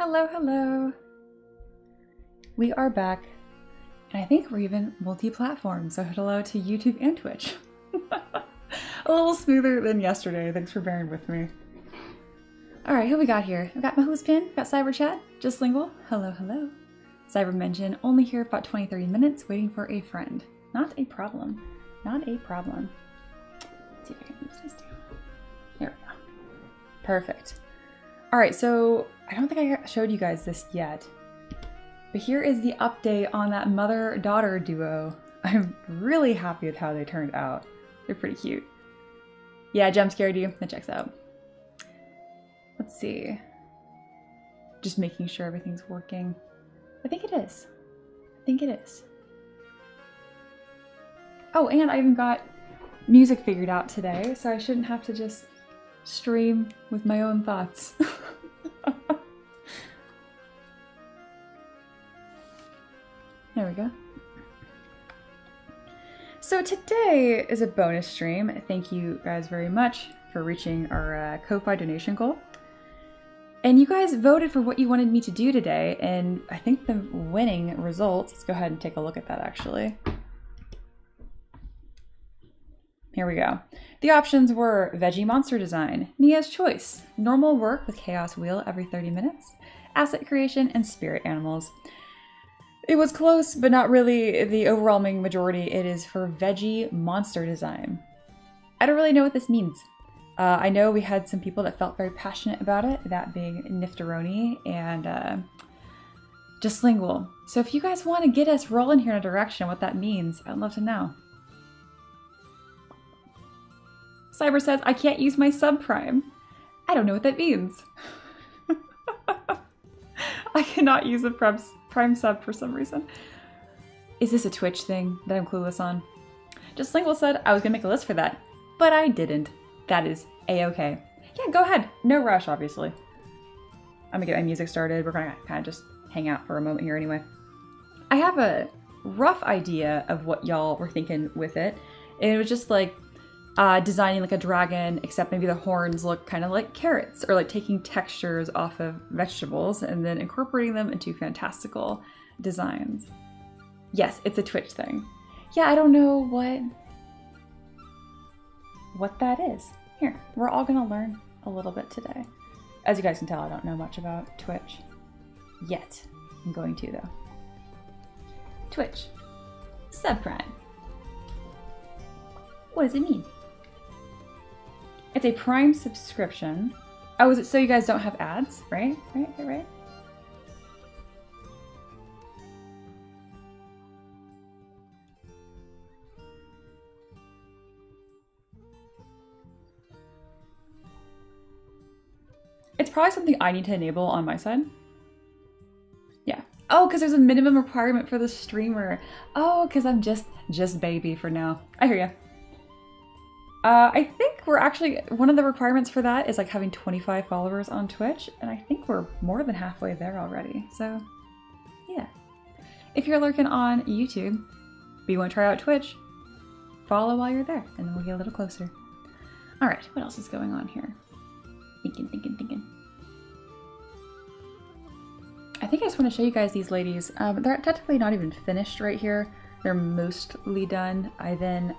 Hello, hello. We are back, and I think we're even multi-platform, so hello to YouTube and Twitch. A little smoother than yesterday, thanks for bearing with me. Alright, who we got here? I've got my Whospin, got Cyber Chat, Just Lingual, hello, hello. Cyber Mention, only here for about 20-30 minutes, waiting for a friend. Not a problem. Not a problem. Let's see if I can move this down. There we go. Perfect. Alright, so I don't think I showed you guys this yet, but here is the update on that mother-daughter duo. I'm really happy with how they turned out. They're pretty cute. Yeah, jump scared you? That checks out. Let's see. Just making sure everything's working. I think it is. I think it is. Oh, and I even got music figured out today, so I shouldn't have to just stream with my own thoughts. There we go. So today is a bonus stream. Thank you guys very much for reaching our Ko-Fi donation goal. And you guys voted for what you wanted me to do today, and I think the winning results, let's go ahead and take a look at that actually. Here we go. The options were Veggie Monster Design, Nia's Choice, Normal Work with Chaos Wheel every 30 minutes, Asset Creation, and Spirit Animals. It was close, but not really the overwhelming majority. It is for Veggie Monster Design. I don't really know what this means. I know we had some people that felt very passionate about it, that being Nifteroni and Just Lingual. So if you guys want to get us rolling here in a direction, what that means, I'd love to know. Cyber says, I can't use my subprime. I don't know what that means. I cannot use a prime sub for some reason. Is this a Twitch thing that I'm clueless on? Just Lingual said I was gonna make a list for that, but I didn't. That is a-okay. Yeah, go ahead. No rush, obviously. I'm gonna get my music started. We're gonna kind of just hang out for a moment here anyway. I have a rough idea of what y'all were thinking with it. And it was just like designing like a dragon, except maybe the horns look kind of like carrots, or like taking textures off of vegetables and then incorporating them into fantastical designs. Yes, it's a Twitch thing. Yeah, I don't know what that is. Here, we're all gonna learn a little bit today. As you guys can tell, I don't know much about Twitch yet. I'm going to though. Twitch. Subprime. What does it mean? It's a Prime subscription. Oh, is it so you guys don't have ads? Right? Right? It's probably something I need to enable on my side. Yeah. Oh, because there's a minimum requirement for the streamer. Oh, because I'm just baby for now. I hear ya. I think we're actually, one of the requirements for that is like having 25 followers on Twitch, and I think we're more than halfway there already, so yeah. If you're lurking on YouTube, but you want to try out Twitch, follow while you're there, and then we'll get a little closer. Alright, what else is going on here? Thinking. I think I just want to show you guys these ladies. They're technically not even finished right here. They're mostly done. I then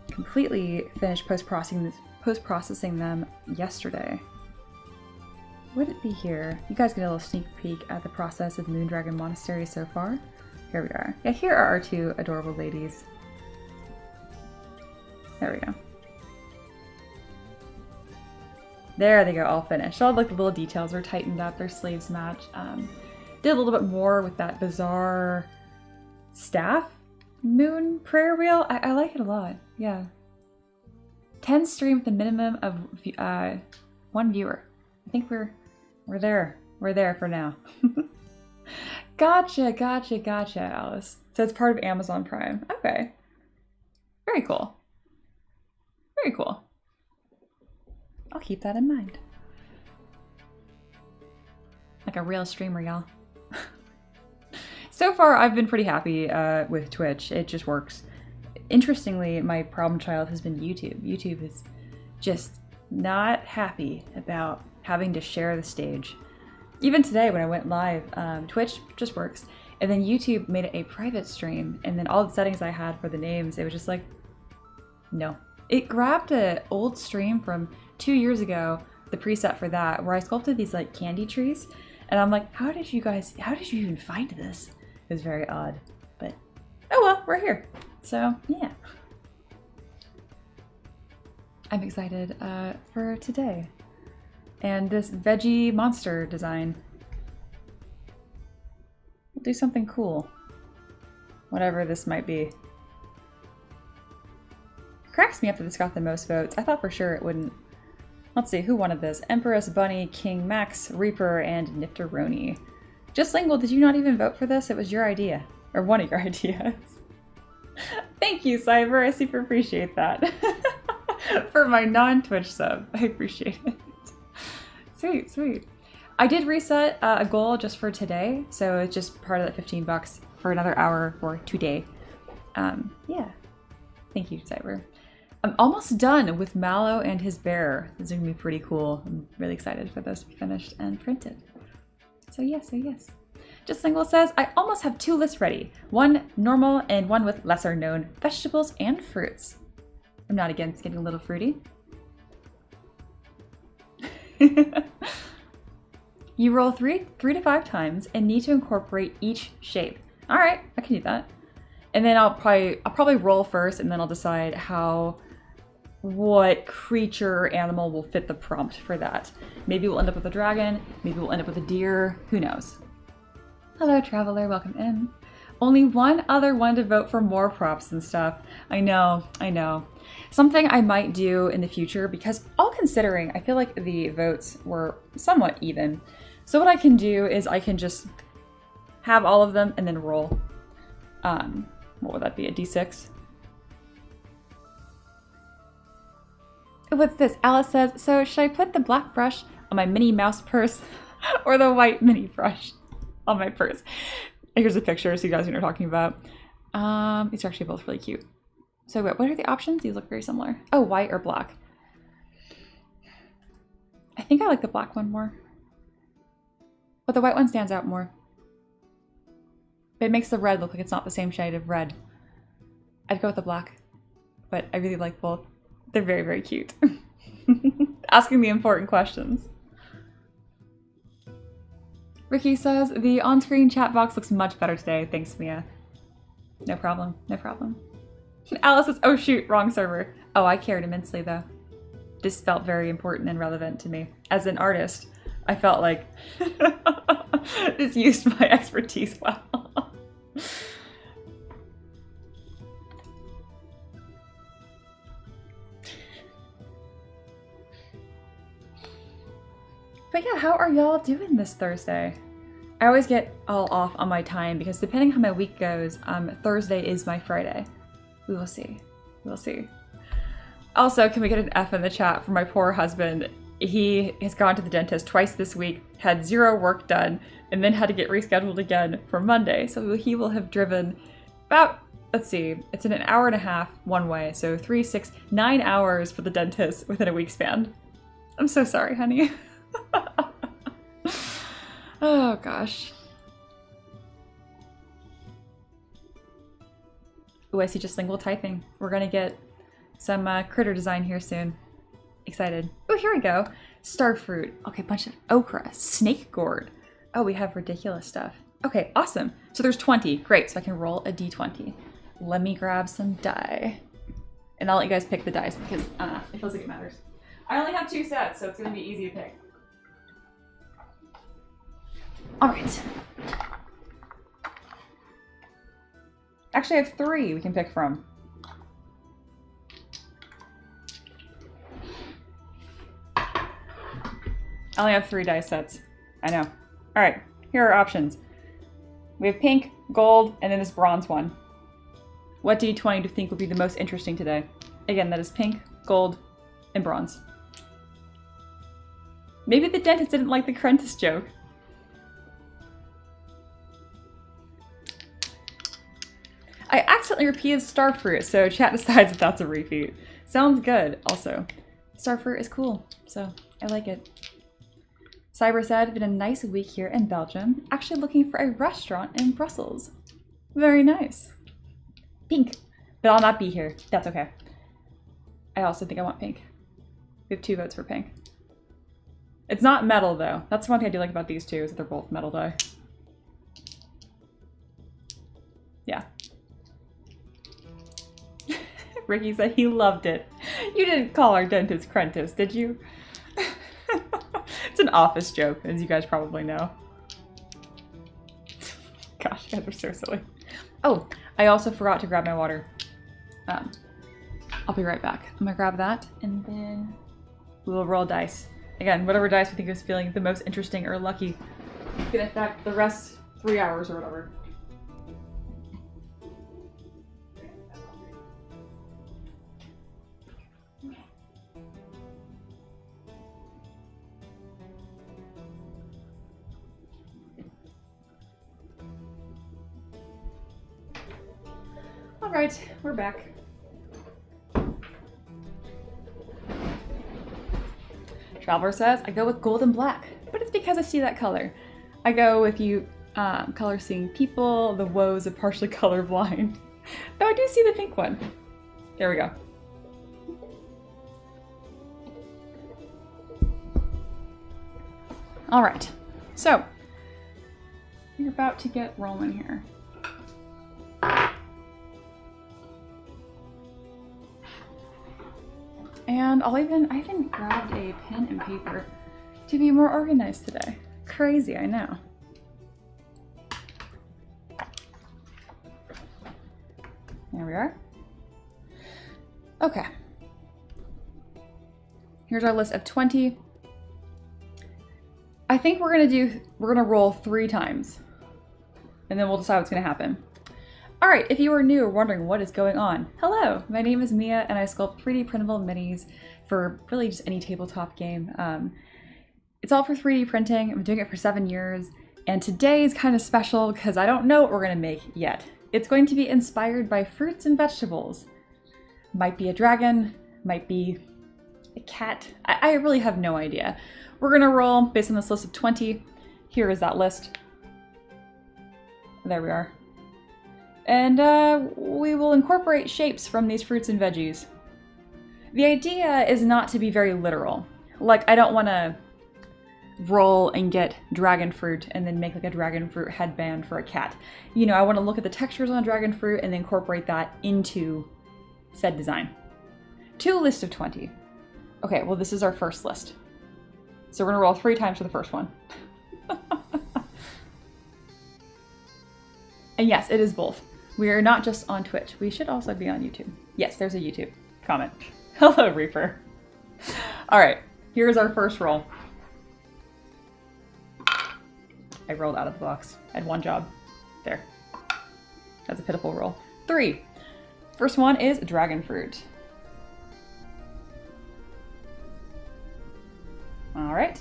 completely finished post-processing them yesterday. Would it be here? You guys get a little sneak peek at the process of Moondragon Monastery so far. Here we are. Yeah, here are our two adorable ladies. There we go. There they go, all finished. All like the little details are tightened up, their sleeves match. Did a little bit more with that bizarre staff moon prayer wheel. I like it a lot, yeah. 10 stream with a minimum of 1 viewer. I think we're there. We're there for now. Gotcha, Alice. So it's part of Amazon Prime. Okay. Very cool. Very cool. I'll keep that in mind. Like a real streamer, y'all. So far, I've been pretty happy with Twitch. It just works. Interestingly, my problem child has been YouTube. YouTube is just not happy about having to share the stage Even today when I went live, Twitch just works. And then YouTube made it a private stream. And then all the settings I had for the names, it was just like, no. It grabbed an old stream from 2 years ago, the preset for that, where I sculpted these like candy trees. And I'm like, how did you even find this? It was very odd, but oh well, we're here. So yeah. I'm excited for today. And this veggie monster design. We'll do something cool. Whatever this might be. Cracks me up that this got the most votes. I thought for sure it wouldn't. Let's see, who wanted this? Empress, Bunny, King, Max, Reaper, and Nifteroni. Just Lingual, did you not even vote for this? It was your idea. Or one of your ideas. Thank you, Cyber. I super appreciate that. For my non-Twitch sub. I appreciate it. Sweet, sweet. I did reset a goal just for today, so it's just part of that $15 for another hour for today. Yeah. Thank you, Cyber. I'm almost done with Mallow and his bear. This is gonna be pretty cool. I'm really excited for this to be finished and printed. So yes, so yes. Just Single says, I almost have 2 lists ready. One normal and one with lesser known vegetables and fruits. I'm not against getting a little fruity. You roll 3 to 5 times and need to incorporate each shape. All right, I can do that. And then I'll probably roll first, and then I'll decide what creature or animal will fit the prompt for that. Maybe we'll end up with a dragon. Maybe we'll end up with a deer. Who knows? Hello, Traveler. Welcome in. Only one other one to vote for more props and stuff. I know. Something I might do in the future, because all considering, I feel like the votes were somewhat even. So what I can do is I can just have all of them and then roll. What would that be, a D6? What's this? Alice says, so should I put the black brush on my Minnie Mouse purse or the white mini brush on my purse? Here's a picture so you guys know what I'm talking about. These are actually both really cute. So what are the options? These look very similar. Oh, white or black. I think I like the black one more. But the white one stands out more. It makes the red look like it's not the same shade of red. I'd go with the black, but I really like both. They're very, very cute. Asking the important questions. Ricky says, the on-screen chat box looks much better today. Thanks, Mia. No problem, no problem. Alice says, oh shoot, wrong server. Oh, I cared immensely though. This felt very important and relevant to me. As an artist, I felt like this used my expertise well. But yeah, how are y'all doing this Thursday? I always get all off on my time because depending how my week goes, Thursday is my Friday. We will see. We'll see. Also, can we get an F in the chat for my poor husband? He has gone to the dentist twice this week, had 0 work done, and then had to get rescheduled again for Monday. So he will have driven about, let's see, it's in an hour and a half one way. So 3, 6, 9 hours for the dentist within a week span. I'm so sorry, honey. Oh, gosh. Oh, I see just lingual typing. We're gonna get some critter design here soon. Excited. Oh, here we go. Starfruit. Okay, bunch of okra. Snake gourd. Oh, we have ridiculous stuff. Okay, awesome. So there's 20. Great, so I can roll a d20. Let me grab some die. And I'll let you guys pick the dice because it feels like it matters. I only have 2 sets, so it's gonna be easy to pick. All right. Actually, I have 3 we can pick from. I only have 3 dice sets. I know. All right, here are options. We have pink, gold, and then this bronze one. What D20 do you think would be the most interesting today? Again, that is pink, gold, and bronze. Maybe the dentist didn't like the Crentis joke. I accidentally repeated starfruit, so chat decides if that's a repeat. Sounds good, also. Starfruit is cool, so I like it. Cyber said, been a nice week here in Belgium. Actually looking for a restaurant in Brussels. Very nice. Pink. But I'll not be here. That's okay. I also think I want pink. We have 2 votes for pink. It's not metal though. That's one thing I do like about these two is that they're both metal dye. Yeah. Ricky said he loved it. You didn't call our dentist Crentis, did you? It's an office joke, as you guys probably know. Gosh, you guys are so silly. Oh, I also forgot to grab my water. I'll be right back. I'm gonna grab that and then we will roll dice. Again, whatever dice we think is feeling the most interesting or lucky can affect the rest 3 hours or whatever. All right, we're back. Traveler says, I go with gold and black, but it's because I see that color. I go with you color seeing people, the woes of partially colorblind. Though I do see the pink one. There we go. All right, so we're about to get rolling here. And I even grabbed a pen and paper to be more organized today. Crazy, I know. There we are. Okay. Here's our list of 20. I think we're gonna roll 3 times and then we'll decide what's gonna happen. All right, if you are new or wondering what is going on, hello, my name is Mia and I sculpt 3D printable minis for really just any tabletop game. It's all for 3D printing. I've been doing it for 7 years and today is kind of special because I don't know what we're gonna make yet. It's going to be inspired by fruits and vegetables. Might be a dragon, might be a cat. I really have no idea. We're gonna roll based on this list of 20. Here is that list. There we are. And we will incorporate shapes from these fruits and veggies. The idea is not to be very literal. Like, I don't want to roll and get dragon fruit and then make like a dragon fruit headband for a cat. You know, I want to look at the textures on dragon fruit and incorporate that into said design. To a list of 20. Okay, well this is our first list. So we're gonna roll 3 times for the first one. And yes, it is both. We are not just on Twitch. We should also be on YouTube. Yes, there's a YouTube comment. Hello, Reaper. All right, here's our first roll. I rolled out of the box. I had 1 job. There. That's a pitiful roll. 3. First one is dragon fruit. All right.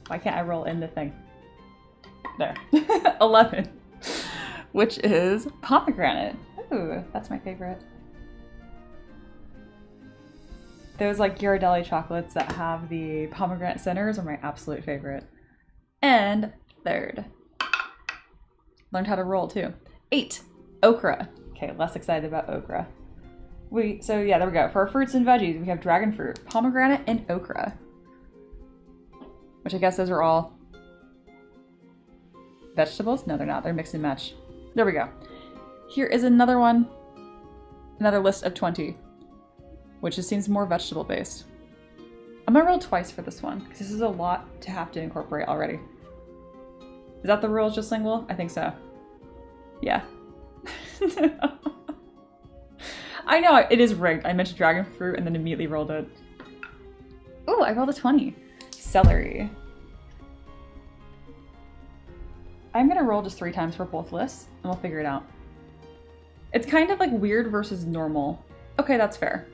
Why can't I roll in the thing? There. 11. Which is pomegranate. Ooh, that's my favorite. Those like Ghirardelli chocolates that have the pomegranate centers are my absolute favorite. And 3rd. Learned how to roll too. 8. Okra. Okay, less excited about okra. So yeah, there we go. For our fruits and veggies, we have dragon fruit, pomegranate, and okra. Which I guess those are all vegetables? No, they're not. They're mix and match. There we go. Here is another one. Another list of 20. Which just seems more vegetable based. I'm gonna roll twice for this one, because this is a lot to have to incorporate already. Is that the rules, just lingual? I think so. Yeah. I know, it is rigged. I mentioned dragon fruit and then immediately rolled it. Oh, I rolled a 20. Celery. I'm gonna roll just 3 times for both lists and we'll figure it out. It's kind of like weird versus normal. Okay, that's fair.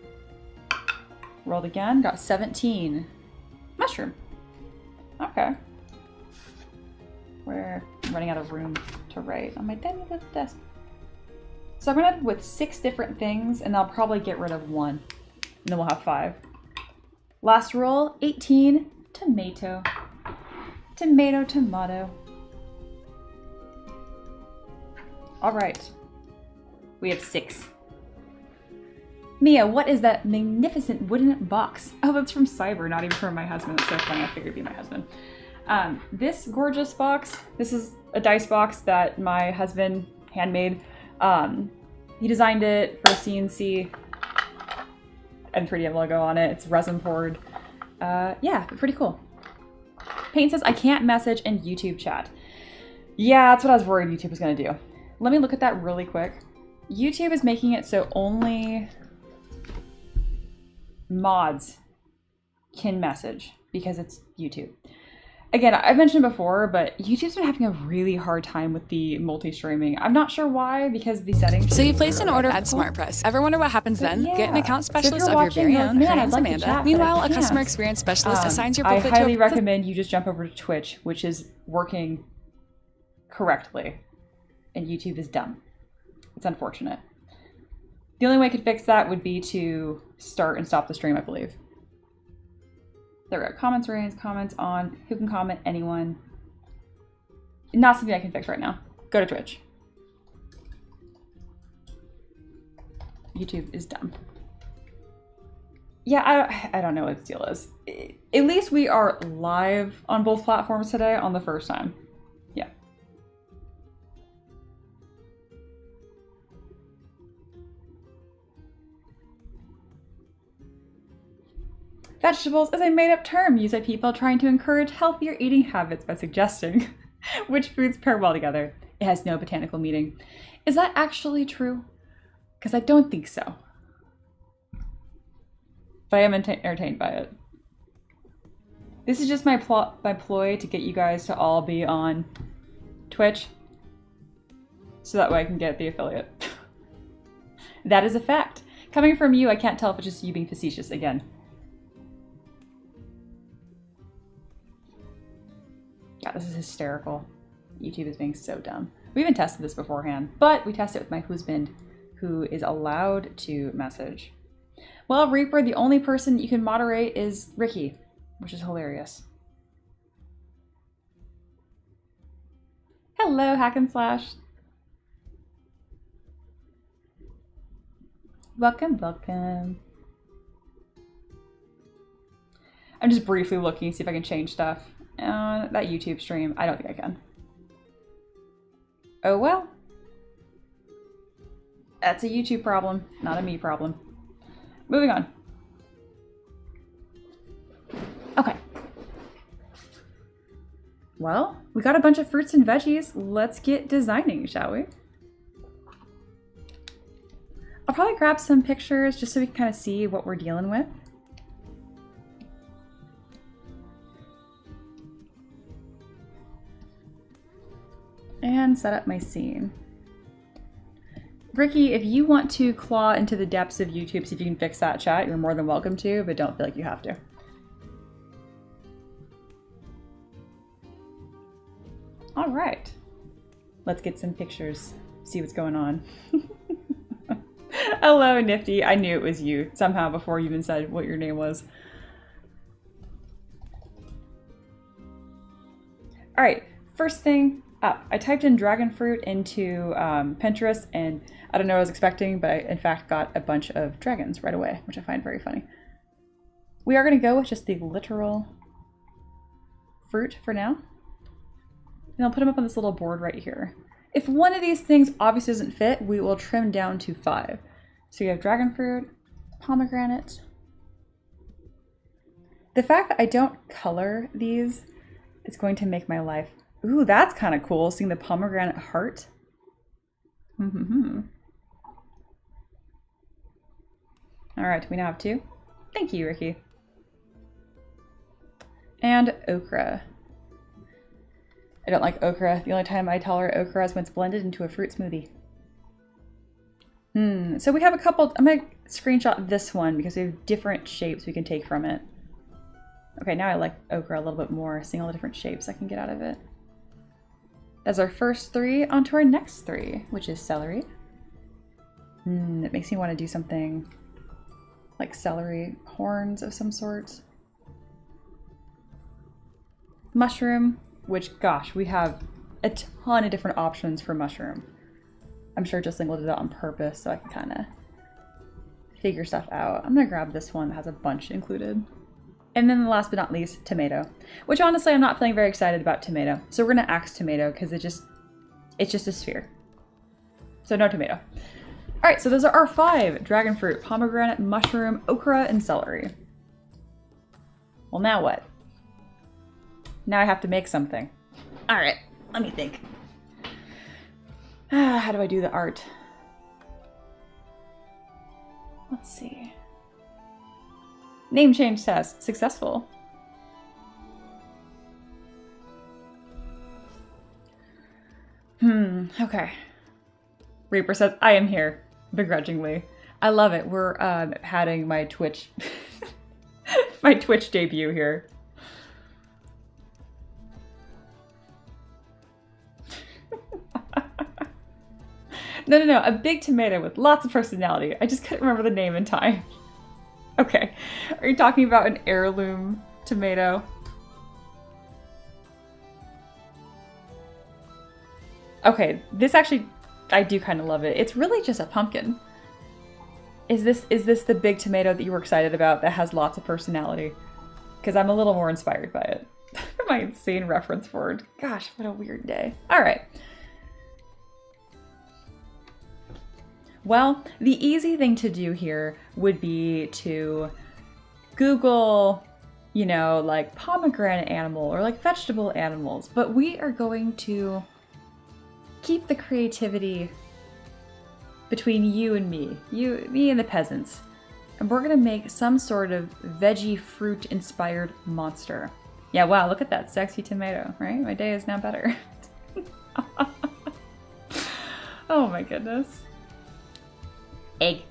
Rolled again, got 17. Mushroom. Okay. We're running out of room to write on my tiny little desk. So I'm gonna end with 6 different things and I'll probably get rid of 1. And then we'll have 5. Last roll, 18, tomato. Tomato, tomato. All right. We have 6. Mia, what is that magnificent wooden box? Oh, that's from Cyber, not even from my husband. It's so funny, I figured it'd be my husband. This gorgeous box, this is a dice box that my husband handmade. He designed it for CNC and 3D logo on it. It's resin poured. Yeah, pretty cool. Payne says, I can't message in YouTube chat. Yeah, that's what I was worried YouTube was gonna do. Let me look at that really quick. YouTube is making it so only mods can message because it's YouTube. Again, I've mentioned before, but YouTube's been having a really hard time with the multi-streaming. I'm not sure why, because the settings... So you placed an order at SmartPress. Ever wonder what happens then? Yeah. Get an account specialist of your very own. Her name's Amanda. Meanwhile, a customer experience specialist assigns your booklet to... I highly recommend you just jump over to Twitch, which is working correctly. And YouTube is dumb. It's unfortunate. The only way I could fix that would be to start and stop the stream, I believe. There we go. Comments range, comments on. Who can comment? Anyone. Not something I can fix right now. Go to Twitch. YouTube is dumb. Yeah, I don't know what the deal is. At least we are live on both platforms today on the first time. Yeah. Vegetables is a made-up term used by people trying to encourage healthier eating habits by suggesting which foods pair well together. It has no botanical meaning. Is that actually true? Because I don't think so. But I am entertained by it. This is just my ploy to get you guys to all be on Twitch, so that way I can get the affiliate. That is a fact. Coming from you, I can't tell if it's just you being facetious again. God, this is hysterical. YouTube is being so dumb. We even tested this beforehand, but we tested it with my husband, who is allowed to message. Well, Reaper, the only person you can moderate is Ricky, which is hilarious. Hello, Hack and Slash. Welcome, welcome. I'm just briefly looking to see if I can change stuff. That YouTube stream, I don't think I can. Oh well. That's a YouTube problem, not a me problem. Moving on. Okay. Well, we got a bunch of fruits and veggies. Let's get designing, shall we? I'll probably grab some pictures just so we can kind of see what we're dealing with. And set up my scene. Ricky, if you want to claw into the depths of YouTube, see if you can fix that chat, you're more than welcome to, but don't feel like you have to. All right. Let's get some pictures, see what's going on. Hello, Nifty. I knew it was you somehow before you even said what your name was. All right, first thing up. I typed in dragon fruit into Pinterest, and I don't know what I was expecting, but I in fact got a bunch of dragons right away, which I find very funny. We are going to go with just the literal fruit for now. And I'll put them up on this little board right here. If one of these things obviously doesn't fit, we will trim down to 5. So you have dragon fruit, pomegranate. The fact that I don't color these is going to make my life... Ooh, that's kind of cool, seeing the pomegranate heart. All right, we now have 2. Thank you, Ricky. And okra. I don't like okra. The only time I tolerate okra is when it's blended into a fruit smoothie. So we have a couple... I'm going to screenshot this one because we have different shapes we can take from it. Okay, now I like okra a little bit more, seeing all the different shapes I can get out of it. That's our first 3. On to our next 3, which is celery. It makes me want to do something like celery horns of some sort. mushroom, which, gosh, we have a ton of different options for mushroom. I'm sure just singled it out on purpose so I can kind of figure stuff out. I'm gonna grab this one that has a bunch included. And then last but not least, tomato, which honestly I'm not feeling very excited about tomato. So we're gonna axe tomato because it's just a sphere. So no tomato. All right, so those are our 5: dragon fruit, pomegranate, mushroom, okra, and celery. Well, now what? Now I have to make something. All right, let me think. How do I do the art? Let's see. Name change test, successful. Okay. Reaper says, I am here, begrudgingly. I love it. We're padding my Twitch, my Twitch debut here. No, a big tomato with lots of personality. I just couldn't remember the name in time. Okay, are you talking about an heirloom tomato? Okay, this actually, I do kind of love it. It's really just a pumpkin. Is this the big tomato that you were excited about that has lots of personality? Because I'm a little more inspired by it. My insane reference word. Gosh, what a weird day. All right. Well, the easy thing to do here would be to Google, you know, like pomegranate animal or like vegetable animals, but we are going to keep the creativity between you and me, me and the peasants, and we're gonna make some sort of veggie fruit inspired monster. Yeah, wow, look at that sexy tomato, right? My day is now better. Oh my goodness. Egg.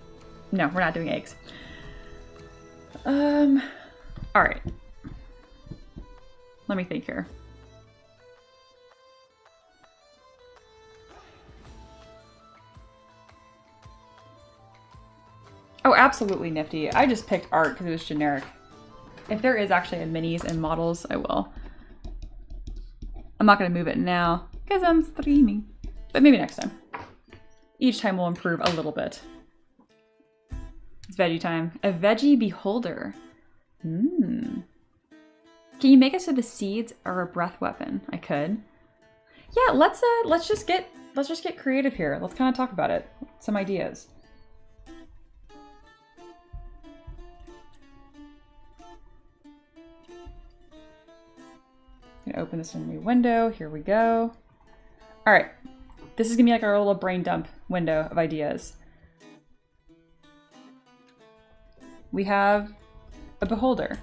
No, we're not doing eggs. All right. Let me think here. Oh, absolutely nifty. I just picked art because it was generic. If there is actually a minis and models, I will. I'm not going to move it now because I'm streaming, but maybe next time. Each time we'll improve a little bit. It's veggie time. A veggie beholder. Can you make us with the seeds or a breath weapon? I could. Yeah, let's just get creative here. Let's kind of talk about it. Some ideas. Gonna open this in a new window. Here we go. All right, this is gonna be like our little brain dump window of ideas. We have a beholder,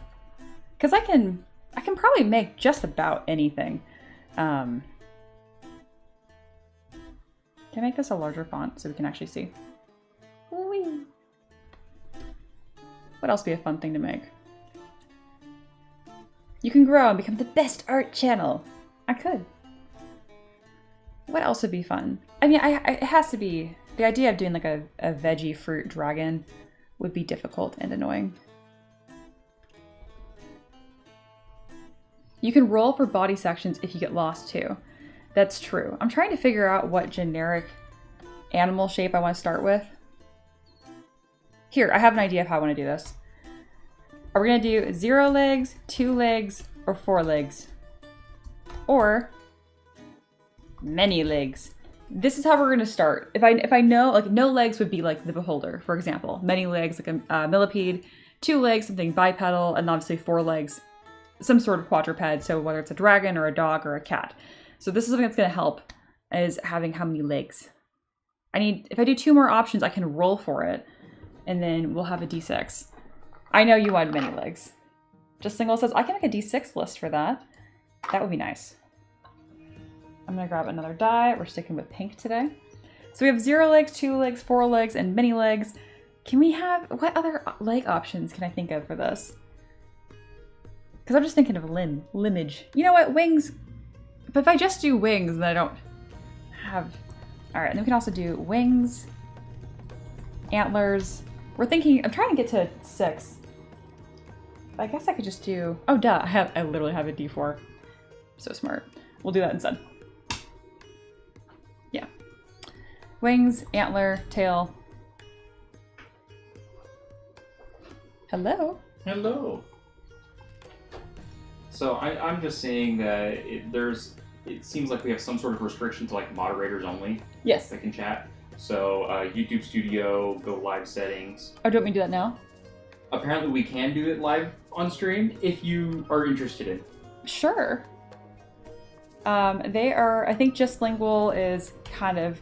because I can probably make just about anything. Can I make this a larger font so we can actually see? Whee! What else would be a fun thing to make? You can grow and become the best art channel. I could. What else would be fun? I mean, it has to be, the idea of doing like a veggie fruit dragon would be difficult and annoying. You can roll for body sections if you get lost too. That's true. I'm trying to figure out what generic animal shape I want to start with. Here, I have an idea of how I want to do this. Are we going to do 0 legs, 2 legs, or 4 legs? Or many legs. This is how we're going to start. If I know, like, no legs would be like the beholder, for example. Many legs, like a millipede. 2 legs, something bipedal, and obviously 4 legs, some sort of quadruped. So whether it's a dragon or a dog or a cat. So this is something that's going to help, is having how many legs. If I do 2 more options, I can roll for it, and then we'll have a d6. I know you wanted many legs. Just Single says, I can make a d6 list for that. That would be nice. I'm gonna grab another die. We're sticking with pink today. So we have 0 legs, 2 legs, 4 legs, and many legs. Can we have, what other leg options can I think of for this? Because I'm just thinking of limbage. You know what, wings. But if I just do wings, then I don't have, all right, and then we can also do wings, antlers. We're thinking, I'm trying to get to 6. I guess I could just do, oh duh, I literally have a D4. So smart. We'll do that instead. Yeah. Wings, antler, tail. Hello. Hello. So I'm just saying that it seems like we have some sort of restriction to like moderators only. Yes. That can chat. So YouTube Studio, go live settings. Oh, do you want me to do that now? Apparently we can do it live on stream if you are interested in. Sure. I think Just Lingual is kind of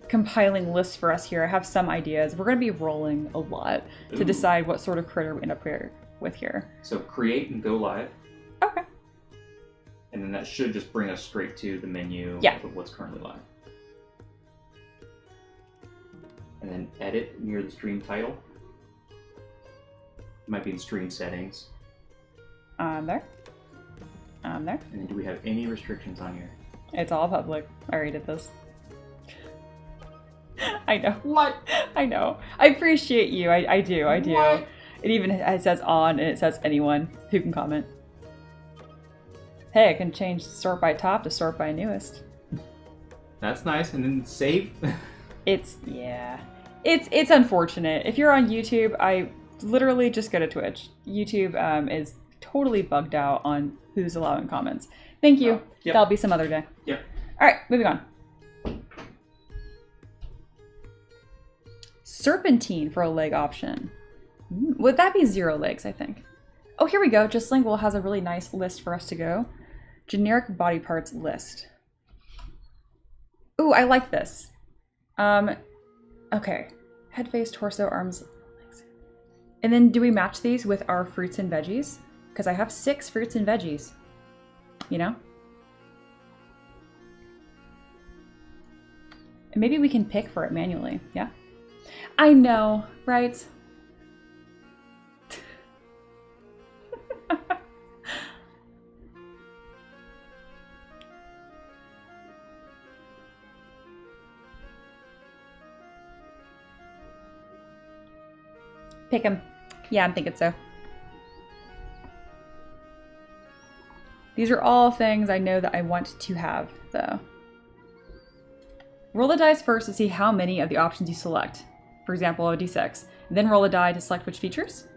compiling lists for us here. I have some ideas. We're going to be rolling a lot to decide what sort of critter we end up with here. So create and go live. Okay. And then that should just bring us straight to the menu of what's currently live. And then edit near the stream title. It might be in stream settings. There. There. And then do we have any restrictions on here? It's all public. I already did this. I know. What? I know. I appreciate you. I do. What? It says on and it says anyone who can comment. Hey, I can change sort by top to sort by newest. That's nice. And then save. It's unfortunate. If you're on YouTube, I literally just go to Twitch. YouTube is totally bugged out on who's allowing comments. Thank you. Yep. That'll be some other day. Yep. All right, moving on. Serpentine for a leg option. Would that be 0 legs, I think? Oh, here we go. Just Lingual has a really nice list for us to go. Generic body parts list. Ooh, I like this. Okay. Head, face, torso, arms, legs. And then do we match these with our fruits and veggies? Because I have 6 fruits and veggies. You know? And maybe we can pick for it manually. Yeah? I know, right? Pick him. Yeah, I'm thinking so. These are all things I know that I want to have, though. Roll the dice first to see how many of the options you select. For example, a d6. Then roll a die to select which features.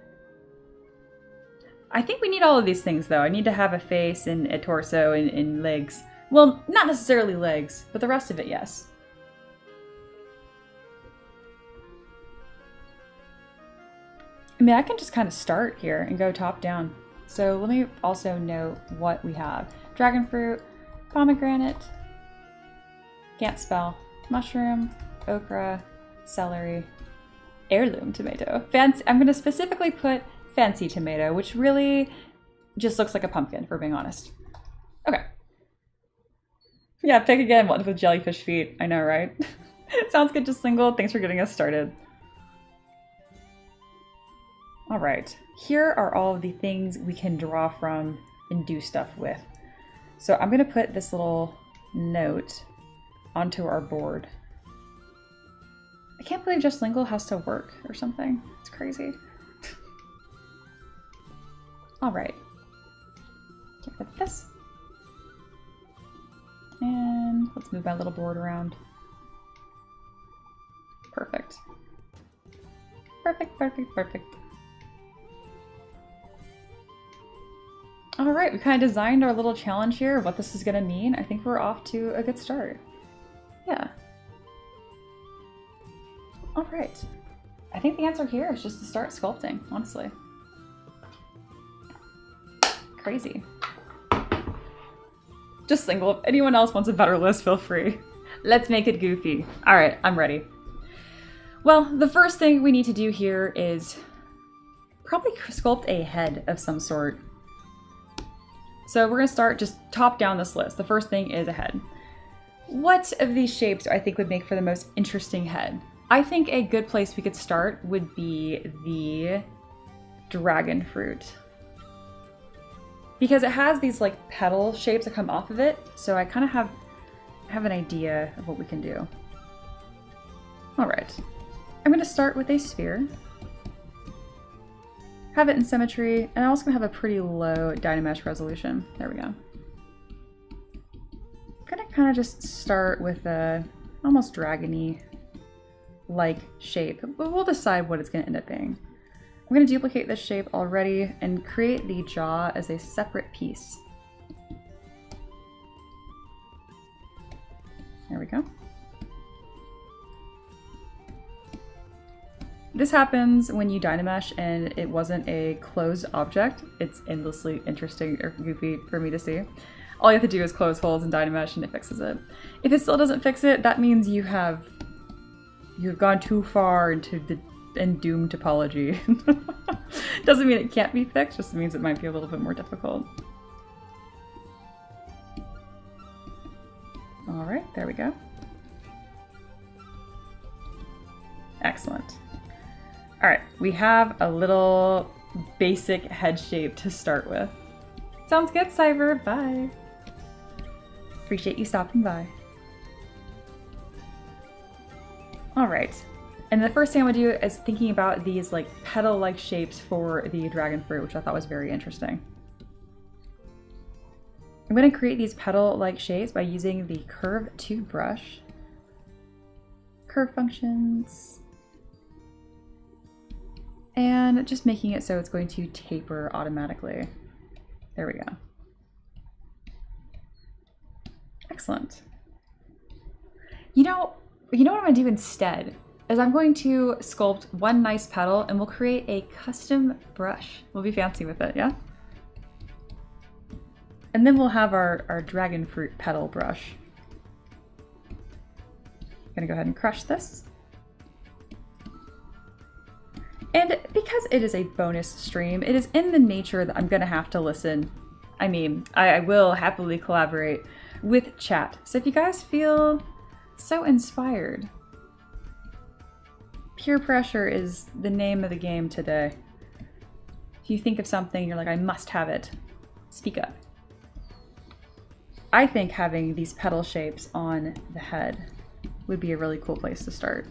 I think we need all of these things, though. I need to have a face and a torso and legs. Well, not necessarily legs, but the rest of it, yes. I mean, I can just kind of start here and go top down. So let me also note what we have. Dragon fruit, pomegranate, can't spell, mushroom, okra, celery, heirloom tomato. Fancy, I'm going to specifically put fancy tomato, which really just looks like a pumpkin, if we're being honest. Okay. Yeah, pick again, one with jellyfish feet. I know, right? Sounds good, Just Lingual. Thanks for getting us started. All right, here are all of the things we can draw from and do stuff with. So I'm gonna put this little note onto our board. I can't believe Just Lingual has to work or something. It's crazy. All right, get rid of this. And let's move my little board around. Perfect. Perfect, perfect, perfect. All right, we kind of designed our little challenge here, what this is gonna mean. I think we're off to a good start. Yeah. All right. I think the answer here is just to start sculpting, honestly. Crazy. Just Lingual. If anyone else wants a better list, feel free. Let's make it goofy. All right, I'm ready. Well, the first thing we need to do here is probably sculpt a head of some sort. So we're gonna start just top down this list. The first thing is a head. What of these shapes do I think would make for the most interesting head? I think a good place we could start would be the dragon fruit. Because it has these like petal shapes that come off of it, so I kind of have an idea of what we can do. All right, I'm gonna start with a sphere. Have it in symmetry, and I'm also gonna have a pretty low Dynamesh resolution. There we go. kind of just start with a almost dragony like shape, but we'll decide what it's going to end up being. I'm going to duplicate this shape already and create the jaw as a separate piece. There we go. This happens when you Dynamesh and it wasn't a closed object. It's endlessly interesting or goofy for me to see. All you have to do is close holes in Dynamesh and it fixes it. If it still doesn't fix it, that means you've gone too far into the doomed topology. Doesn't mean it can't be fixed, just means it might be a little bit more difficult. All right, there we go. Excellent. All right, we have a little basic head shape to start with. Sounds good, Cyber. Bye. Appreciate you stopping by. All right, and the first thing I'm gonna do is thinking about these like petal-like shapes for the dragon fruit, which I thought was very interesting. I'm gonna create these petal-like shapes by using the curve to brush. Curve functions. And just making it so it's going to taper automatically. There we go. Excellent. You know what I'm gonna do instead is I'm going to sculpt one nice petal and we'll create a custom brush. We'll be fancy with it, yeah? And then we'll have our dragon fruit petal brush. I'm gonna go ahead and crush this. And because it is a bonus stream, it is in the nature that I'm gonna have to listen. I mean, I will happily collaborate with chat. So if you guys feel so inspired, peer pressure is the name of the game today. If you think of something, you're like, I must have it, speak up. I think having these petal shapes on the head would be a really cool place to start.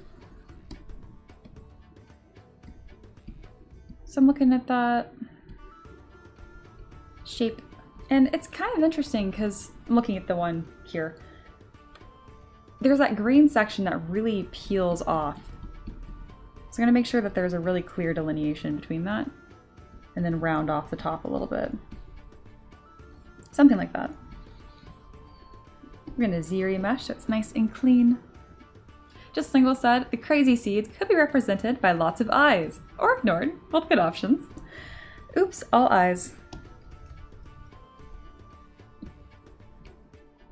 So I'm looking at that shape, and it's kind of interesting because I'm looking at the one here. There's that green section that really peels off. So I'm going to make sure that there's a really clear delineation between that, and then round off the top a little bit. Something like that. We're going to ZBrush so it's nice and clean. Just Single said, the crazy seeds could be represented by lots of eyes, or ignored, both good options. Oops, all eyes.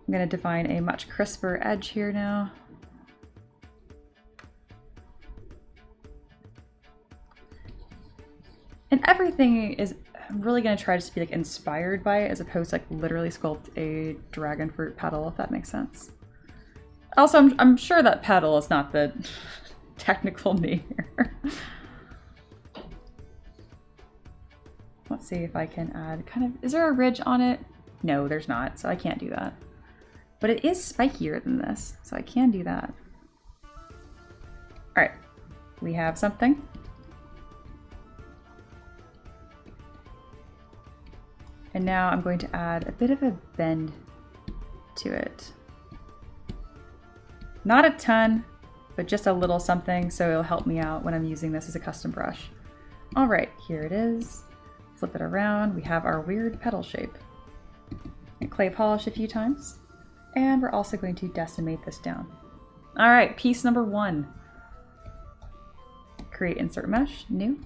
I'm going to define a much crisper edge here now. And everything is, I'm really going to try to be like inspired by it as opposed to like literally sculpt a dragon fruit petal, if that makes sense. Also, I'm sure that petal is not the technical name here. Let's see if I can add kind of, is there a ridge on it? No, there's not, so I can't do that. But it is spikier than this, so I can do that. All right, we have something. And now I'm going to add a bit of a bend to it. Not a ton, but just a little something, so it'll help me out when I'm using this as a custom brush. All right, here it is. Flip it around. We have our weird petal shape. And clay polish a few times. And we're also going to decimate this down. All right, piece number 1. Create insert mesh, new.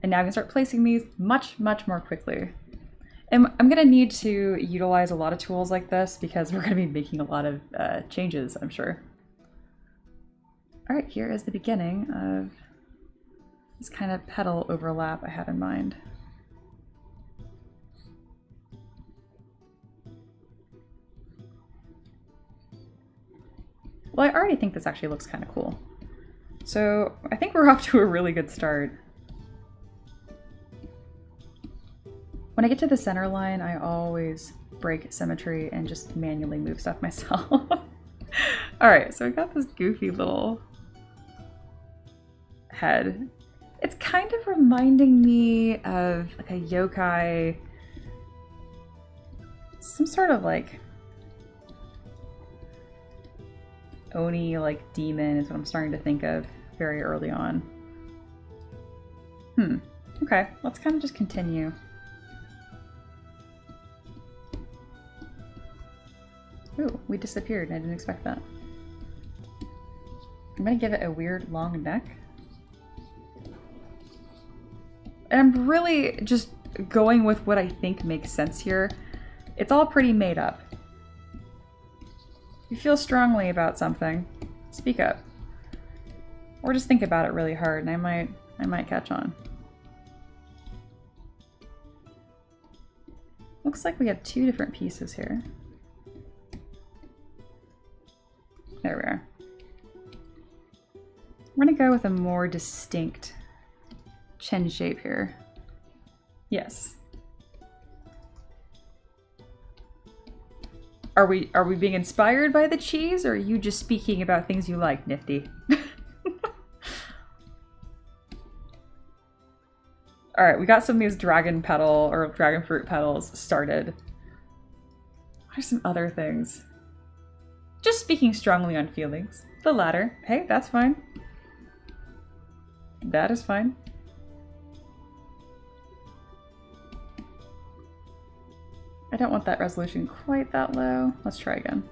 And now I can start placing these much, much more quickly. And I'm going to need to utilize a lot of tools like this because we're going to be making a lot of changes, I'm sure. All right, here is the beginning of this kind of petal overlap I had in mind. Well, I already think this actually looks kind of cool. So I think we're off to a really good start. When I get to the center line, I always break symmetry and just manually move stuff myself. All right, so I got this goofy little head. It's kind of reminding me of like a yokai, some sort of like Oni, like, demon is what I'm starting to think of very early on. Okay, let's kind of just continue. Ooh, we disappeared. I didn't expect that. I'm gonna give it a weird long neck. And I'm really just going with what I think makes sense here. It's all pretty made up. If you feel strongly about something, speak up. Or just think about it really hard and I might catch on. Looks like we have two different pieces here. There we are. I'm gonna go with a more distinct chin shape here. Yes. Are we being inspired by the cheese, or are you just speaking about things you like, Nifty? Alright, we got some of these dragon petal or dragon fruit petals started. What are some other things? Just speaking strongly on feelings. The latter. Hey, that's fine. That is fine. I don't want that resolution quite that low. Let's try again.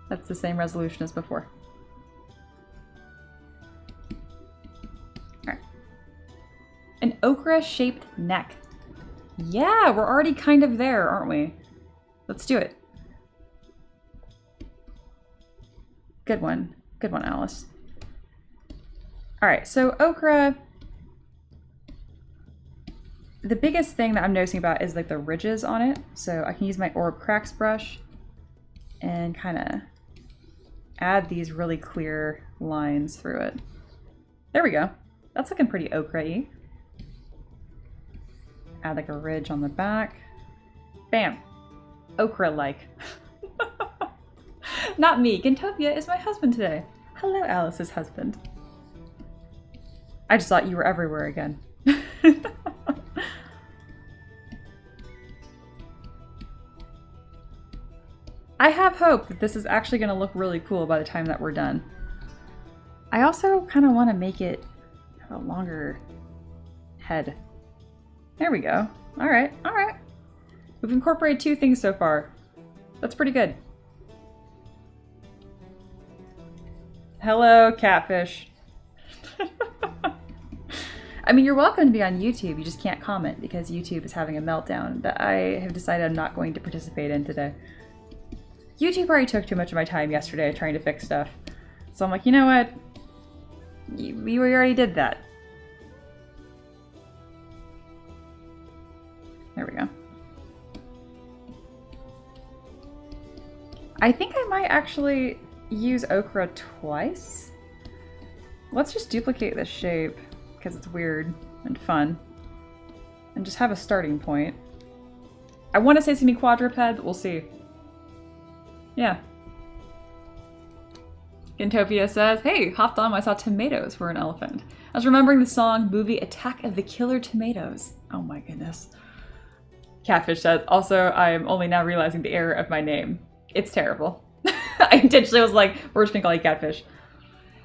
That's the same resolution as before. Alright. An okra-shaped neck. Yeah, we're already kind of there, aren't we? Let's do it. Good one. Good one, Alice. Alright, so okra... The biggest thing that I'm noticing about is like the ridges on it. So I can use my Orb Cracks brush and kind of add these really clear lines through it. There we go. That's looking pretty okra-y. Add like a ridge on the back. Bam! Okra-like. Not me. Gintopia is my husband today. Hello, Alice's husband. I just thought you were everywhere again. I have hope that this is actually going to look really cool by the time that we're done. I also kind of want to make it have a longer head. There we go. All right, all right. We've incorporated two things so far. That's pretty good. Hello, catfish. I mean, you're welcome to be on YouTube. You just can't comment because YouTube is having a meltdown that I have decided I'm not going to participate in today. YouTube already took too much of my time yesterday trying to fix stuff. So I'm like, you know what? We already did that. There we go. I think I might actually use okra twice. Let's just duplicate this shape because it's weird and fun. And just have a starting point. I want to say it's gonna be quadruped, but we'll see. Yeah. Gintopia says, hey, hopped on when I saw tomatoes were an elephant. I was remembering the song movie Attack of the Killer Tomatoes. Oh my goodness. Catfish says, also, I am only now realizing the error of my name. It's terrible. I intentionally was like, we're just gonna call you Catfish.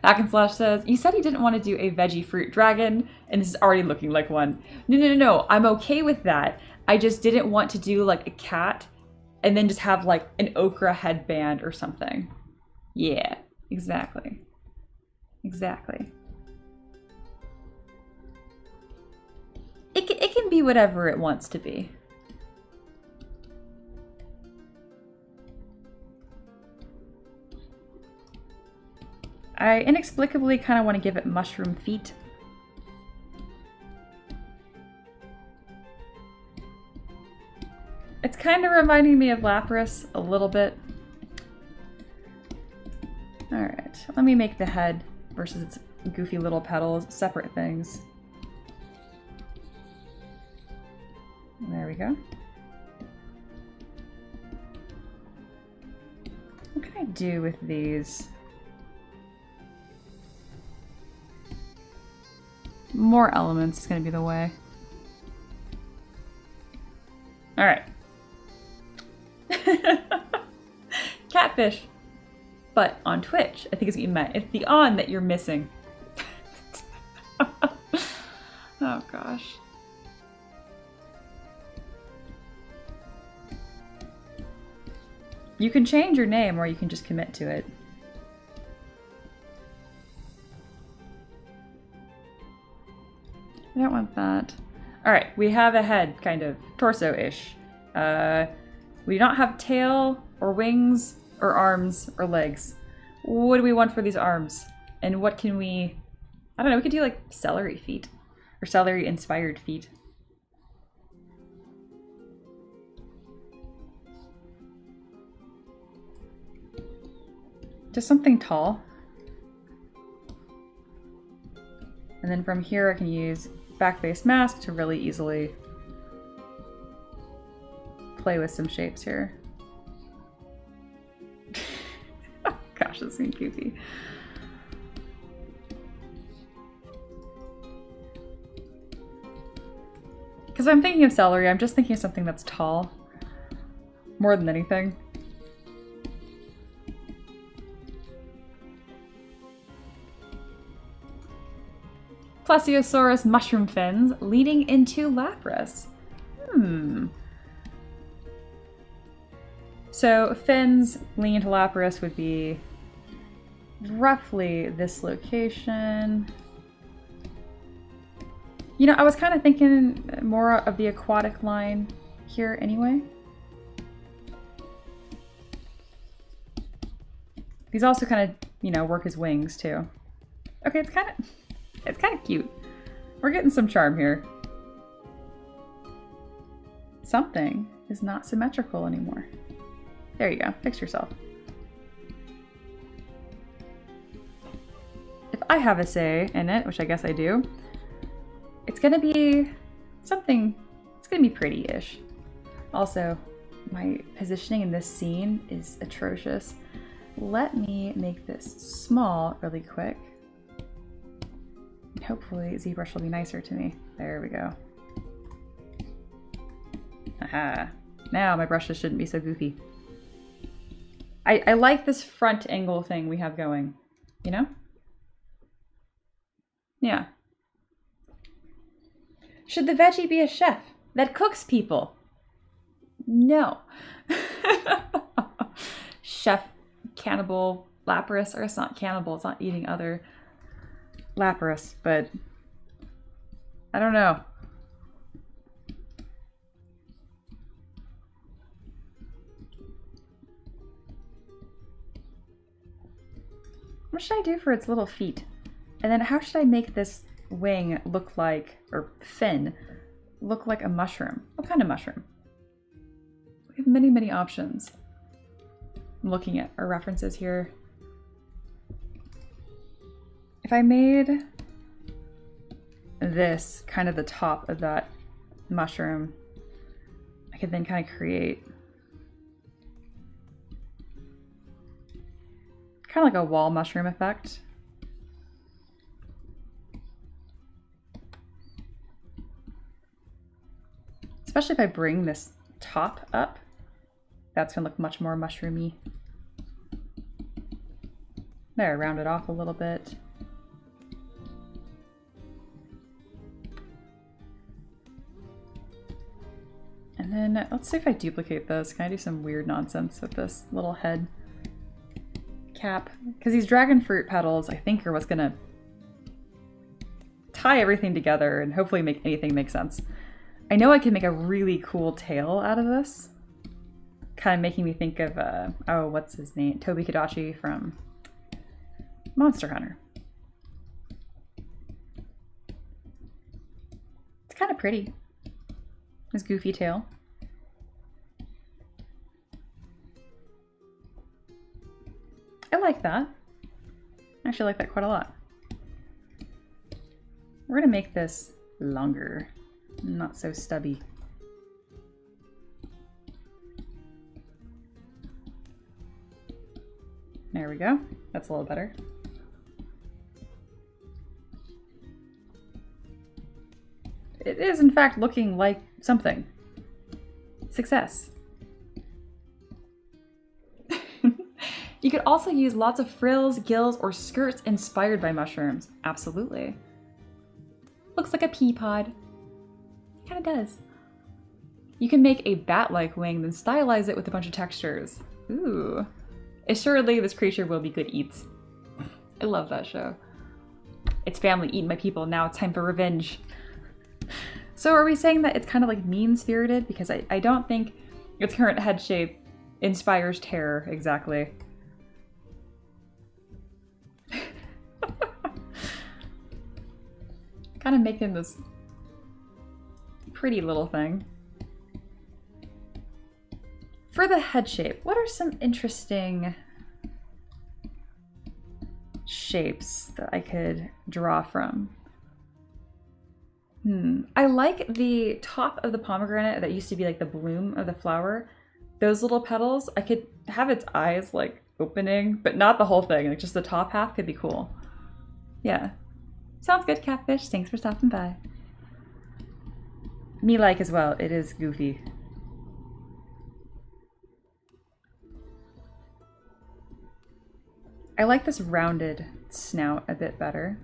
Hackenslash says, you said you didn't want to do a veggie fruit dragon, and this is already looking like one. No. I'm okay with that. I just didn't want to do like a cat and then just have like an okra headband or something. Yeah, exactly. Exactly. It can be whatever it wants to be. I inexplicably kind of want to give it mushroom feet. It's kind of reminding me of Lapras a little bit. Alright, let me make the head versus its goofy little petals separate things. There we go. What can I do with these? More elements is going to be the way. Alright. Catfish. but on Twitch. I think is what you meant. It's the on that you're missing. Oh gosh. You can change your name or you can just commit to it. I don't want that. All right, we have a head, kind of torso-ish. We do not have tail or wings or arms or legs. What do we want for these arms? And what can we, I don't know, we could do like celery feet or celery inspired feet. Just something tall. And then from here I can use back face mask to really easily play with some shapes here. Oh, gosh, this is getting goofy. Because I'm thinking of celery, I'm just thinking of something that's tall more than anything. Plesiosaurus mushroom fins leading into Lapras. So fins leading into Lapras would be roughly this location. You know, I was kind of thinking more of the aquatic line here anyway. These also kind of, you know, work as wings too. Okay, it's kind of cute. We're getting some charm here. Something is not symmetrical anymore. There you go, fix yourself. If I have a say in it, which I guess I do, it's gonna be something, it's gonna be pretty-ish. Also, my positioning in this scene is atrocious. Let me make this small really quick. Hopefully ZBrush will be nicer to me. There we go. Aha. Now my brushes shouldn't be so goofy. I like this front angle thing we have going, you know? Yeah. Should the veggie be a chef that cooks people? No. Chef cannibal Lapras, or it's not cannibal, it's not eating other Lapras, but I don't know. What should I do for its little feet? And then how should I make this wing look like, or fin, look like a mushroom? What kind of mushroom? We have many, many options. I'm looking at our references here. If I made this kind of the top of that mushroom, I could then kind of create kind of like a wall mushroom effect. Especially if I bring this top up, that's gonna look much more mushroomy. There, round it off a little bit. And then let's see if I duplicate this. Can I do some weird nonsense with this little head cap? Because these dragon fruit petals, I think, are what's gonna tie everything together and hopefully make anything make sense. I know I can make a really cool tail out of this. Kind of making me think of, oh, what's his name? Toby Kadachi from Monster Hunter. It's kind of pretty. His goofy tail. I like that. I actually like that quite a lot. We're gonna make this longer, not so stubby. There we go. That's a little better. It is, in fact, looking like something. You could also use lots of frills, gills, or skirts inspired by mushrooms. Absolutely. Looks like a pea pod. Kind of does. You can make a bat-like wing, then stylize it with a bunch of textures. Ooh. Assuredly, this creature will be good eats. I love that show. It's family eating my people, now it's time for revenge. So are we saying that it's kind of like mean-spirited? Because I don't think its current head shape inspires terror exactly. Kind of making this pretty little thing. For the head shape, what are some interesting shapes that I could draw from? I like the top of the pomegranate that used to be like the bloom of the flower. Those little petals, I could have its eyes like opening, but not the whole thing. Like just the top half could be cool. Yeah. Sounds good, Catfish. Thanks for stopping by. Me like as well. It is goofy. I like this rounded snout a bit better.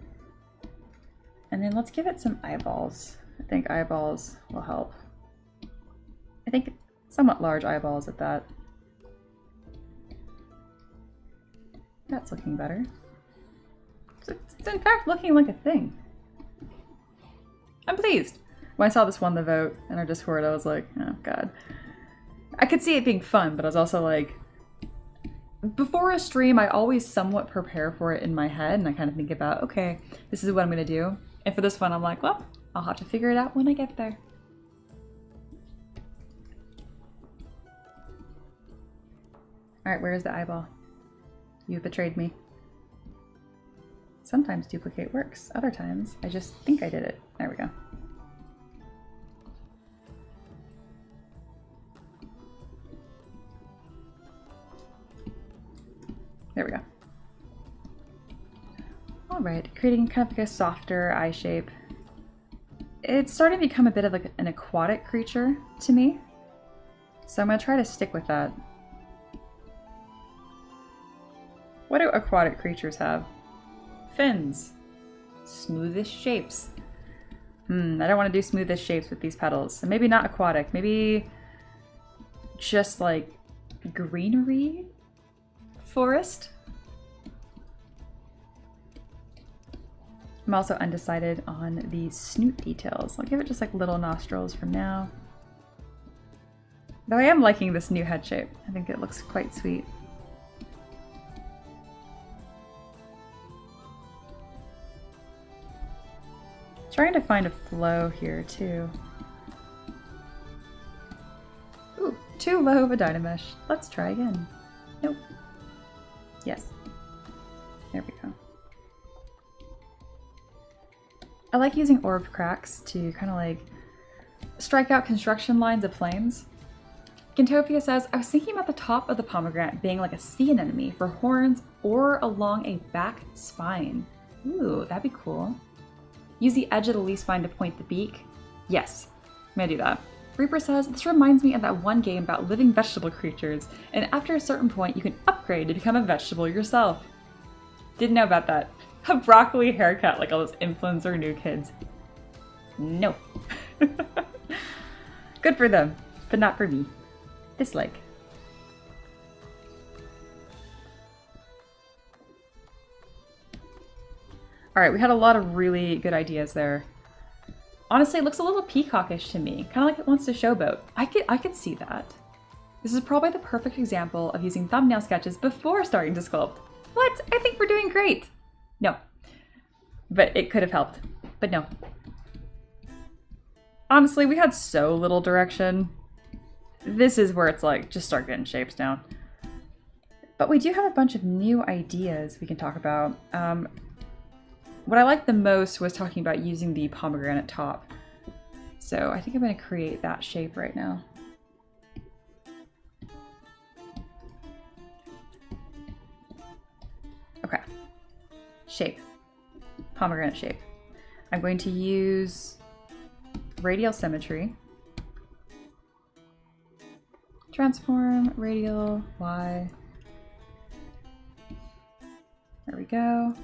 And then let's give it some eyeballs. I think eyeballs will help. I think somewhat large eyeballs at that. That's looking better. It's in fact looking like a thing. I'm pleased. When I saw this won the vote in our Discord, I was like, oh god. I could see it being fun, but I was also like, before a stream, I always somewhat prepare for it in my head, and I kind of think about, okay, this is what I'm going to do. And for this one, I'm like, well, I'll have to figure it out when I get there. Alright, where is the eyeball? You betrayed me. Sometimes duplicate works. Other times, I just think I did it. There we go. There we go. Alright, creating kind of like a softer eye shape. It's starting to become a bit of like an aquatic creature to me. So I'm going to try to stick with that. What do aquatic creatures have? Fins. Smoothest shapes. I don't want to do smoothest shapes with these petals. So maybe not aquatic. Maybe just like greenery? Forest? I'm also undecided on the snoot details. I'll give it just like little nostrils from now. Though I am liking this new head shape. I think it looks quite sweet. Trying to find a flow here too. Ooh, too low of a Dynamesh. Let's try again. Nope. Yes. There we go. I like using orb cracks to kind of like strike out construction lines of planes. Gintopia says, I was thinking about the top of the pomegranate being like a sea anemone for horns or along a back spine. Ooh, that'd be cool. Use the edge of the leaf spine to point the beak. Yes, I'm gonna do that. Reaper says, this reminds me of that one game about living vegetable creatures, and after a certain point you can upgrade to become a vegetable yourself. Didn't know about that. A broccoli haircut like all those influencer new kids. No. Good for them, but not for me. Dislike. Alright, we had a lot of really good ideas there. Honestly, it looks a little peacockish to me. Kind of like it wants to showboat. I could see that. This is probably the perfect example of using thumbnail sketches before starting to sculpt. What? I think we're doing great. No. But it could have helped. But no. Honestly, we had so little direction. This is where it's like, just start getting shapes down. But we do have a bunch of new ideas we can talk about. What I liked the most was talking about using the pomegranate top. So I think I'm going to create that shape right now. Okay. Shape. Pomegranate shape. I'm going to use radial symmetry. Transform, radial, Y. There we go.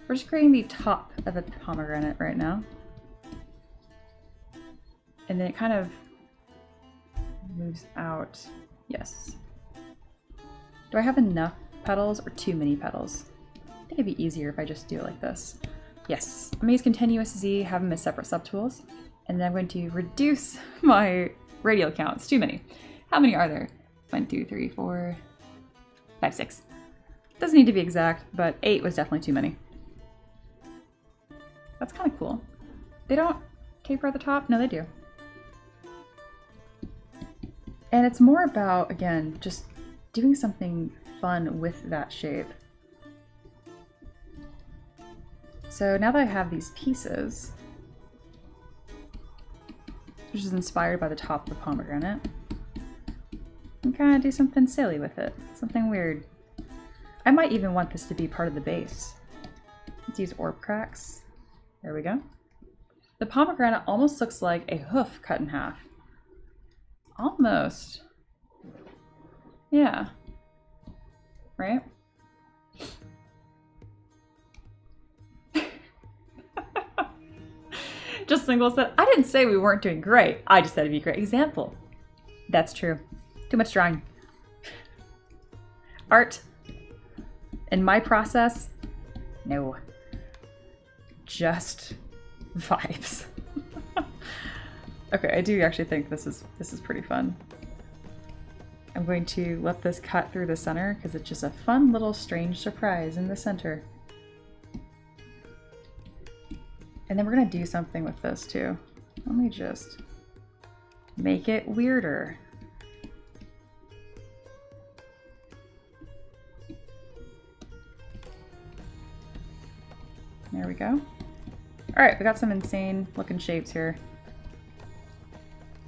We're just creating the top of a pomegranate right now. And then it kind of moves out. Yes. Do I have enough petals or too many petals? I think it'd be easier if I just do it like this. Yes. I'm gonna use continuous Z, have them as separate subtools. And then I'm going to reduce my radial count. It's too many. How many are there? 1, 2, 3, 4, 5, 6. Doesn't need to be exact, but 8 was definitely too many. That's kind of cool. They don't taper at the top? No, they do. And it's more about, again, just doing something fun with that shape. So now that I have these pieces, which is inspired by the top of the pomegranate, and kind of do something silly with it, something weird. I might even want this to be part of the base. Let's use orb cracks. There we go. The pomegranate almost looks like a hoof cut in half. Almost. Yeah. Right? Just Single said, I didn't say we weren't doing great. I just said it'd be a great example. That's true. Too much drawing. Art. In my process, no. Just vibes. Okay, I do actually think this is pretty fun. I'm going to let this cut through the center because it's just a fun little strange surprise in the center. And then we're gonna do something with this too. Let me just make it weirder. There we go. All right, we got some insane looking shapes here.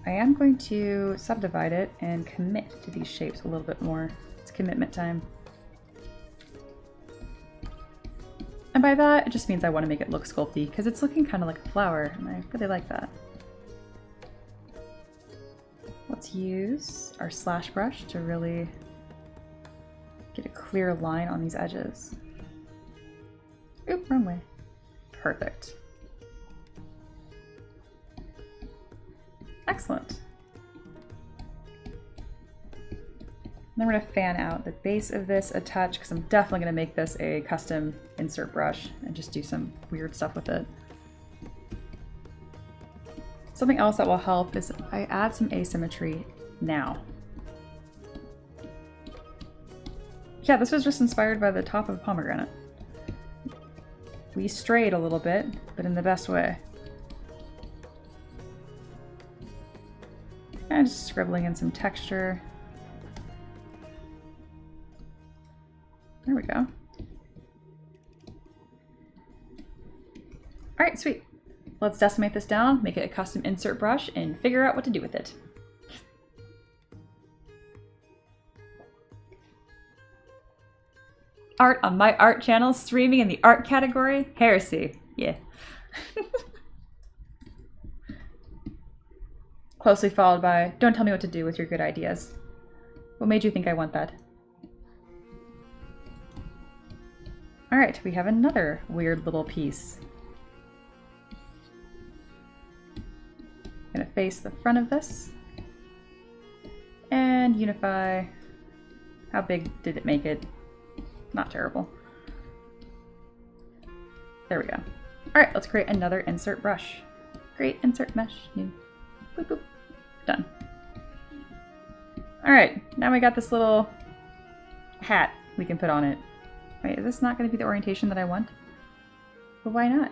I am going to subdivide it and commit to these shapes a little bit more. It's commitment time. And by that, it just means I want to make it look sculpty because it's looking kind of like a flower, and I really like that. Let's use our slash brush to really get a clear line on these edges. Oop, wrong way. Perfect. Excellent. Then we're going to fan out the base of this a touch because I'm definitely going to make this a custom insert brush and just do some weird stuff with it. Something else that will help is I add some asymmetry now. Yeah, this was just inspired by the top of a pomegranate. We strayed a little bit, but in the best way. And just scribbling in some texture. There we go. All right, sweet. Let's decimate this down, make it a custom insert brush, and figure out what to do with it. Art on my art channel, streaming in the art category. Heresy. Yeah. Closely followed by, don't tell me what to do with your good ideas. What made you think I want that? All right, we have another weird little piece. I'm gonna face the front of this and unify. How big did it make it? Not terrible. There we go. All right, let's create another insert brush. Create insert mesh, new. Boop, boop. Done. All right, now we got this little hat we can put on it. Wait, is this not going to be the orientation that I want? But why not?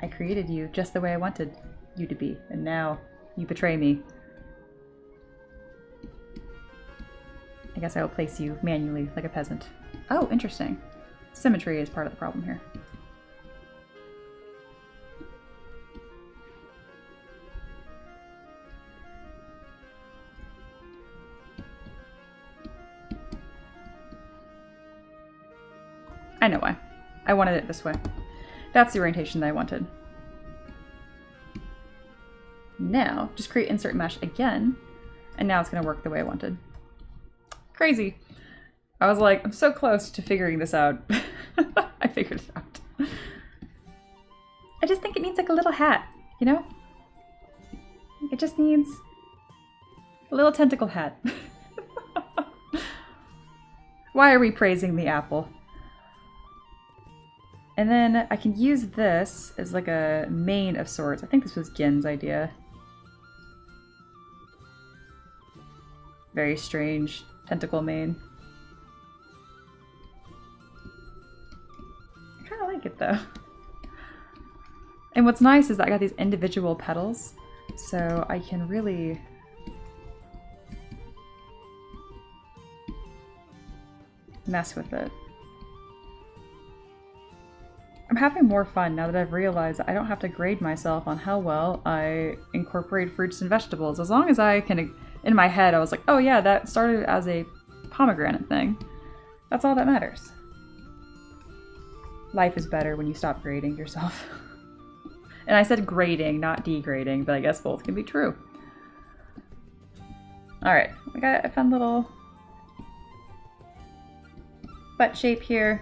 I created you just the way I wanted you to be, and now you betray me. I guess I will place you manually like a peasant. Oh, interesting. Symmetry is part of the problem here. I know why. I wanted it this way. That's the orientation that I wanted. Now, just create insert mesh again, and now it's going to work the way I wanted. Crazy. I was like, I'm so close to figuring this out. I figured it out. I just think it needs like a little hat, you know? It just needs a little tentacle hat. Why are we praising the apple? And then I can use this as like a mane of sorts. I think this was Gen's idea. Very strange tentacle mane. I kind of like it though. And what's nice is that I got these individual petals, so I can really mess with it. I'm having more fun now that I've realized that I don't have to grade myself on how well I incorporate fruits and vegetables. As long as I can, in my head, I was like, oh yeah, that started as a pomegranate thing. That's all that matters. Life is better when you stop grading yourself. And I said grading, not degrading, but I guess both can be true. Alright, I got a fun little butt shape here.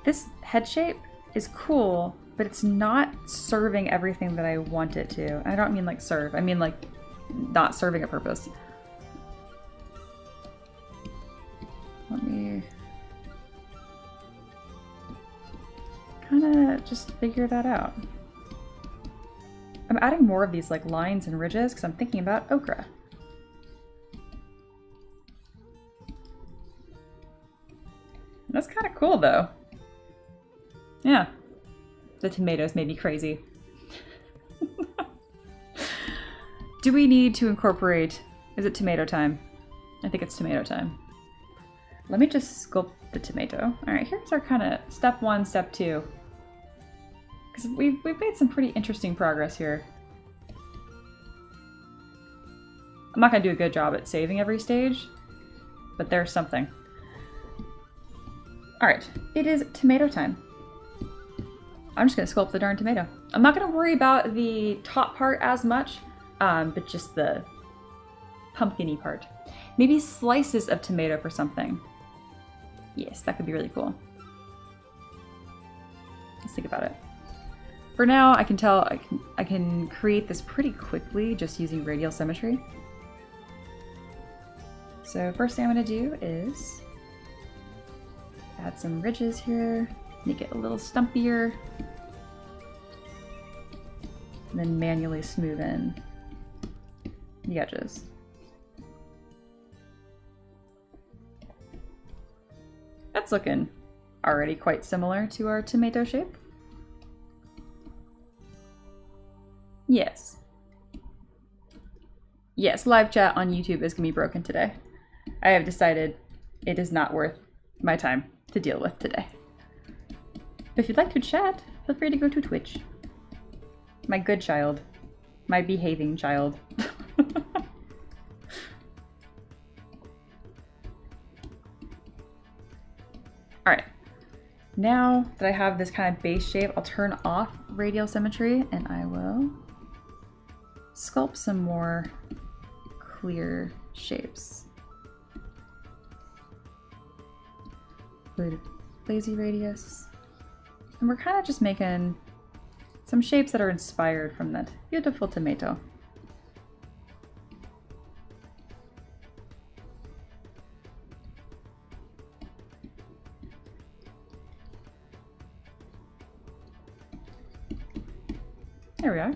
This head shape is cool, but it's not serving everything that I want it to. I don't mean like serve, I mean like not serving a purpose. Let me kind of just figure that out. I'm adding more of these like lines and ridges because I'm thinking about okra. That's kind of cool though. Yeah. The tomatoes made me crazy. Do we need to incorporate... Is it tomato time? I think it's tomato time. Let me just sculpt the tomato. Alright, here's our kind of step 1, step 2. Because we've made some pretty interesting progress here. I'm not going to do a good job at saving every stage, but there's something. Alright, it is tomato time. I'm just going to sculpt the darn tomato. I'm not going to worry about the top part as much, but just the pumpkin-y part. Maybe slices of tomato for something. Yes, that could be really cool. Let's think about it. For now, I can tell I can create this pretty quickly just using radial symmetry. So first thing I'm going to do is add some ridges here. Make it a little stumpier. And then manually smooth in the edges. That's looking already quite similar to our tomato shape. Yes. Yes, live chat on YouTube is gonna be broken today. I have decided it is not worth my time to deal with today. But if you'd like to chat, feel free to go to Twitch. My good child. My behaving child. Alright. Now that I have this kind of base shape, I'll turn off radial symmetry and I will sculpt some more clear shapes. Lazy radius. And we're kind of just making some shapes that are inspired from that beautiful tomato. There we are.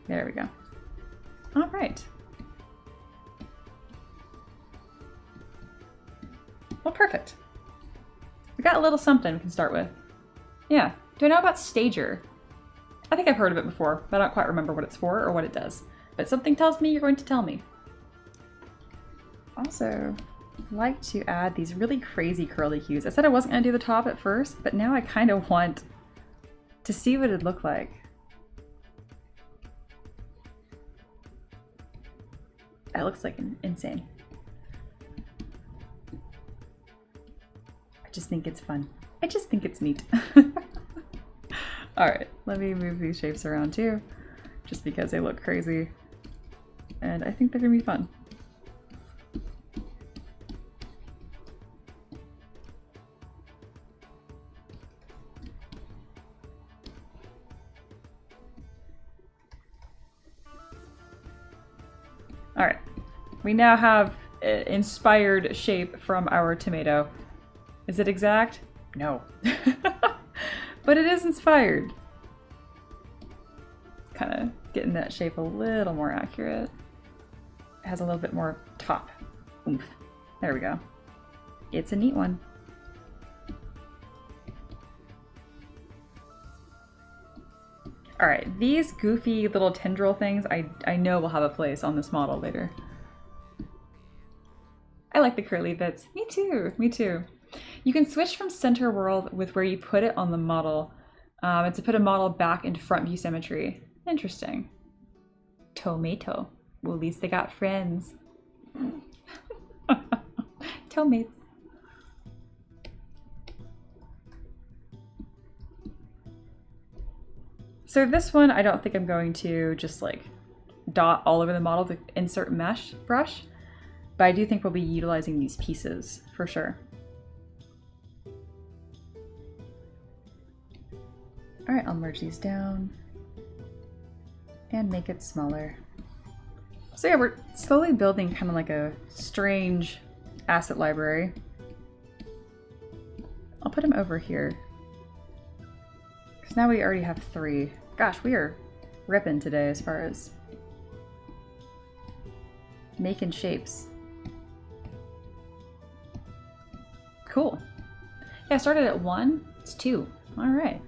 There we go. All right. Well, perfect. We got a little something we can start with. Yeah. Do I know about Stager? I think I've heard of it before, but I don't quite remember what it's for or what it does. But something tells me you're going to tell me. Also, I like to add these really crazy curly hues. I said I wasn't going to do the top at first, but now I kind of want to see what it'd look like. That looks like insane. I just think it's fun. I just think it's neat. All right, let me move these shapes around too, just because they look crazy. And I think they're gonna be fun. All right, we now have an inspired shape from our tomato. Is it exact? No. But it is inspired. Kind of getting that shape a little more accurate. It has a little bit more top oomph. There we go. It's a neat one. All right, these goofy little tendril things, I know will have a place on this model later. I like the curly bits. Me too, me too. You can switch from center world with where you put it on the model and to put a model back into front view symmetry. Interesting. Tomato. Well, at least they got friends. Tomates. So this one, I don't think I'm going to just like dot all over the model to insert mesh brush, but I do think we'll be utilizing these pieces for sure. All right, I'll merge these down and make it smaller. So yeah, we're slowly building kind of like a strange asset library. I'll put them over here, because now we already have 3. Gosh, we are ripping today as far as making shapes. Cool. Yeah, I started at 1, it's 2. All right.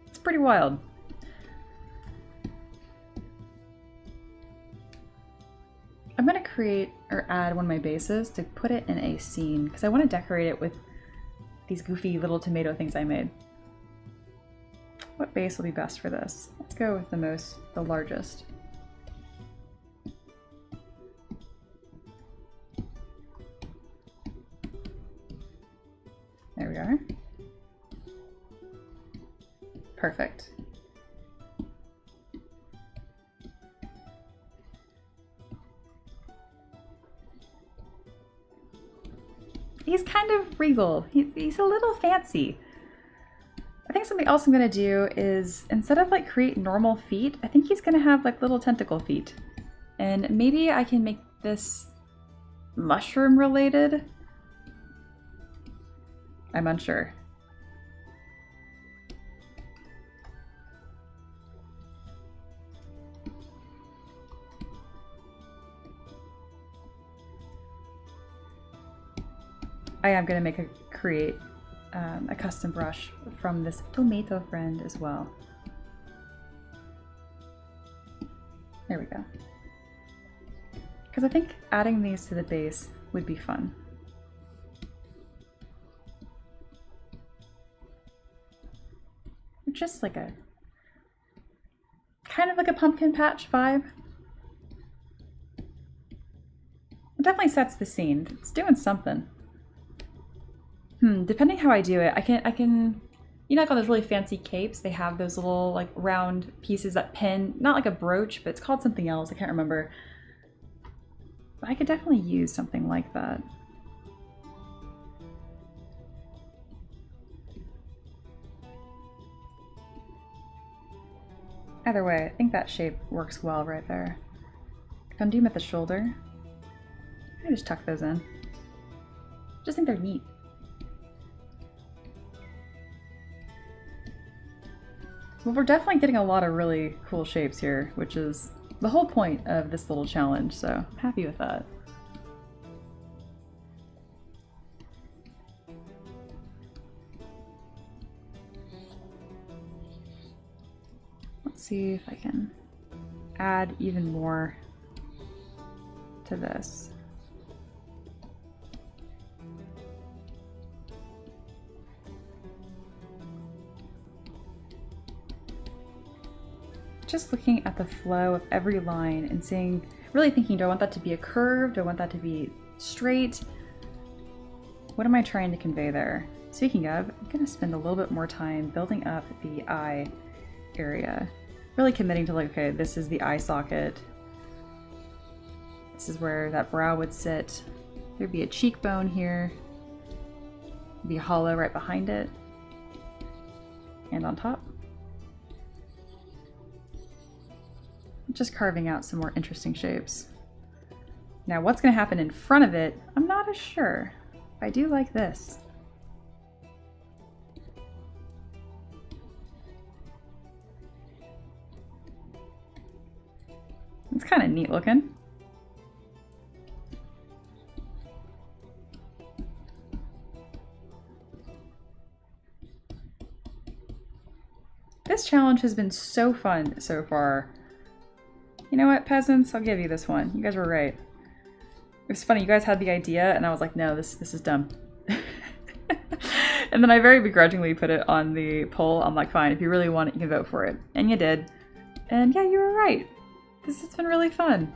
It's pretty wild. I'm gonna create or add one of my bases to put it in a scene because I want to decorate it with these goofy little tomato things I made. What base will be best for this? Let's go with the largest. There we are. Perfect. He's kind of regal. He's a little fancy. I think something else I'm gonna do is, instead of like create normal feet, I think he's gonna have like little tentacle feet. And maybe I can make this mushroom related? I'm unsure. I am going to create a custom brush from this tomato friend as well. There we go. Because I think adding these to the base would be fun. Just like a kind of like a pumpkin patch vibe. It definitely sets the scene. It's doing something. Depending how I do it, I can, you know, like on those really fancy capes, they have those little like round pieces that pin, not like a brooch, but it's called something else. I can't remember. But I could definitely use something like that. Either way, I think that shape works well right there. If I'm doing at the shoulder, I just tuck those in. Just think they're neat. Well, we're definitely getting a lot of really cool shapes here, which is the whole point of this little challenge, so I'm happy with that. Let's see if I can add even more to this. Just looking at the flow of every line and seeing Really thinking, do I want that to be a curve? Do I want that to be straight? What am I trying to convey there? Speaking of, I'm gonna spend a little bit more time building up the eye area. Really committing to like, okay, this is the eye socket. This is where that brow would sit. There'd be a cheekbone here. Be hollow right behind it. And on top. Just carving out some more interesting shapes. Now what's gonna happen in front of it, I'm not as sure. I do like this. It's kind of neat looking. This challenge has been so fun so far. You know what, peasants? I'll give you this one. You guys were right. It was funny, you guys had the idea, and I was like, no, this is dumb. And then I very begrudgingly put it on the poll. I'm like, fine, if you really want it, you can vote for it. And you did. And yeah, you were right. This has been really fun.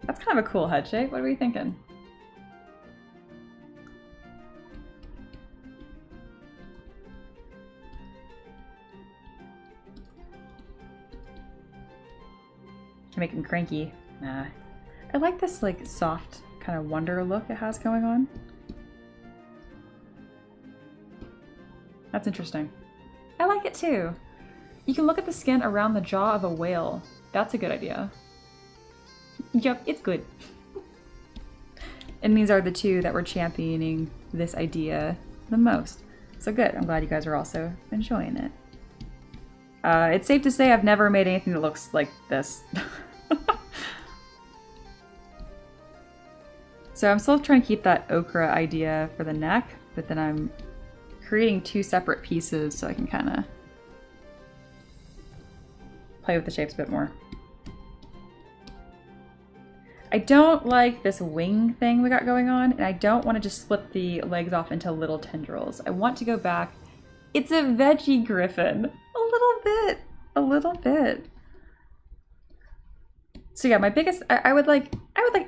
That's kind of a cool head shape. What are we thinking? To make him cranky. Nah. I like this like soft kind of wonder look it has going on. That's interesting. I like it too. You can look at the skin around the jaw of a whale. That's a good idea. Yep, it's good. And these are the two that were championing this idea the most. So good. I'm glad you guys are also enjoying it. It's safe to say I've never made anything that looks like this. So I'm still trying to keep that ochre idea for the neck, but then I'm creating two separate pieces so I can kind of play with the shapes a bit more. I don't like this wing thing we got going on, and I don't want to just split the legs off into little tendrils. I want to go back. It's a veggie griffin. A little bit. So yeah, my biggest, I would like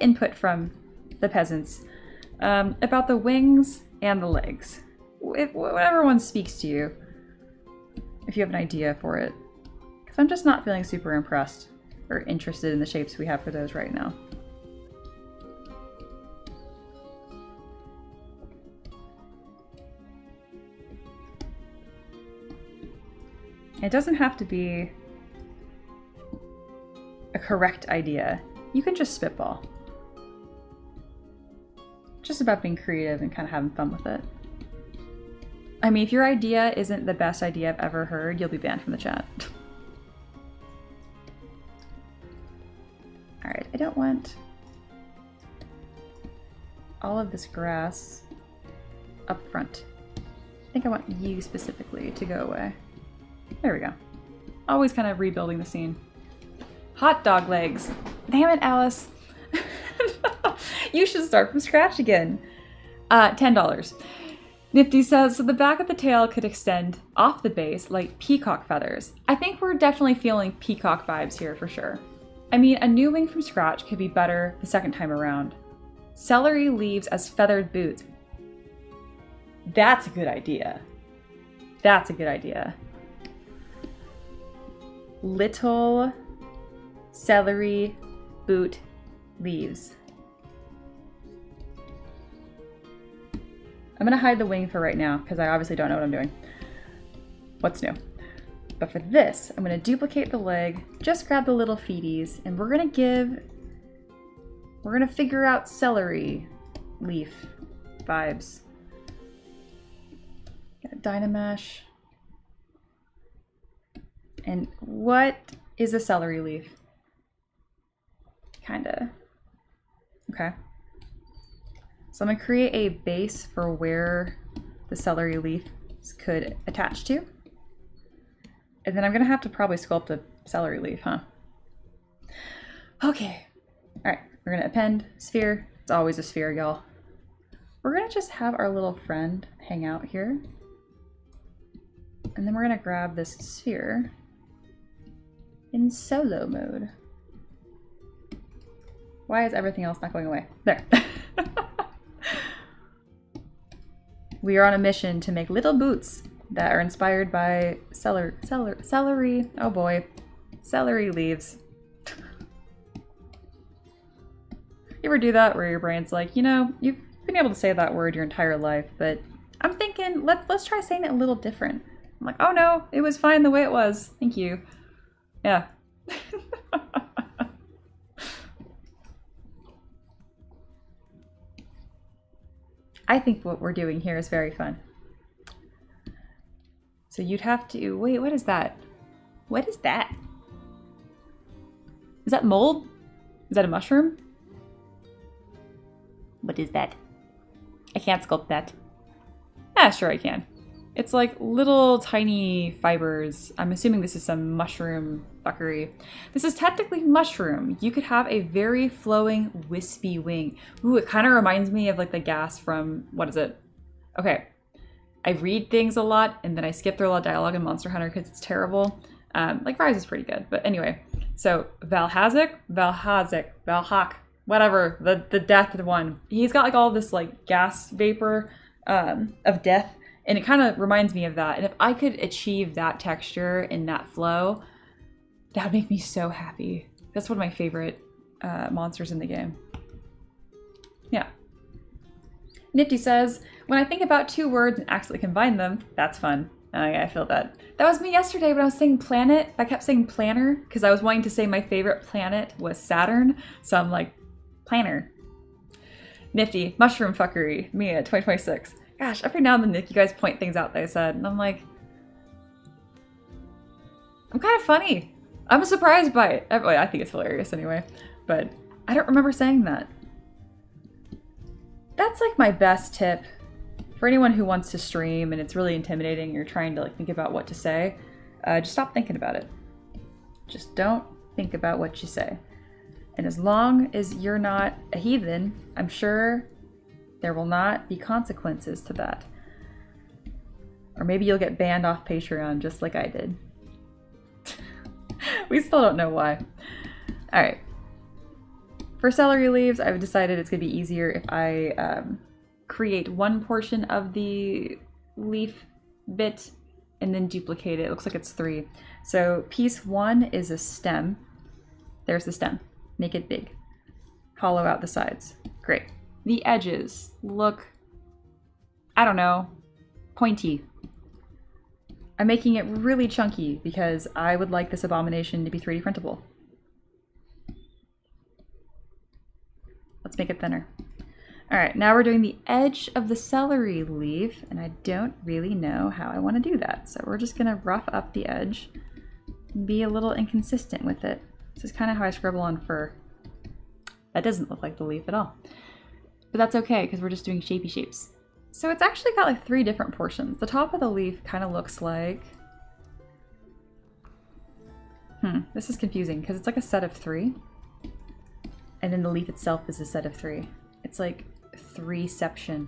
input from the peasants about the wings and the legs. Whatever one speaks to you, if you have an idea for it. Because I'm just not feeling super impressed or interested in the shapes we have for those right now. It doesn't have to be a correct idea. You can just spitball. Just about being creative and kind of having fun with it. I mean, if your idea isn't the best idea I've ever heard, you'll be banned from the chat. Alright, I don't want all of this grass up front. I think I want you specifically to go away. There we go. Always kind of rebuilding the scene. Hot dog legs. Damn it, Alice. You should start from scratch again. $10. Nifty says, so the back of the tail could extend off the base like peacock feathers. I think we're definitely feeling peacock vibes here for sure. I mean, a new wing from scratch could be better the second time around. Celery leaves as feathered boots. That's a good idea. That's a good idea. Little celery boot leaves. I'm gonna hide the wing for right now because I obviously don't know what I'm doing. What's new? But for this, I'm gonna duplicate the leg, just grab the little feeties, and we're gonna figure out celery leaf vibes. Got a Dynamesh. And what is a celery leaf? Kinda. Okay. So I'm gonna create a base for where the celery leaf could attach to. And then I'm gonna have to probably sculpt a celery leaf, huh? Okay. All right, we're gonna append sphere. It's always a sphere, y'all. We're gonna just have our little friend hang out here. And then we're gonna grab this sphere in solo mode. Why is everything else not going away? There. We are on a mission to make little boots that are inspired by celery. Oh boy. Celery leaves. You ever do that where your brain's like, you know, you've been able to say that word your entire life, but I'm thinking, let's try saying it a little different. I'm like, oh no, it was fine the way it was. Thank you. Yeah. I think what we're doing here is very fun. So you'd have to, wait, what is that? What is that? Is that mold? Is that a mushroom? What is that? I can't sculpt that. Yeah, sure I can. It's like little tiny fibers. I'm assuming this is some mushroom fuckery. This is technically mushroom. You could have a very flowing, wispy wing. Ooh, it kind of reminds me of like the gas from, what is it? Okay, I read things a lot and then I skip through a lot of dialogue in Monster Hunter because it's terrible. Like Rise is pretty good, but anyway. So Valhazak, whatever, the death one. He's got like all this like gas vapor of death, and it kind of reminds me of that. And if I could achieve that texture and that flow, that would make me so happy. That's one of my favorite monsters in the game. Yeah. Nifty says, when I think about two words and actually combine them, that's fun. Yeah, I feel that. That was me yesterday when I was saying planet. I kept saying planner because I was wanting to say my favorite planet was Saturn. So I'm like, planner. Nifty. Mushroom fuckery. Mia, 2026. Gosh, every now and then you guys point things out that I said. And I'm like, I'm kind of funny. I'm surprised by it. I think it's hilarious anyway. But I don't remember saying that. That's like my best tip. For anyone who wants to stream and it's really intimidating and you're trying to like think about what to say, just stop thinking about it. Just don't think about what you say. And as long as you're not a heathen, I'm sure there will not be consequences to that. Or maybe you'll get banned off Patreon just like I did. We still don't know why. All right. For celery leaves, I've decided it's gonna be easier if I create one portion of the leaf bit and then duplicate it. It looks like it's 3. So piece 1 is a stem. There's the stem. Make it big. Hollow out the sides. Great. The edges look, I don't know, pointy. I'm making it really chunky because I would like this abomination to be 3D printable. Let's make it thinner. All right, now we're doing the edge of the celery leaf, and I don't really know how I want to do that. So we're just gonna rough up the edge and be a little inconsistent with it. This is kind of how I scribble on fur. That doesn't look like the leaf at all. But that's okay, because we're just doing shapey shapes. So it's actually got like 3 different portions. The top of the leaf kind of looks like... this is confusing, because it's like a set of 3. And then the leaf itself is a set of 3. It's like 3-ception.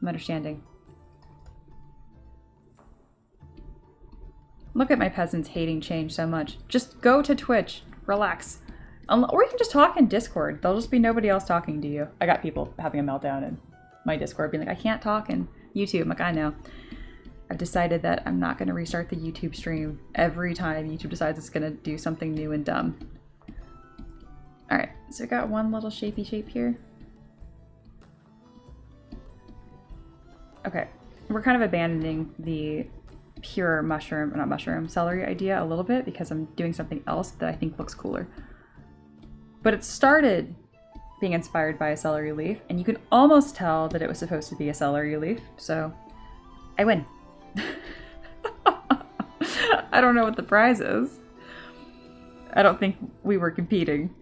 I'm understanding. Look at my peasants hating change so much. Just go to Twitch. Relax. Or you can just talk in Discord. There'll just be nobody else talking to you. I got people having a meltdown in my Discord being like, I can't talk in YouTube. I'm like, I know. I've decided that I'm not going to restart the YouTube stream every time YouTube decides it's going to do something new and dumb. Alright, so we got one little shapey shape here. Okay, we're kind of abandoning the pure mushroom, or not mushroom, celery idea a little bit because I'm doing something else that I think looks cooler. But it started being inspired by a celery leaf, and you can almost tell that it was supposed to be a celery leaf, so I win. I don't know what the prize is. I don't think we were competing.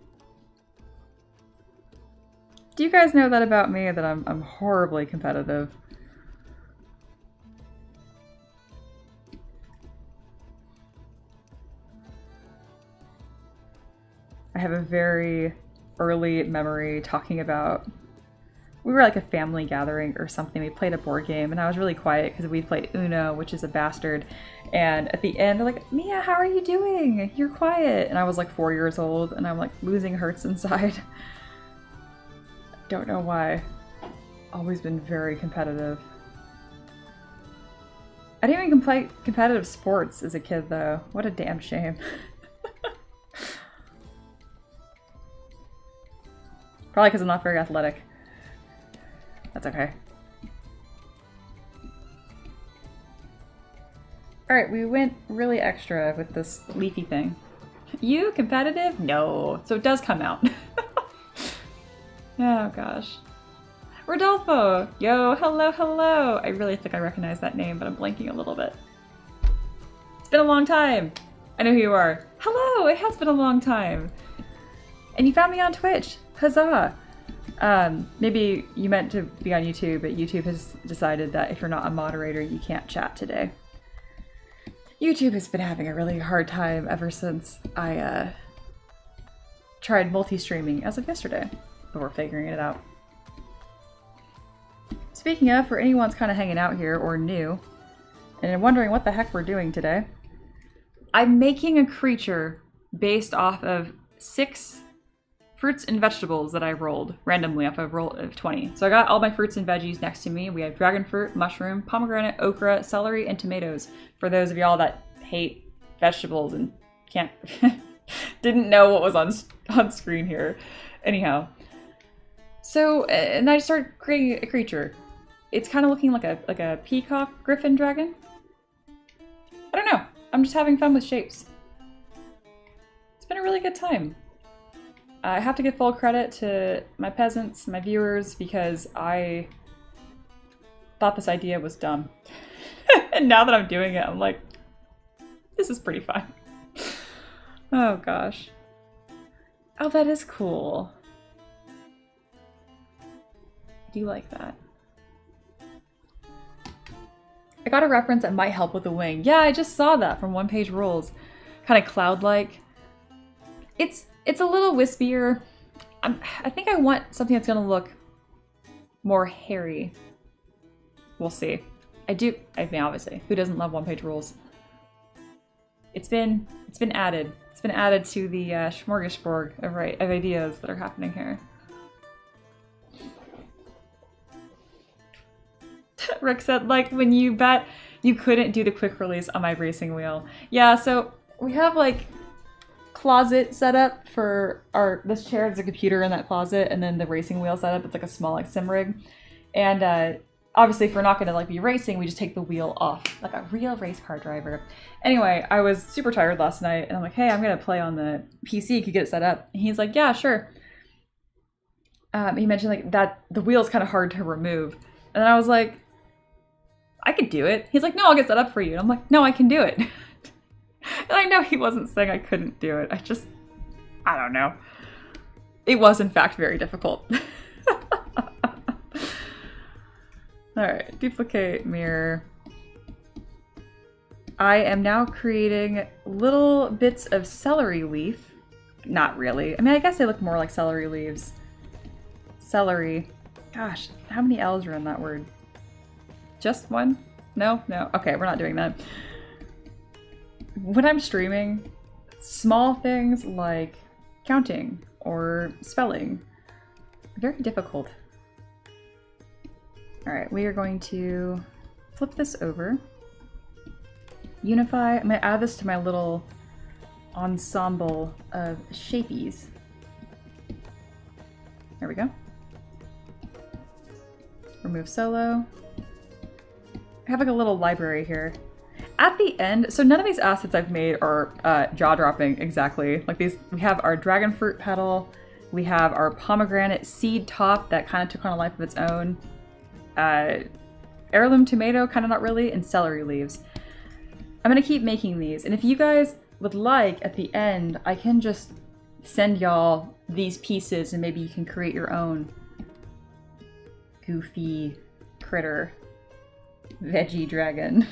Do you guys know that about me, that I'm horribly competitive? I have a very early memory talking about we were like a family gathering or something. We played a board game and I was really quiet because we played Uno, which is a bastard. And at the end, they're like, Mia, how are you doing? You're quiet. And I was like 4 years old and I'm like losing hearts inside. Don't know why. Always been very competitive. I didn't even play competitive sports as a kid though. What a damn shame. Probably because I'm not very athletic. That's okay. Alright, we went really extra with this leafy thing. You competitive? No. So it does come out. Oh gosh. Rodolfo! Yo, hello, hello! I really think I recognize that name, but I'm blanking a little bit. It's been a long time! I know who you are. Hello! It has been a long time! And you found me on Twitch! Huzzah! Maybe you meant to be on YouTube, but YouTube has decided that if you're not a moderator, you can't chat today. YouTube has been having a really hard time ever since I tried multi-streaming as of yesterday, but we're figuring it out. Speaking of, for anyone's kind of hanging out here or new, and wondering what the heck we're doing today, I'm making a creature based off of 6 fruits and vegetables that I rolled randomly off a roll of 20. So I got all my fruits and veggies next to me. We have dragon fruit, mushroom, pomegranate, okra, celery, and tomatoes. For those of y'all that hate vegetables and can't didn't know what was on screen here. Anyhow. So, and I started creating a creature. It's kind of looking like a peacock griffin dragon. I don't know. I'm just having fun with shapes. It's been a really good time. I have to give full credit to my peasants, my viewers, because I thought this idea was dumb. And now that I'm doing it, I'm like, this is pretty fun. Oh gosh. Oh, that is cool. I do like that. I got a reference that might help with the wing. Yeah, I just saw that from One Page Rules. Kind of cloud-like. It's a little wispier. I think I want something that's gonna look more hairy. We'll see. I mean, obviously, who doesn't love One Page Rules? It's been added. It's been added to the smorgasbord of ideas that are happening here. Rick said, like, when you bet you couldn't do the quick release on my racing wheel. Yeah, so we have like closet set up for this chair. There's a computer in that closet, and then the racing wheel set up. It's like a small like sim rig, and obviously if we're not going to like be racing, we just take the wheel off like a real race car driver. Anyway, I was super tired last night, and I'm like, hey, I'm gonna play on the PC. Could get it set up? And he's like, yeah, sure. He mentioned like that the wheel's kind of hard to remove, and then I was like, I could do it. He's like, no, I'll get set up for you. And I'm like, no, I can do it. And I know he wasn't saying I couldn't do it. I don't know. It was, in fact, very difficult. Alright, duplicate mirror. I am now creating little bits of celery leaf. Not really. I mean, I guess they look more like celery leaves. Celery. Gosh, how many L's are in that word? Just one? No? No. Okay, we're not doing that. When I'm streaming, small things like counting or spelling are very difficult. Alright, we are going to flip this over. Unify. I'm going to add this to my little ensemble of shapies. There we go. Remove solo. I have like a little library here. At the end, so none of these assets I've made are jaw-dropping exactly. Like these, we have our dragon fruit petal, we have our pomegranate seed top that kind of took on a life of its own, heirloom tomato, kind of not really, and celery leaves. I'm gonna keep making these, and if you guys would like, at the end, I can just send y'all these pieces and maybe you can create your own goofy critter. Veggie dragon.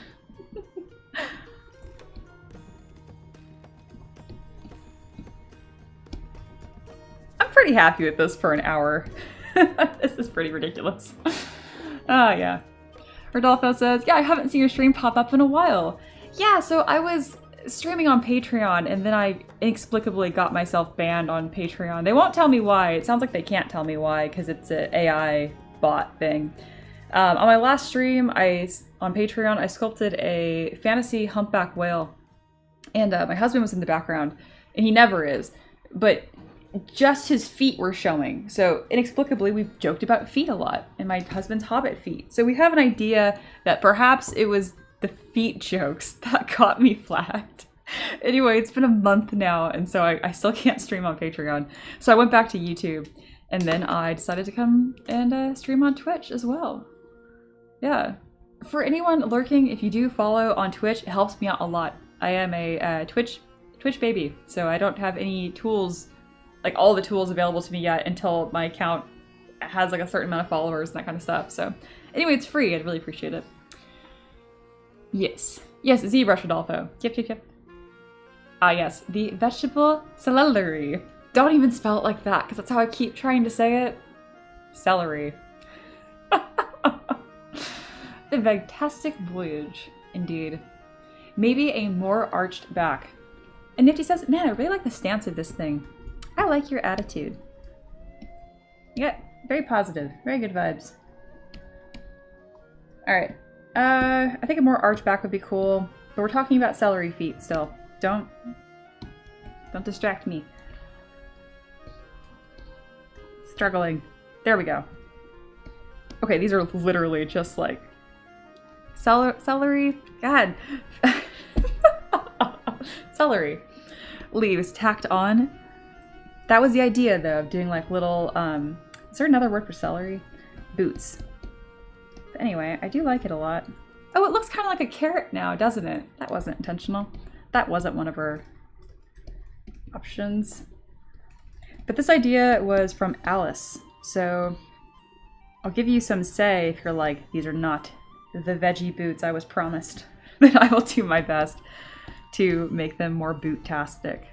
I'm pretty happy with this for an hour. This is pretty ridiculous. Yeah. Rodolfo says, yeah, I haven't seen your stream pop up in a while. Yeah, so I was streaming on Patreon and then I inexplicably got myself banned on Patreon. They won't tell me why. It sounds like they can't tell me why because it's an AI bot thing. On my last stream on Patreon, I sculpted a fantasy humpback whale. And my husband was in the background, and he never is. But just his feet were showing. So inexplicably, we've joked about feet a lot, and my husband's hobbit feet. So we have an idea that perhaps it was the feet jokes that got me flagged. Anyway, it's been a month now, and so I still can't stream on Patreon. So I went back to YouTube, and then I decided to come and stream on Twitch as well. Yeah. For anyone lurking, if you do follow on Twitch, it helps me out a lot. I am a Twitch baby, so I don't have any tools, like all the tools available to me yet until my account has like a certain amount of followers and that kind of stuff. So anyway, it's free. I'd really appreciate it. Yes. Yes, ZBrush Rodolfo. Yep. Ah, yes. The vegetable celery. Don't even spell it like that, because that's how I keep trying to say it. Celery. The fantastic voyage, indeed. Maybe a more arched back. And Nifty says, man, I really like the stance of this thing. I like your attitude. Yeah, very positive. Very good vibes. Alright. I think a more arched back would be cool. But we're talking about celery feet still. Don't distract me. Struggling. There we go. Okay, these are literally just like celery. God. Celery leaves tacked on. That was the idea, though, of doing like little, is there another word for celery? Boots. But anyway, I do like it a lot. Oh, it looks kind of like a carrot now, doesn't it? That wasn't intentional. That wasn't one of our options. But this idea was from Alice, so I'll give you some say if you're like, these are not the veggie boots I was promised. Then I will do my best to make them more boot-tastic.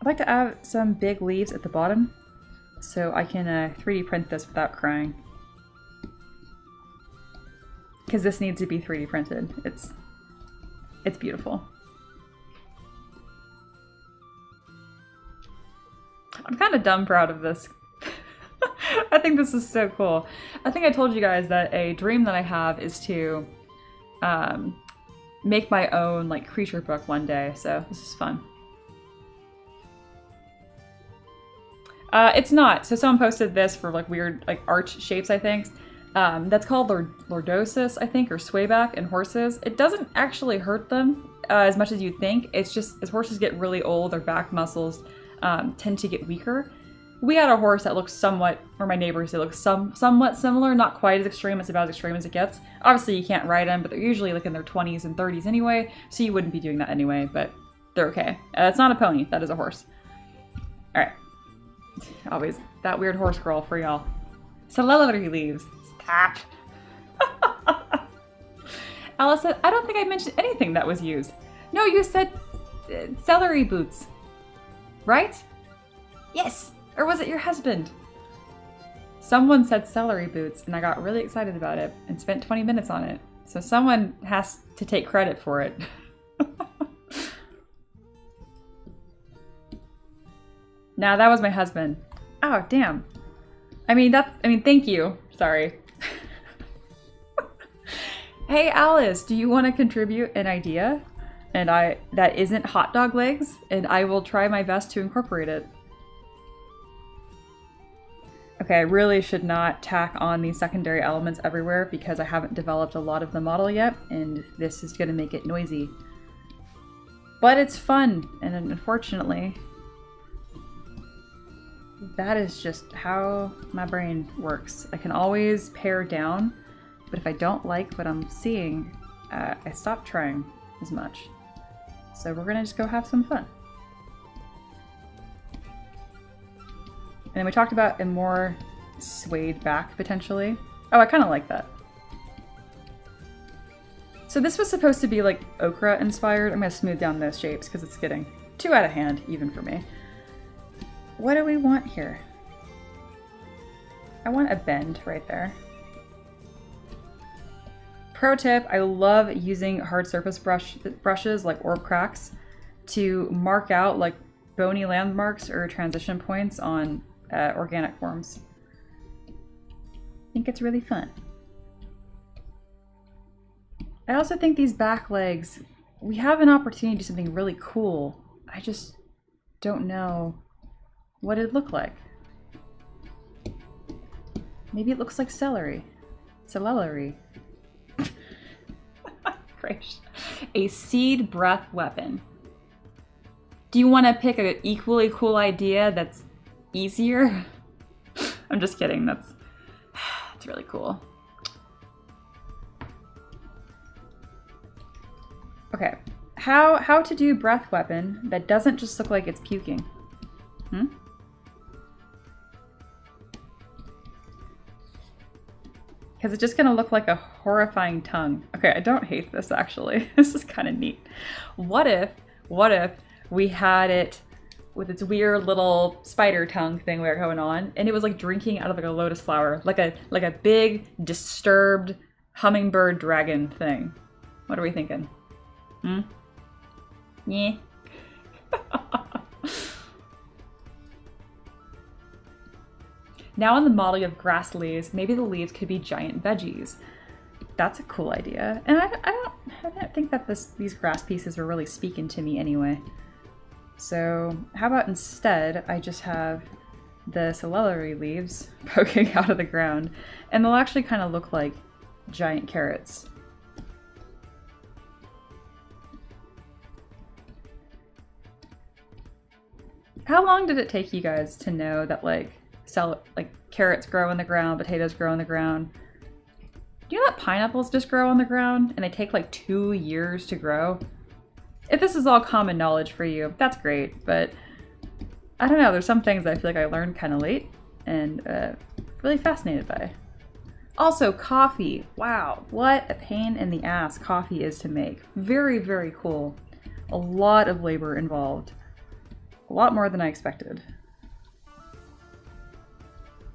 I'd like to add some big leaves at the bottom so I can 3D print this without crying. Because this needs to be 3D printed. It's beautiful. I'm kind of dumb proud of this. I think this is so cool. I think I told you guys that a dream that I have is to make my own like creature book one day, so this is fun. It's not. So someone posted this for like weird like arch shapes, I think. That's called lordosis, I think, or swayback in horses. It doesn't actually hurt them as much as you'd think. It's just as horses get really old, their back muscles tend to get weaker. We had a horse that looked somewhat, or my neighbors, it looks somewhat similar, not quite as extreme. It's about as extreme as it gets. Obviously, you can't ride them, but they're usually like in their 20s and 30s anyway, so you wouldn't be doing that anyway, but they're okay. It's not a pony, that is a horse. Alright. Always that weird horse girl for y'all. Celery leaves. Stop. Alice said, I don't think I mentioned anything that was used. No, you said celery boots. Right? Yes. Or was it your husband? Someone said celery boots, and I got really excited about it and spent 20 minutes on it. So someone has to take credit for it. Now that was my husband. Oh, damn. I mean, thank you. Sorry. Hey, Alice, do you want to contribute an idea? And that isn't hot dog legs, and I will try my best to incorporate it. Okay, I really should not tack on these secondary elements everywhere because I haven't developed a lot of the model yet, and this is going to make it noisy. But it's fun, and unfortunately, that is just how my brain works. I can always pare down, but if I don't like what I'm seeing, I stop trying as much. So we're going to just go have some fun. And then we talked about a more swayed back, potentially. Oh, I kind of like that. So this was supposed to be like okra inspired. I'm going to smooth down those shapes because it's getting too out of hand, even for me. What do we want here? I want a bend right there. Pro tip, I love using hard surface brushes like orb cracks to mark out like bony landmarks or transition points on organic forms. I think it's really fun. I also think these back legs, we have an opportunity to do something really cool. I just don't know what it'd look like. Maybe it looks like celery. Celery. Great. A seed breath weapon. Do you want to pick an equally cool idea that's easier? I'm just kidding. That's really cool. Okay. How to do breath weapon that doesn't just look like it's puking? Because it's just gonna look like a horrifying tongue. Okay, I don't hate this actually. This is kind of neat. What if we had it with its weird little spider tongue thing we were going on, and it was like drinking out of like a lotus flower, like a big disturbed hummingbird dragon thing. What are we thinking? Yeah. Now on the model you have grass leaves, maybe the leaves could be giant veggies. That's a cool idea. And I don't think that these grass pieces are really speaking to me anyway. So how about instead I just have the celery leaves poking out of the ground, and they'll actually kind of look like giant carrots. How long did it take you guys to know that like carrots grow in the ground, potatoes grow in the ground? Do you know that pineapples just grow on the ground and they take like 2 years to grow? If this is all common knowledge for you, that's great, but I don't know, there's some things I feel like I learned kind of late and really fascinated by. Also, coffee. Wow, what a pain in the ass coffee is to make. Very, very cool. A lot of labor involved. A lot more than I expected.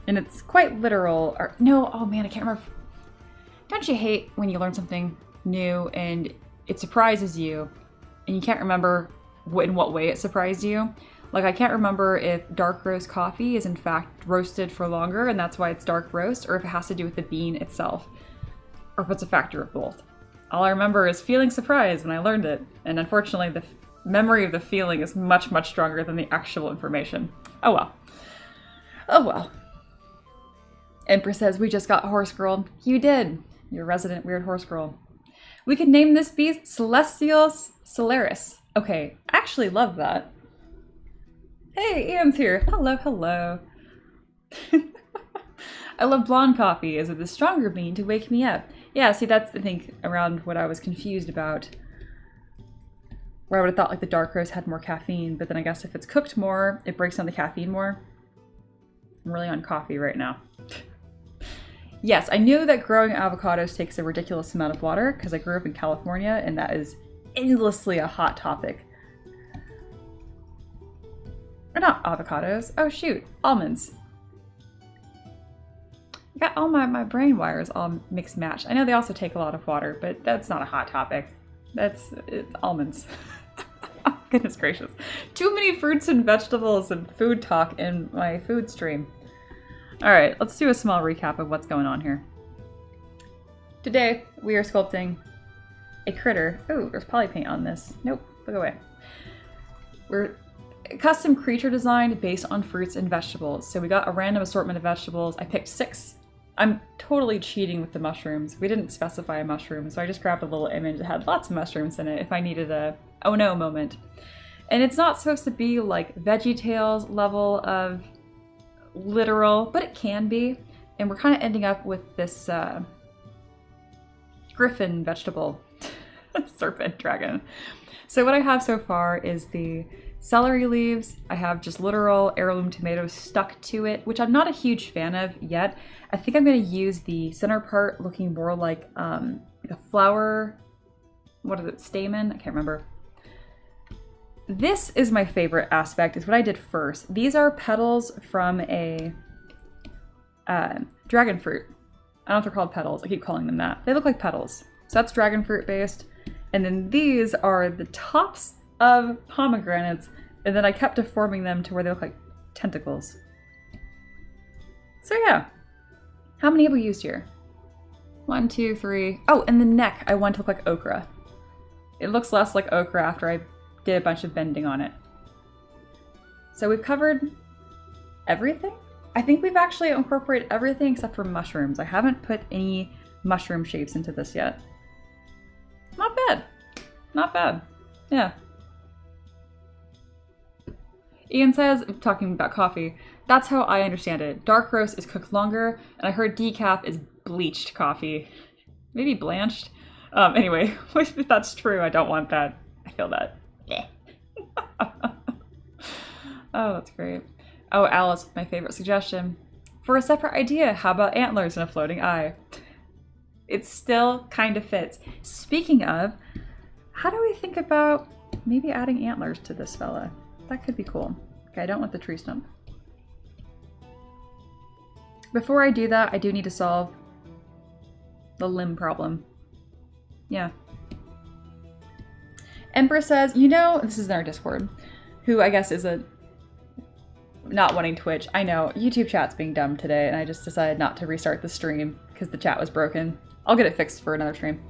And it's quite literal. Or, no, oh man, I can't remember. Don't you hate when you learn something new and it surprises you and you can't remember in what way it surprised you? Like, I can't remember if dark roast coffee is in fact roasted for longer and that's why it's dark roast, or if it has to do with the bean itself, or if it's a factor of both. All I remember is feeling surprised when I learned it, and unfortunately the memory of the feeling is much, much stronger than the actual information. Oh well. Oh well. Empress says, we just got horse girl. You did. You're a resident weird horse girl. We could name this beast Celestial Solaris. Okay, I actually love that. Hey, Ian's here. Hello, hello. I love blonde coffee. Is it the stronger bean to wake me up? Yeah, see, that's, I think, around what I was confused about. Where I would have thought like the dark roast had more caffeine, but then I guess if it's cooked more, it breaks down the caffeine more. I'm really on coffee right now. Yes, I knew that growing avocados takes a ridiculous amount of water because I grew up in California and that is endlessly a hot topic. Or not avocados. Oh shoot, almonds. I got all my brain wires all mixed matched. I know they also take a lot of water, but that's not a hot topic. That's almonds. Goodness gracious. Too many fruits and vegetables and food talk in my food stream. All right, let's do a small recap of what's going on here. Today, we are sculpting a critter. Oh, there's poly paint on this. Nope, look away. We're custom creature designed based on fruits and vegetables. So we got a random assortment of vegetables. I picked 6. I'm totally cheating with the mushrooms. We didn't specify a mushroom, so I just grabbed a little image that had lots of mushrooms in it if I needed a oh no moment. And it's not supposed to be like VeggieTales level of literal, but it can be. And we're kind of ending up with this griffin vegetable serpent dragon. So what I have so far is the celery leaves. I have just literal heirloom tomatoes stuck to it, which I'm not a huge fan of yet. I think I'm going to use the center part looking more like a flower, what is it, stamen? I can't remember. This is my favorite aspect, is what I did first. These are petals from a dragon fruit. I don't know if they're called petals. I keep calling them that. They look like petals. So that's dragon fruit based. And then these are the tops of pomegranates. And then I kept deforming them to where they look like tentacles. So yeah. How many have we used here? 1, 2, 3. Oh, and the neck I want to look like ochre. It looks less like ochre after I did a bunch of bending on it. So we've covered everything? I think we've actually incorporated everything except for mushrooms. I haven't put any mushroom shapes into this yet. Not bad. Not bad. Yeah. Ian says, talking about coffee, that's how I understand it. Dark roast is cooked longer, and I heard decaf is bleached coffee. Maybe blanched? Anyway, if that's true, I don't want that. I feel that. Oh, that's great. Oh, Alice, my favorite suggestion. For a separate idea, how about antlers and a floating eye? It still kind of fits. Speaking of, how do we think about maybe adding antlers to this fella? That could be cool. Okay, I don't want the tree stump. Before I do that, I do need to solve the limb problem. Yeah. Empress says, you know, this is in our Discord, who I guess is a not wanting Twitch. I know, YouTube chat's being dumb today, and I just decided not to restart the stream because the chat was broken. I'll get it fixed for another stream.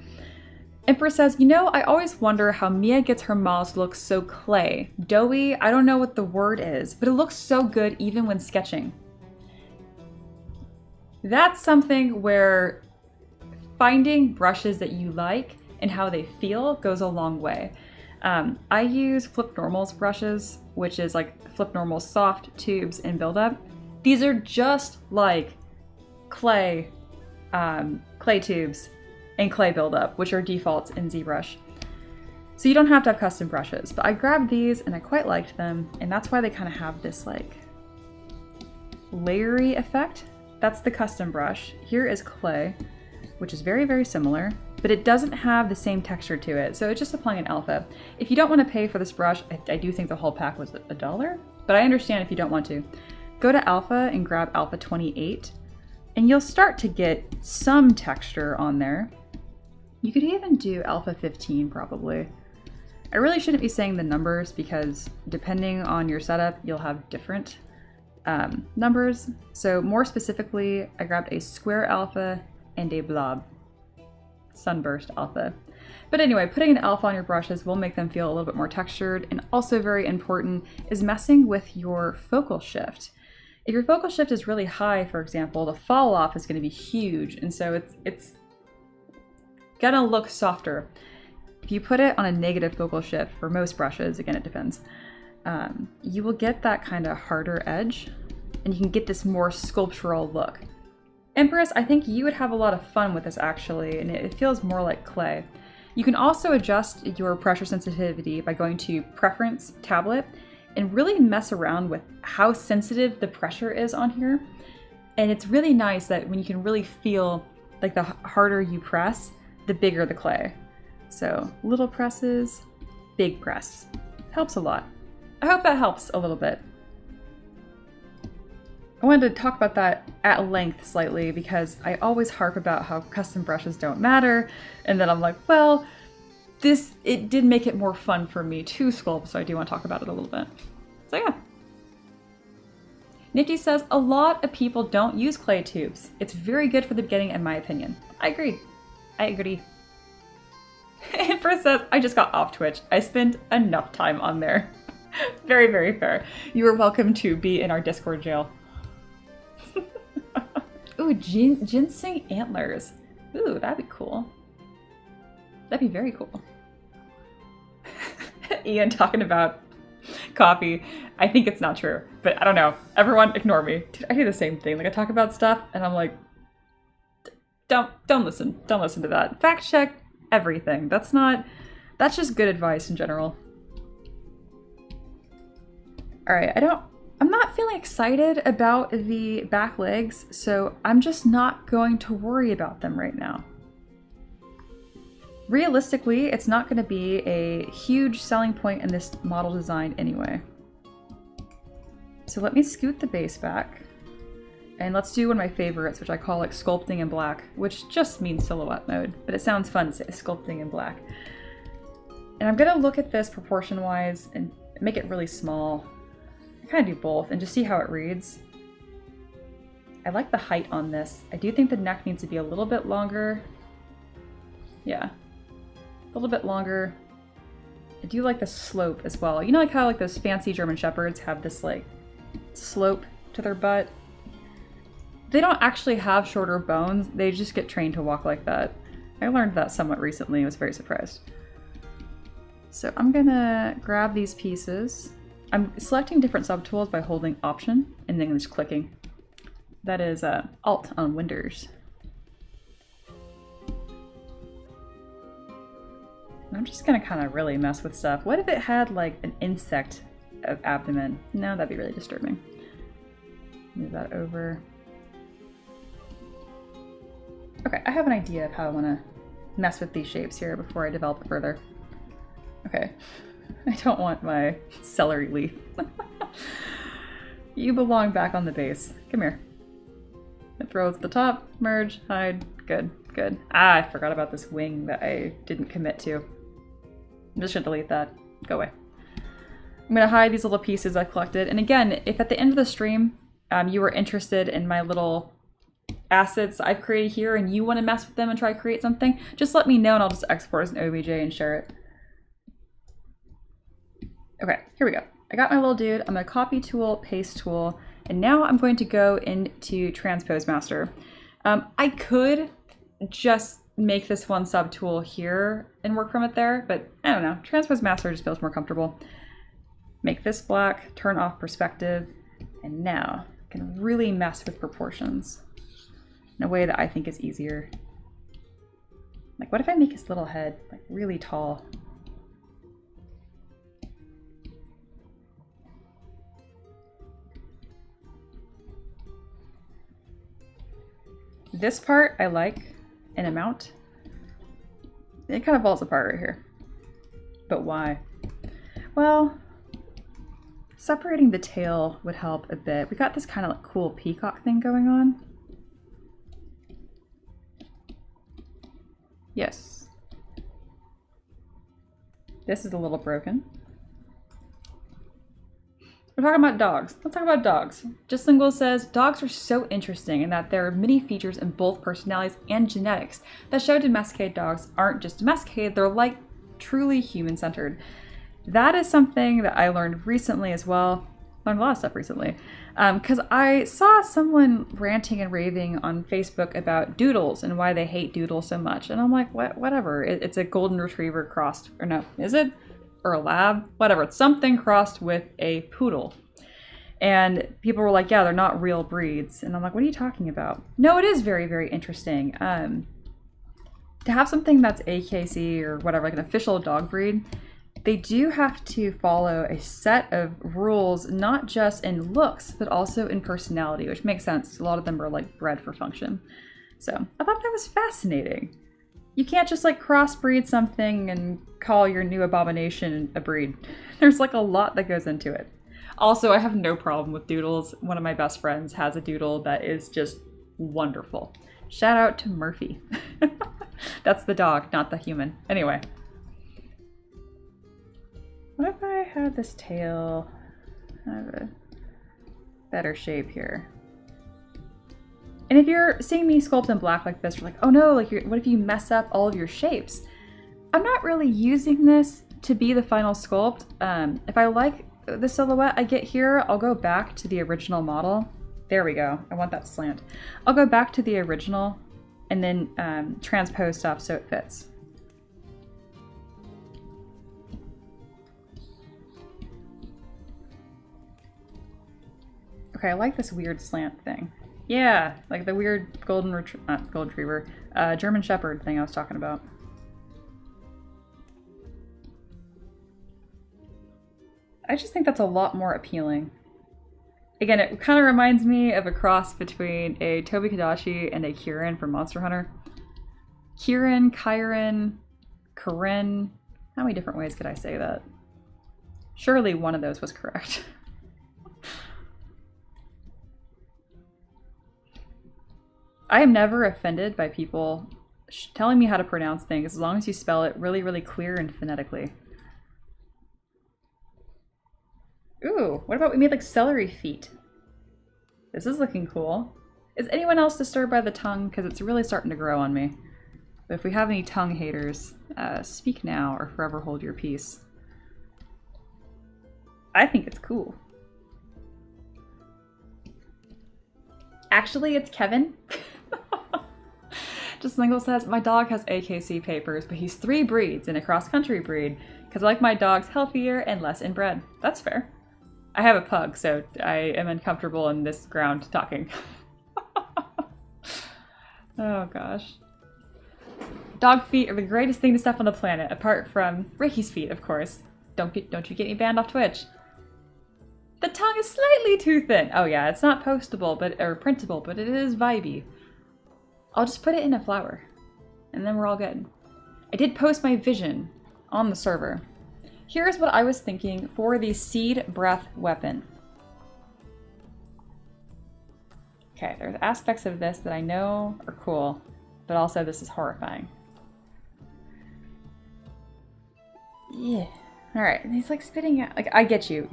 Empress says, you know, I always wonder how Mia gets her models to look so clay. Doughy, I don't know what the word is, but it looks so good even when sketching. That's something where finding brushes that you like and how they feel goes a long way. I use Flip Normal's brushes, which is like Flip Normal's soft tubes and buildup. These are just like clay tubes and clay buildup, which are defaults in ZBrush. So you don't have to have custom brushes, but I grabbed these and I quite liked them, and that's why they kind of have this like layery effect. That's the custom brush. Here is clay, which is very, very similar, but it doesn't have the same texture to it, so it's just applying an alpha. If you don't want to pay for this brush, I do think the whole pack was $1, but I understand if you don't want to. Go to alpha and grab alpha 28, and you'll start to get some texture on there. You could even do alpha 15 probably. I really shouldn't be saying the numbers because depending on your setup, you'll have different numbers. So more specifically, I grabbed a square alpha and a blob sunburst alpha. But anyway, putting an alpha on your brushes will make them feel a little bit more textured, and also very important is messing with your focal shift. If your focal shift is really high, for example, the fall off is going to be huge, and so it's gonna look softer. If you put it on a negative focal shift for most brushes, again it depends, you will get that kind of harder edge, and you can get this more sculptural look. Empress, I think you would have a lot of fun with this actually, and it feels more like clay. You can also adjust your pressure sensitivity by going to Preference Tablet and really mess around with how sensitive the pressure is on here. And it's really nice that when you can really feel like the harder you press, the bigger the clay. So little presses, big press. Helps a lot. I hope that helps a little bit. I wanted to talk about that at length slightly because I always harp about how custom brushes don't matter, and then I'm like, well, it did make it more fun for me to sculpt, so I do want to talk about it a little bit. So yeah. Nifty says, a lot of people don't use clay tubes. It's very good for the beginning in my opinion. I agree. I agree. Empress says, I just got off Twitch. I spent enough time on there. Very, very fair. You are welcome to be in our Discord jail. Ooh, ginseng antlers. Ooh, that'd be cool. That'd be very cool. Ian talking about coffee. I think it's not true, but I don't know. Everyone ignore me. Dude, I do the same thing. Like I talk about stuff and I'm like, don't listen. Don't listen to that. Fact check everything. That's just good advice in general. All right, I'm not feeling excited about the back legs, so I'm just not going to worry about them right now. Realistically, it's not going to be a huge selling point in this model design anyway. So let me scoot the base back. And let's do one of my favorites, which I call like sculpting in black, which just means silhouette mode, but it sounds fun to say sculpting in black. And I'm gonna look at this proportion-wise and make it really small. I kind of do both and just see how it reads. I like the height on this. I do think the neck needs to be a little bit longer. Yeah, a little bit longer. I do like the slope as well. You know, like how like those fancy German Shepherds have this like slope to their butt? They don't actually have shorter bones. They just get trained to walk like that. I learned that somewhat recently. I was very surprised. So I'm gonna grab these pieces. I'm selecting different subtools by holding Option and then just clicking. That is Alt on Windows. I'm just gonna kind of really mess with stuff. What if it had like an insect abdomen? No, that'd be really disturbing. Move that over. Okay, I have an idea of how I want to mess with these shapes here before I develop it further. Okay, I don't want my celery leaf. You belong back on the base. Come here. It throws at the top, merge, hide. Good, good. Ah, I forgot about this wing that I didn't commit to. I'm just gonna delete that. Go away. I'm gonna hide these little pieces I've collected. And again, if at the end of the stream you were interested in my little assets I've created here and you want to mess with them and try to create something, just let me know and I'll just export as an OBJ and share it. Okay, here we go. I got my little dude. I'm gonna copy tool, paste tool, and now I'm going to go into Transpose Master. I could just make this one subtool here and work from it there, but I don't know. Transpose Master just feels more comfortable. Make this black, turn off perspective, and now I can really mess with proportions in a way that I think is easier. Like, what if I make his little head like really tall? This part I like an amount. It kind of falls apart right here. But why? Well, separating the tail would help a bit. We got this kind of like cool peacock thing going on. Yes. This is a little broken. We're talking about dogs. Let's talk about dogs. Just Lingual says, dogs are so interesting in that there are many features in both personalities and genetics that show domesticated dogs aren't just domesticated, they're like truly human-centered. That is something that I learned recently as well. Learned a lot of stuff recently. Because I saw someone ranting and raving on Facebook about doodles and why they hate doodles so much. And I'm like, whatever. It's a golden retriever crossed, or no, is it? Or a lab? Whatever. It's something crossed with a poodle. And people were like, yeah, they're not real breeds. And I'm like, what are you talking about? No, it is very, very interesting. To have something that's AKC or whatever, like an official dog breed, they do have to follow a set of rules, not just in looks, but also in personality, which makes sense. A lot of them are like bred for function. So I thought that was fascinating. You can't just like crossbreed something and call your new abomination a breed. There's like a lot that goes into it. Also, I have no problem with doodles. One of my best friends has a doodle that is just wonderful. Shout out to Murphy. That's the dog, not the human. Anyway. What if I had this tail have a better shape here? And if you're seeing me sculpt in black like this, you're like, oh no, like what if you mess up all of your shapes? I'm not really using this to be the final sculpt. If I like the silhouette I get here, I'll go back to the original model. There we go. I want that slant. I'll go back to the original and then transpose stuff so it fits. Okay, I like this weird slant thing. Yeah, like the weird not golden retriever, German Shepherd thing I was talking about. I just think that's a lot more appealing. Again, it kind of reminds me of a cross between a Tobi Kadashi and a Kirin from Monster Hunter. Kirin, Kyrin, Karen. How many different ways could I say that? Surely one of those was correct. I am never offended by people telling me how to pronounce things as long as you spell it really, really clear and phonetically. Ooh, what about we made like celery feet? This is looking cool. Is anyone else disturbed by the tongue? Because it's really starting to grow on me. But if we have any tongue haters, speak now or forever hold your peace. I think it's cool. Actually, it's Kevin. Just Lingle says, my dog has AKC papers, but he's 3 breeds and a cross-country breed because I like my dogs healthier and less inbred. That's fair. I have a pug, so I am uncomfortable in this ground talking. Oh gosh. Dog feet are the greatest thing to step on the planet, apart from Ricky's feet, of course. Don't you get me banned off Twitch. The tongue is slightly too thin. Oh yeah, it's not postable, or printable, but it is vibey. I'll just put it in a flower, and then we're all good. I did post my vision on the server. Here's what I was thinking for the seed breath weapon. Okay, there's aspects of this that I know are cool, but also this is horrifying. Yeah. Alright, he's like spitting out. Like, I get you.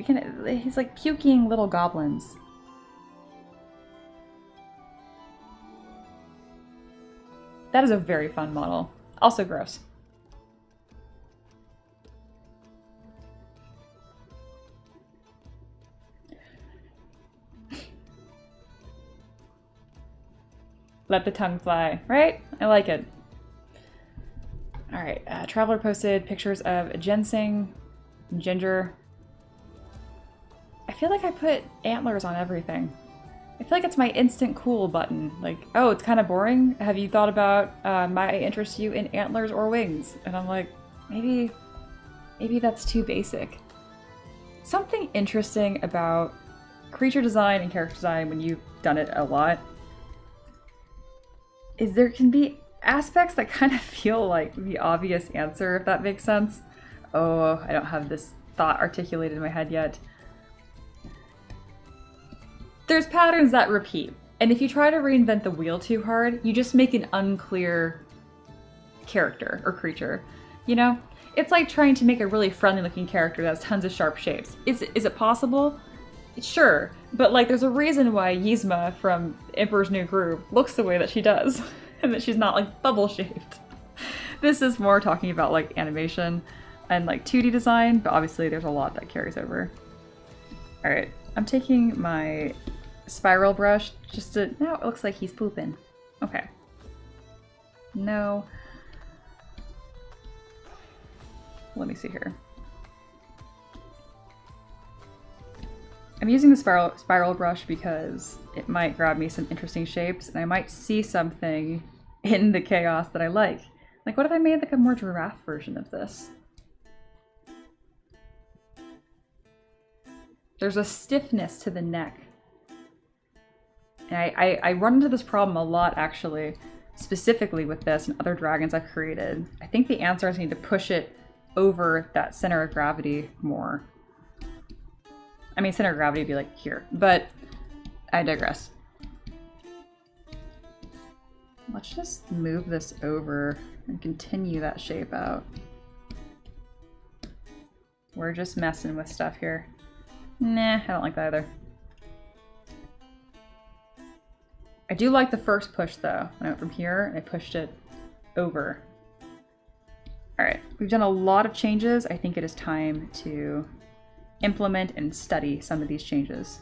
He's like puking little goblins. That is a very fun model. Also gross. Let the tongue fly, right? I like it. All right, Traveler posted pictures of ginseng, ginger. I feel like I put antlers on everything. I feel like it's my instant cool button. Like, oh, it's kind of boring. Have you thought about might interest you in antlers or wings? And I'm like, maybe that's too basic. Something interesting about creature design and character design when you've done it a lot is there can be aspects that kind of feel like the obvious answer, if that makes sense. Oh, I don't have this thought articulated in my head yet. There's patterns that repeat, and if you try to reinvent the wheel too hard, you just make an unclear character or creature, you know? It's like trying to make a really friendly looking character that has tons of sharp shapes. Is it possible? Sure, but like there's a reason why Yzma from Emperor's New Groove looks the way that she does, and that she's not like bubble shaped. This is more talking about like animation and like 2D design, but obviously there's a lot that carries over. All right, I'm taking my spiral brush just to, now it looks like he's pooping. Okay. No. Let me see here. I'm using the spiral brush because it might grab me some interesting shapes and I might see something in the chaos that I like. Like, what if I made like a more giraffe version of this? There's a stiffness to the neck. And I run into this problem a lot, actually, specifically with this and other dragons I've created. I think the answer is I need to push it over that center of gravity more. I mean, center of gravity would be like here, but I digress. Let's just move this over and continue that shape out. We're just messing with stuff here. Nah, I don't like that either. I do like the first push though. When I went from here, I pushed it over. All right, we've done a lot of changes. I think it is time to implement and study some of these changes.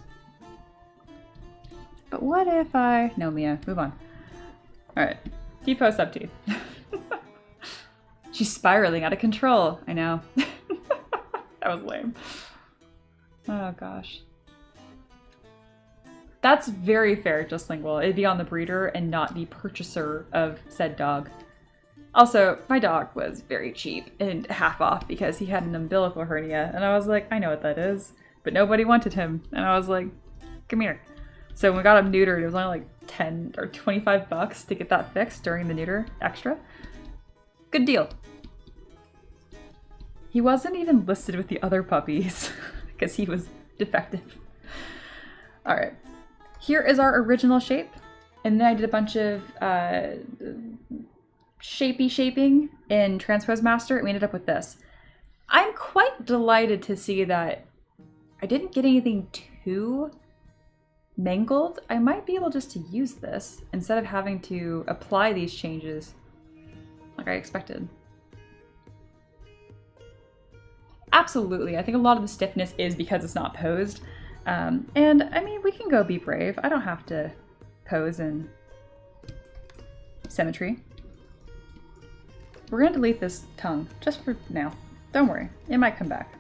But what if no, Mia, move on. All right, T-pose sub T. She's spiraling out of control. I know. That was lame. Oh gosh. That's very fair, just lingual. It'd be on the breeder and not the purchaser of said dog. Also, my dog was very cheap and half off because he had an umbilical hernia, and I was like, I know what that is, but nobody wanted him, and I was like, come here. So when we got him neutered, it was only like 10 or 25 bucks to get that fixed during the neuter extra. Good deal. He wasn't even listed with the other puppies because he was defective. All right, here is our original shape. And then I did a bunch of shaping in Transpose Master, and we ended up with this. I'm quite delighted to see that I didn't get anything too mangled. I might be able just to use this instead of having to apply these changes like I expected. Absolutely, I think a lot of the stiffness is because it's not posed. And I mean, we can go be brave. I don't have to pose in symmetry. We're gonna delete this tongue just for now. Don't worry, it might come back.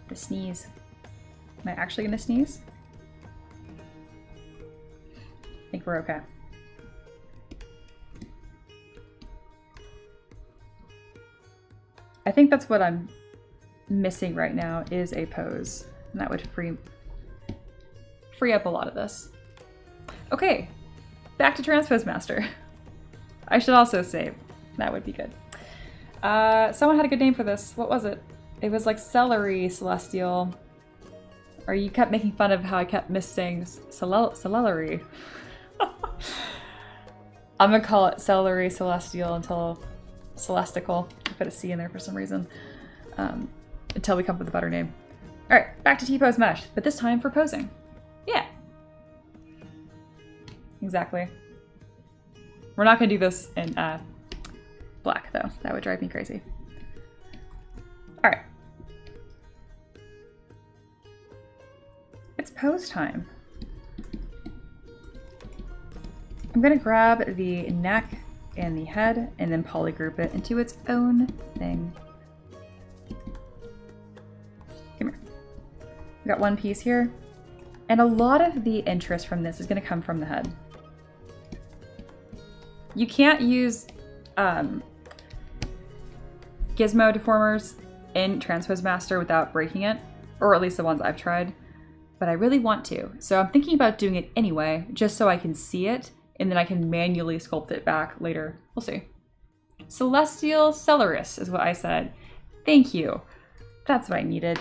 The sneeze. Am I actually gonna sneeze? I think we're okay. I think that's what I'm missing right now is a pose. And that would free up a lot of this. Okay, back to Transpose Master. I should also save. That would be good. Someone had a good name for this. What was it? It was like Celery Celestial. Or you kept making fun of how I kept missing celery. I'm gonna call it Celery Celestial until Celestical. I put a C in there for some reason. Until we come up with a better name. Alright, back to T-Pose Mesh, but this time for posing. Yeah. Exactly. We're not gonna do this in black though. That would drive me crazy. Alright. It's pose time. I'm gonna grab the neck and the head and then polygroup it into its own thing. Come here. We got one piece here. And a lot of the interest from this is gonna come from the head. You can't use gizmo deformers in Transpose Master without breaking it, or at least the ones I've tried, but I really want to. So I'm thinking about doing it anyway, just so I can see it, and then I can manually sculpt it back later. We'll see. Celestial Celeris is what I said. Thank you. That's what I needed.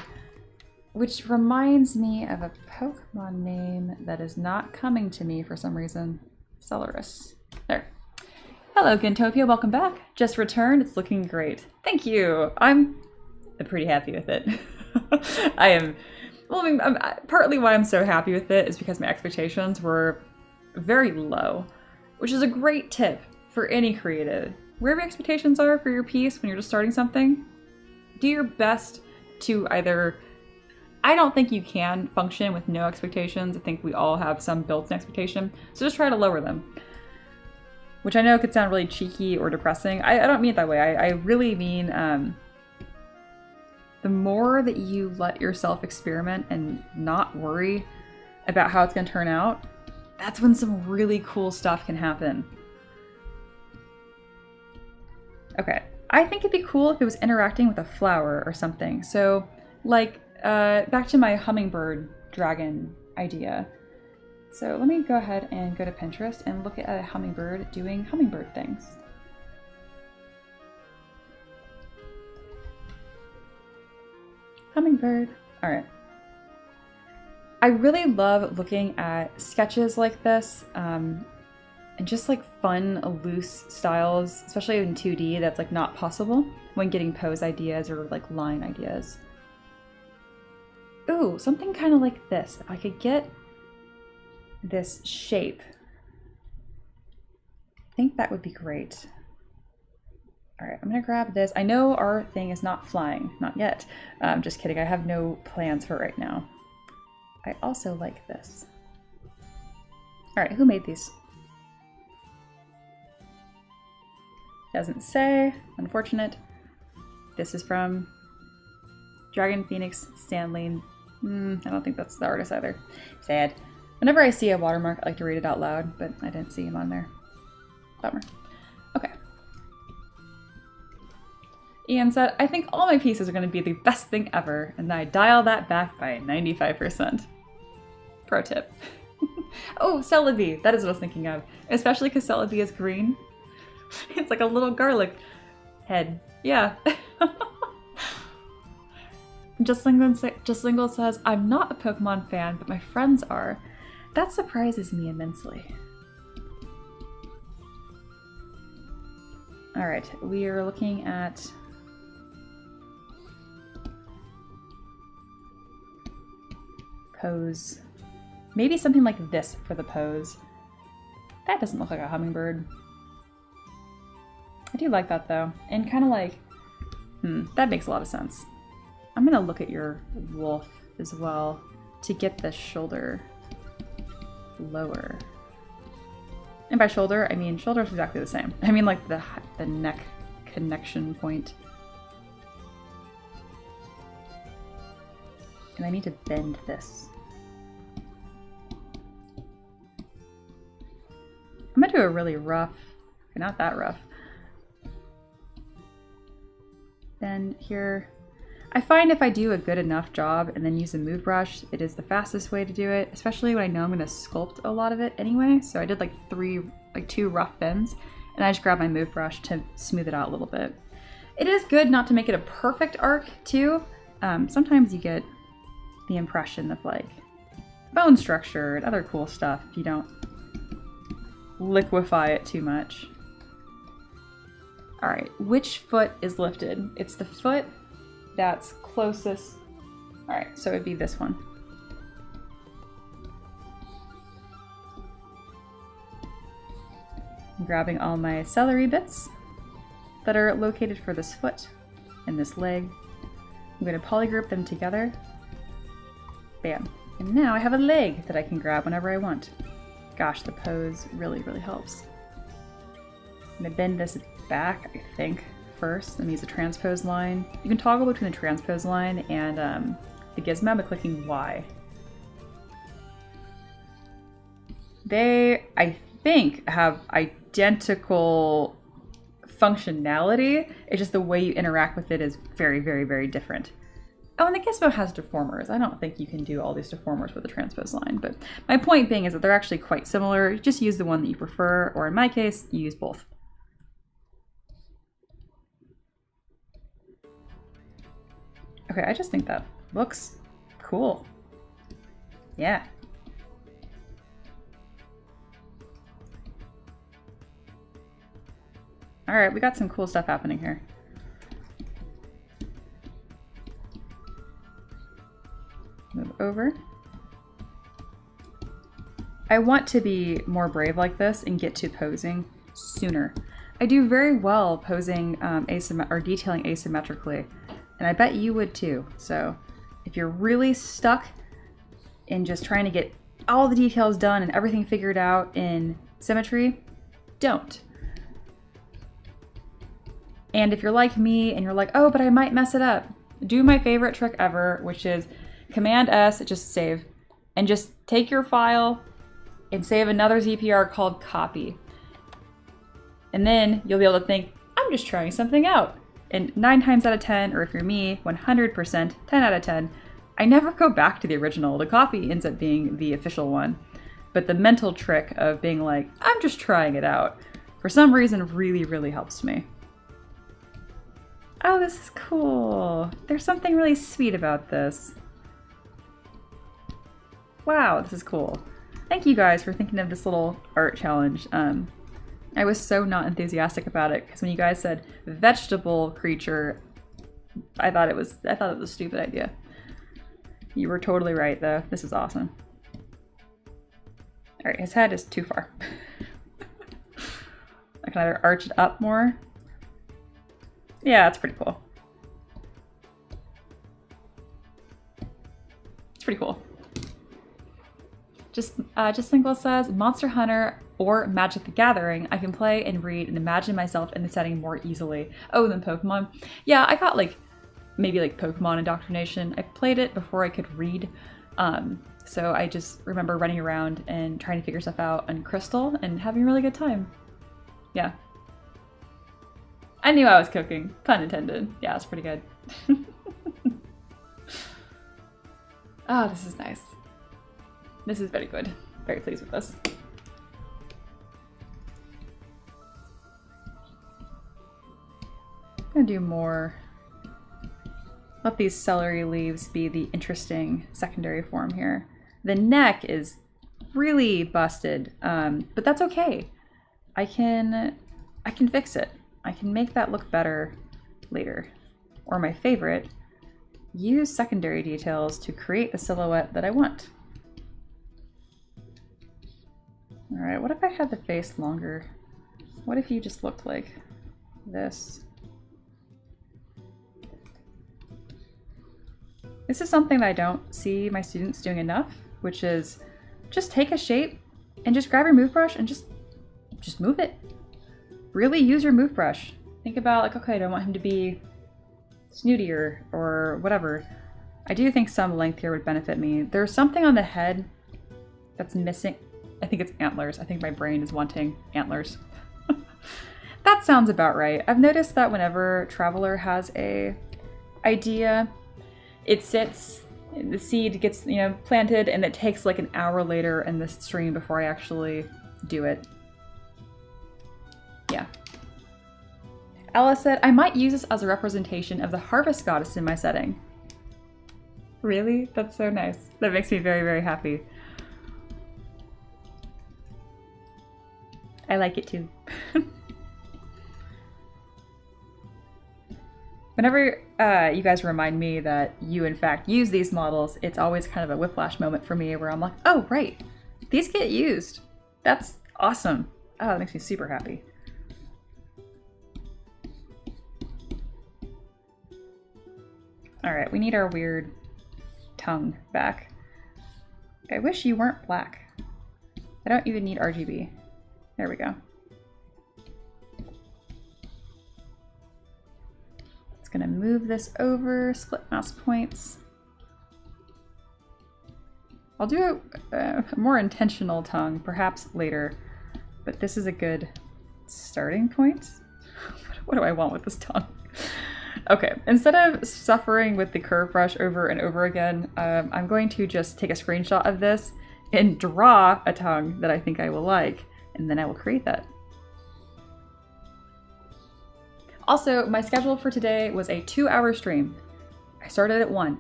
Which reminds me of a Pokemon name that is not coming to me for some reason. Celeris. There. Hello, Gintopia. Welcome back. Just returned. It's looking great. Thank you. I'm pretty happy with it. I am. Well, I mean, partly why I'm so happy with it is because my expectations were very low, which is a great tip for any creative. Wherever your expectations are for your piece when you're just starting something, do your best to either... I don't think you can function with no expectations. I think we all have some built-in expectation, so just try to lower them. Which I know could sound really cheeky or depressing. I don't mean it that way. I really mean the more that you let yourself experiment and not worry about how it's going to turn out, that's when some really cool stuff can happen. Okay, I think it'd be cool if it was interacting with a flower or something. So, like, back to my hummingbird dragon idea. So let me go ahead and go to Pinterest and look at a hummingbird doing hummingbird things. Hummingbird. All right. I really love looking at sketches like this and just like fun, loose styles, especially in 2D that's like not possible when getting pose ideas or like line ideas. Ooh, something kind of like this. If I could get this shape, I think that would be great. All right, I'm gonna grab this. I know our thing is not flying, not yet. Just kidding, I have no plans for it right now. I also like this. All right, who made these? Doesn't say, unfortunate. This is from Dragon Phoenix Sandlane. I don't think that's the artist either. Sad. Whenever I see a watermark, I like to read it out loud, but I didn't see him on there. Bummer. Okay. Ian said, I think all my pieces are going to be the best thing ever, and then I dial that back by 95%. Pro tip. Oh, Celebi. That is what I was thinking of. Especially because Celebi is green. It's like a little garlic head. Yeah. Just Lingle says, I'm not a Pokemon fan, but my friends are. That surprises me immensely. All right, we are looking at pose. Maybe something like this for the pose. That doesn't look like a hummingbird. I do like that though. And kind of like, that makes a lot of sense. I'm gonna look at your wolf as well to get the shoulder lower. And by shoulder, I mean shoulder is exactly the same. I mean like the neck connection point. And I need to bend this. I'm gonna do a really rough, not that rough. Then here, I find if I do a good enough job and then use a move brush, it is the fastest way to do it, especially when I know I'm gonna sculpt a lot of it anyway. So I did like two rough bends, and I just grabbed my move brush to smooth it out a little bit. It is good not to make it a perfect arc too. Sometimes you get the impression of like bone structure and other cool stuff if you don't liquefy it too much. All right, which foot is lifted? It's the foot that's closest. All right, so it'd be this one. I'm grabbing all my celery bits that are located for this foot and this leg. I'm going to polygroup them together. Bam. And now I have a leg that I can grab whenever I want. Gosh, the pose really, really helps. I'm going to bend this back, I think, first, and use a transpose line. You can toggle between the transpose line and the gizmo by clicking Y. They, I think, have identical functionality. It's just the way you interact with it is very, very, very different. Oh, and the gizmo has deformers. I don't think you can do all these deformers with the transpose line, but my point being is that they're actually quite similar. Just use the one that you prefer, or in my case, you use both. Okay, I just think that looks cool. Yeah. All right, we got some cool stuff happening here. Move over. I want to be more brave like this and get to posing sooner. I do very well posing or detailing asymmetrically, and I bet you would too. So if you're really stuck in just trying to get all the details done and everything figured out in symmetry, don't. And if you're like me and you're like, oh, but I might mess it up, do my favorite trick ever, which is Command S, just save, and just take your file and save another ZPR called copy. And then you'll be able to think, I'm just trying something out. And 9 times out of 10, or if you're me, 100%, 10 out of 10, I never go back to the original. The copy ends up being the official one. But the mental trick of being like, I'm just trying it out, for some reason really, really helps me. Oh, this is cool. There's something really sweet about this. Wow, this is cool. Thank you guys for thinking of this little art challenge. I was so not enthusiastic about it because when you guys said vegetable creature, I thought it was a stupid idea. You were totally right though. This is awesome. All right, his head is too far. I can either arch it up more. Yeah, it's pretty cool. It's pretty cool. Just Lingual says, Monster Hunter or Magic the Gathering, I can play and read and imagine myself in the setting more easily. Oh, than Pokemon. Yeah, I got maybe Pokemon indoctrination. I played it before I could read. So I just remember running around and trying to figure stuff out on Crystal and having a really good time. Yeah. I knew I was cooking, pun intended. Yeah, it's pretty good. Oh, this is nice. This is very good. Very pleased with this. I'm gonna do more. Let these celery leaves be the interesting secondary form here. The neck is really busted, but that's okay. I can fix it. I can make that look better later. Or my favorite, use secondary details to create the silhouette that I want. All right, what if I had the face longer? What if you just looked like this? This is something that I don't see my students doing enough, which is just take a shape and just grab your move brush and just move it. Really use your move brush. Think about like, okay, I don't want him to be snootier or whatever. I do think some length here would benefit me. There's something on the head that's missing. I think it's antlers. I think my brain is wanting antlers. That sounds about right. I've noticed that whenever Traveler has a idea, it sits, the seed gets, you know, planted, and it takes like an hour later in the stream before I actually do it. Yeah. Alice said, I might use this as a representation of the harvest goddess in my setting. Really? That's so nice. That makes me very, very happy. I like it too. Whenever you guys remind me that you in fact use these models, it's always kind of a whiplash moment for me where I'm like, oh right, these get used. That's awesome. Oh, that makes me super happy. All right, we need our weird tongue back. I wish you weren't black. I don't even need RGB. There we go. It's gonna move this over, split mouse points. I'll do a more intentional tongue, perhaps later, but this is a good starting point. What do I want with this tongue? Okay, instead of suffering with the curve brush over and over again, I'm going to just take a screenshot of this and draw a tongue that I think I will like, and then I will create that. Also, my schedule for today was a 2-hour stream. I started at 1.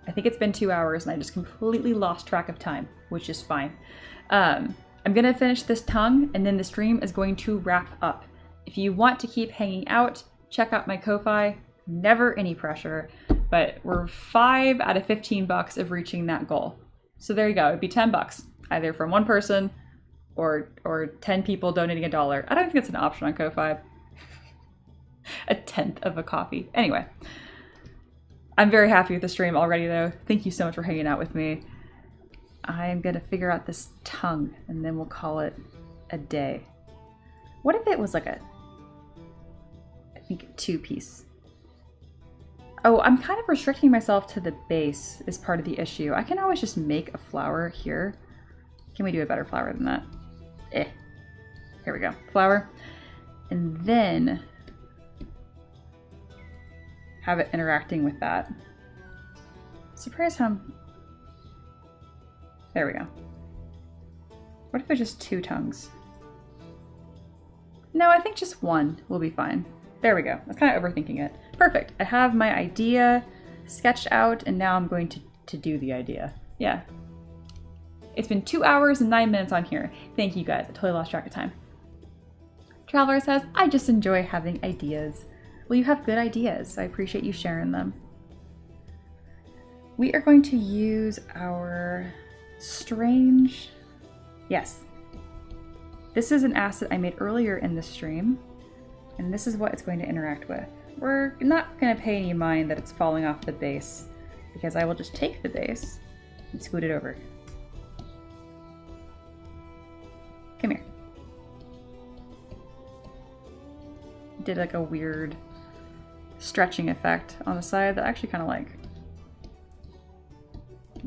I think it's been 2 hours and I just completely lost track of time, which is fine. I'm gonna finish this tongue and then the stream is going to wrap up. If you want to keep hanging out, check out my Ko-Fi. Never any pressure, but we're 5 out of 15 bucks of reaching that goal. So there you go, it'd be 10 bucks, either from one person or 10 people donating $1. I don't think it's an option on Ko-Fi. A tenth of a coffee. Anyway, I'm very happy with the stream already though. Thank you so much for hanging out with me. I'm gonna figure out this tongue and then we'll call it a day. What if it was like I think a 2-piece? Oh, I'm kind of restricting myself to the base is part of the issue. I can always just make a flower here. Can we do a better flower than that? Here we go, flower. And then have it interacting with that. Surprise how... There we go. What if it's just 2 tongues? No, I think just 1 will be fine. There we go. I was kind of overthinking it. Perfect. I have my idea sketched out and now I'm going to do the idea. Yeah. It's been 2 hours and 9 minutes on here. Thank you guys. I totally lost track of time. Traveler says, I just enjoy having ideas. Well, you have good ideas. I appreciate you sharing them. We are going to use our strange... Yes. This is an asset I made earlier in the stream, and this is what it's going to interact with. We're not going to pay any mind that it's falling off the base, because I will just take the base and scoot it over. Come here. Did like a weird stretching effect on the side that I actually kind of like.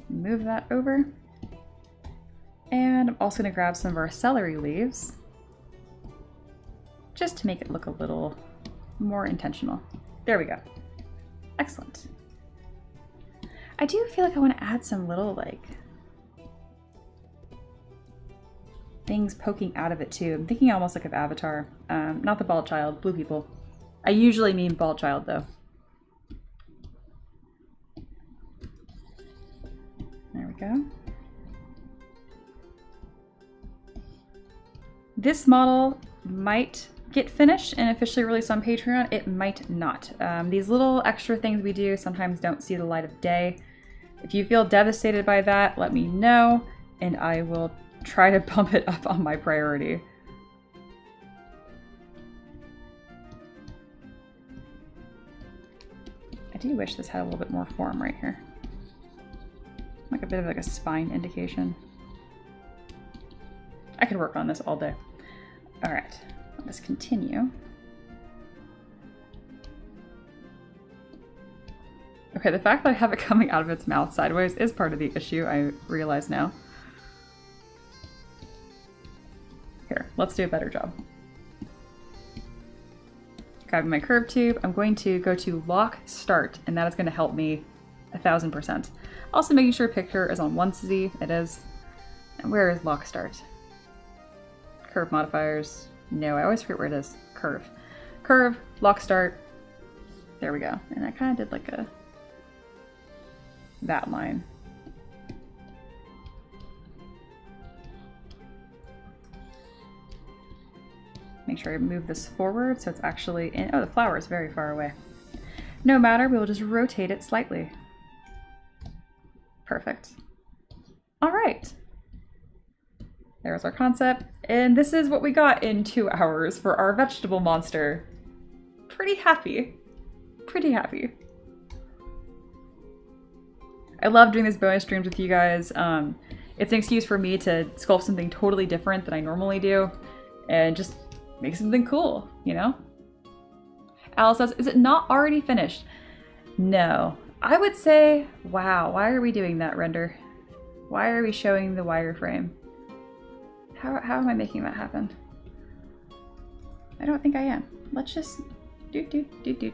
Move that over. And I'm also going to grab some of our celery leaves just to make it look a little more intentional. There we go. Excellent. I do feel like I want to add some little like things poking out of it too. I'm thinking almost like of Avatar. Not the bald child, blue people. I usually mean bald child though. There we go. This model might get finished and officially released on Patreon. It might not. These little extra things we do sometimes don't see the light of day. If you feel devastated by that, let me know, and I will try to bump it up on my priority. I do wish this had a little bit more form right here. Like a bit of like a spine indication. I could work on this all day. All right, let's continue. Okay, the fact that I have it coming out of its mouth sideways is part of the issue, I realize now. Here, let's do a better job. Grabbing my curve tube, I'm going to go to lock start, and that is going to help me 1000%. Also making sure picture is on 1Z, it is. And where is lock start? Curve modifiers. No, I always forget where it is. Curve. Curve, lock start. There we go. And I kind of did like a... that line. Make sure I move this forward so it's actually in... oh, the flower is very far away. No matter, we will just rotate it slightly. Perfect. All right. There's our concept. And this is what we got in 2 hours for our vegetable monster. Pretty happy. Pretty happy. I love doing these bonus streams with you guys. It's an excuse for me to sculpt something totally different than I normally do. And just make something cool, you know? Alice says, is it not already finished? No. I would say, wow, why are we doing that, render? Why are we showing the wireframe? How am I making that happen? I don't think I am. Let's just do.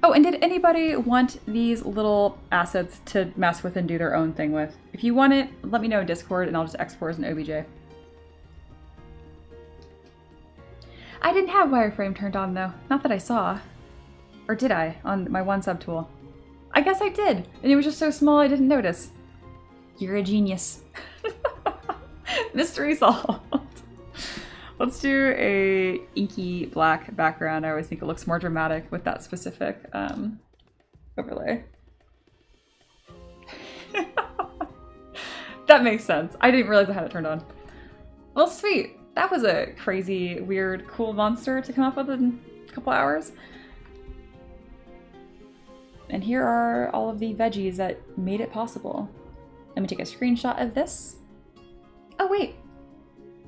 Oh, and did anybody want these little assets to mess with and do their own thing with? If you want it, let me know in Discord and I'll just export as an OBJ. I didn't have wireframe turned on though. Not that I saw. Or did I? On my one subtool. I guess I did. And it was just so small I didn't notice. You're a genius. Mystery solved. Let's do a inky black background. I always think it looks more dramatic with that specific overlay. That makes sense. I didn't realize I had it turned on. Well, sweet. That was a crazy, weird, cool monster to come up with in a couple hours. And here are all of the veggies that made it possible. Let me take a screenshot of this. Oh wait,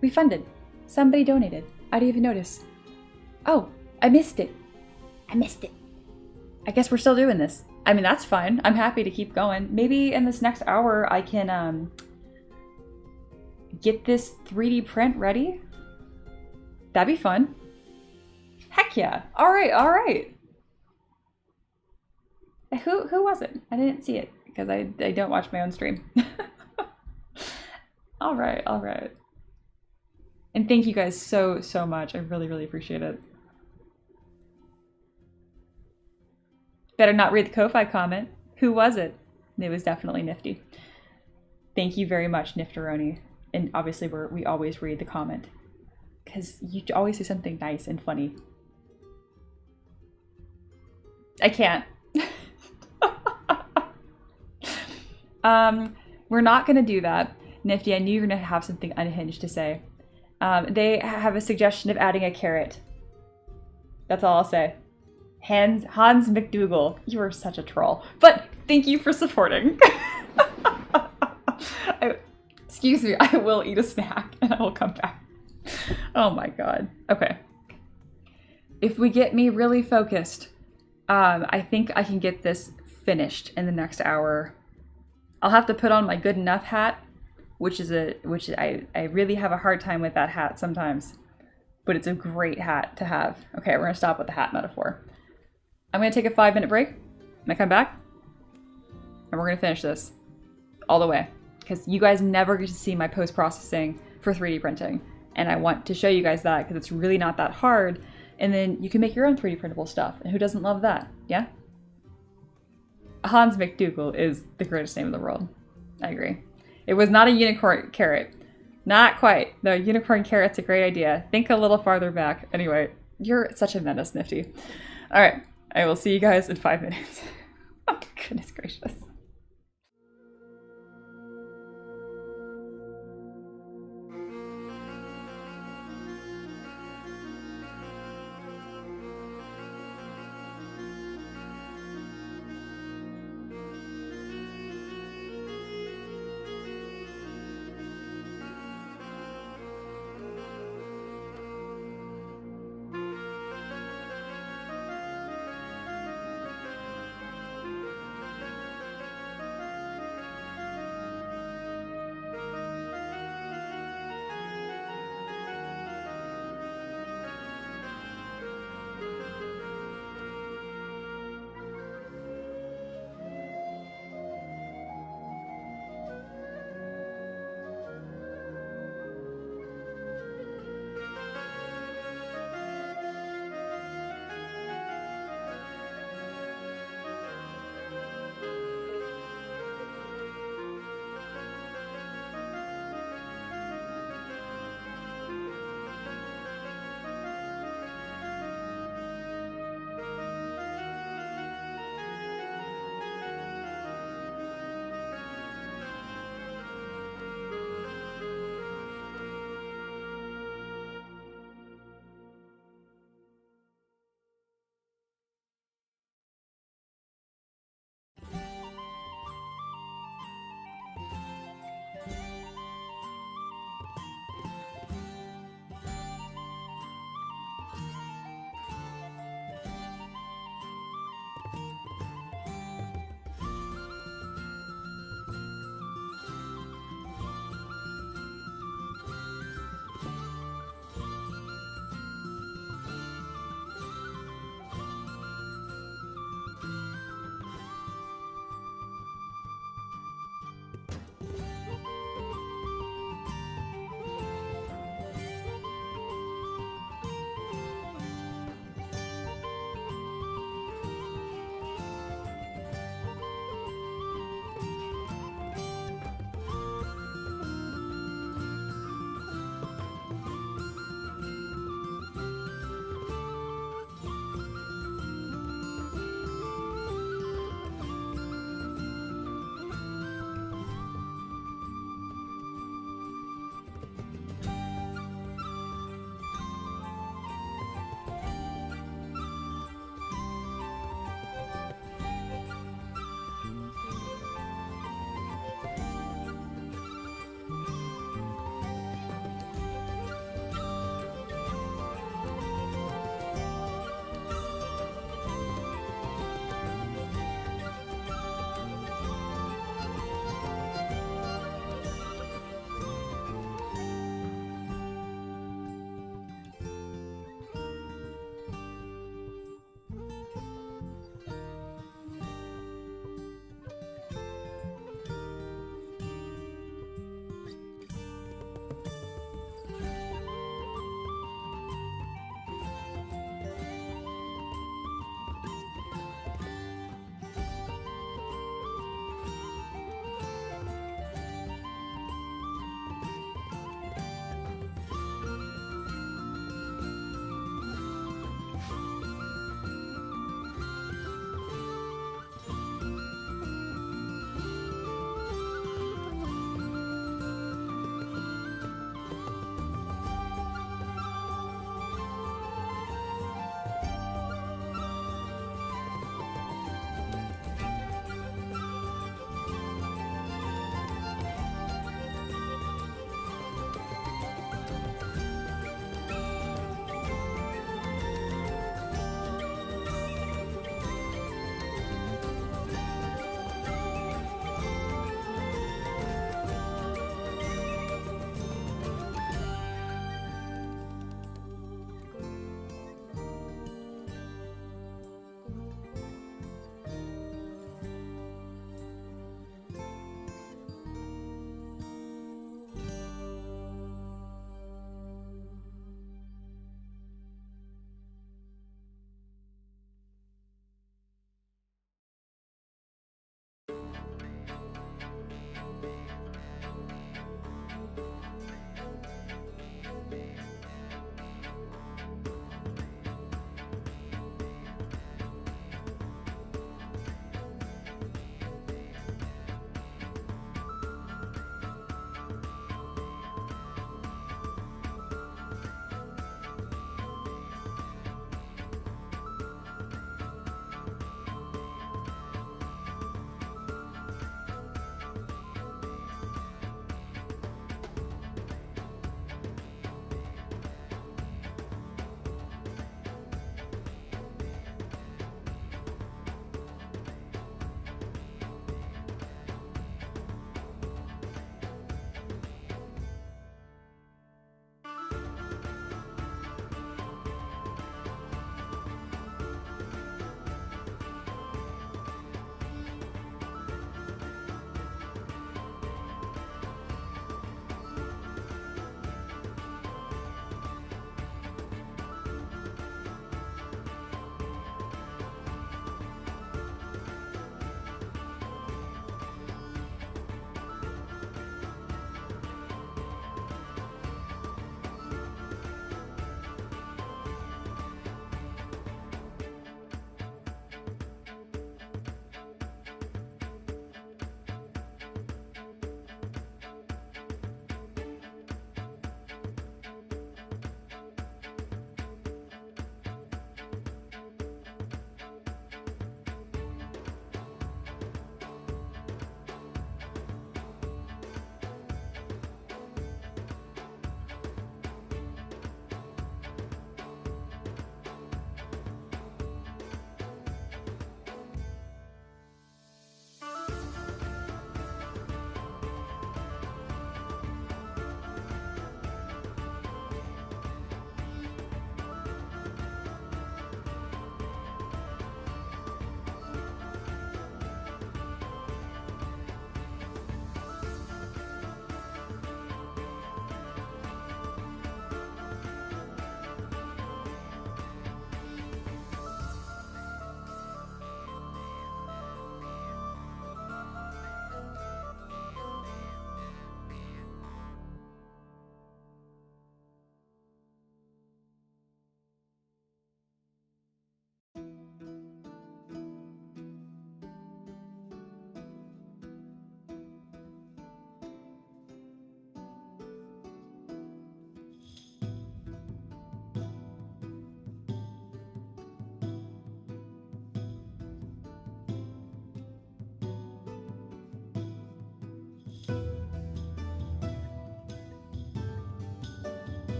we funded. Somebody donated. I didn't even notice. Oh, I missed it. I missed it. I guess we're still doing this. I mean, that's fine. I'm happy to keep going. Maybe in this next hour I can get this 3D print ready. That'd be fun. Heck yeah. All right, all right. Who was it? I didn't see it because I don't watch my own stream. All right, all right. And thank you guys so much. I really, really appreciate it. Better not read the Ko-Fi comment. Who was it? It was definitely Nifty. Thank you very much, Nifteroni. And obviously we always read the comment because you always say something nice and funny. I can't. We're not gonna do that. Nifty, I knew you were gonna have something unhinged to say. They have a suggestion of adding a carrot. That's all I'll say. Hans McDougal, you are such a troll. But thank you for supporting. Excuse me, I will eat a snack and I will come back. Oh my god. Okay. If we get me really focused, I think I can get this finished in the next hour. I'll have to put on my good enough hat, which I really have a hard time with that hat sometimes. But it's a great hat to have. Okay, we're gonna stop with the hat metaphor. I'm gonna take a 5-minute break. I'm gonna come back and we're gonna finish this all the way. Because you guys never get to see my post-processing for 3D printing. And I want to show you guys that because it's really not that hard. And then you can make your own 3D printable stuff. And who doesn't love that? Yeah? Hans McDougal is the greatest name in the world. I agree. It was not a unicorn carrot. Not quite. No, unicorn carrot's a great idea. Think a little farther back. Anyway, you're such a menace, Nifty. All right, I will see you guys in 5 minutes. Oh, goodness gracious.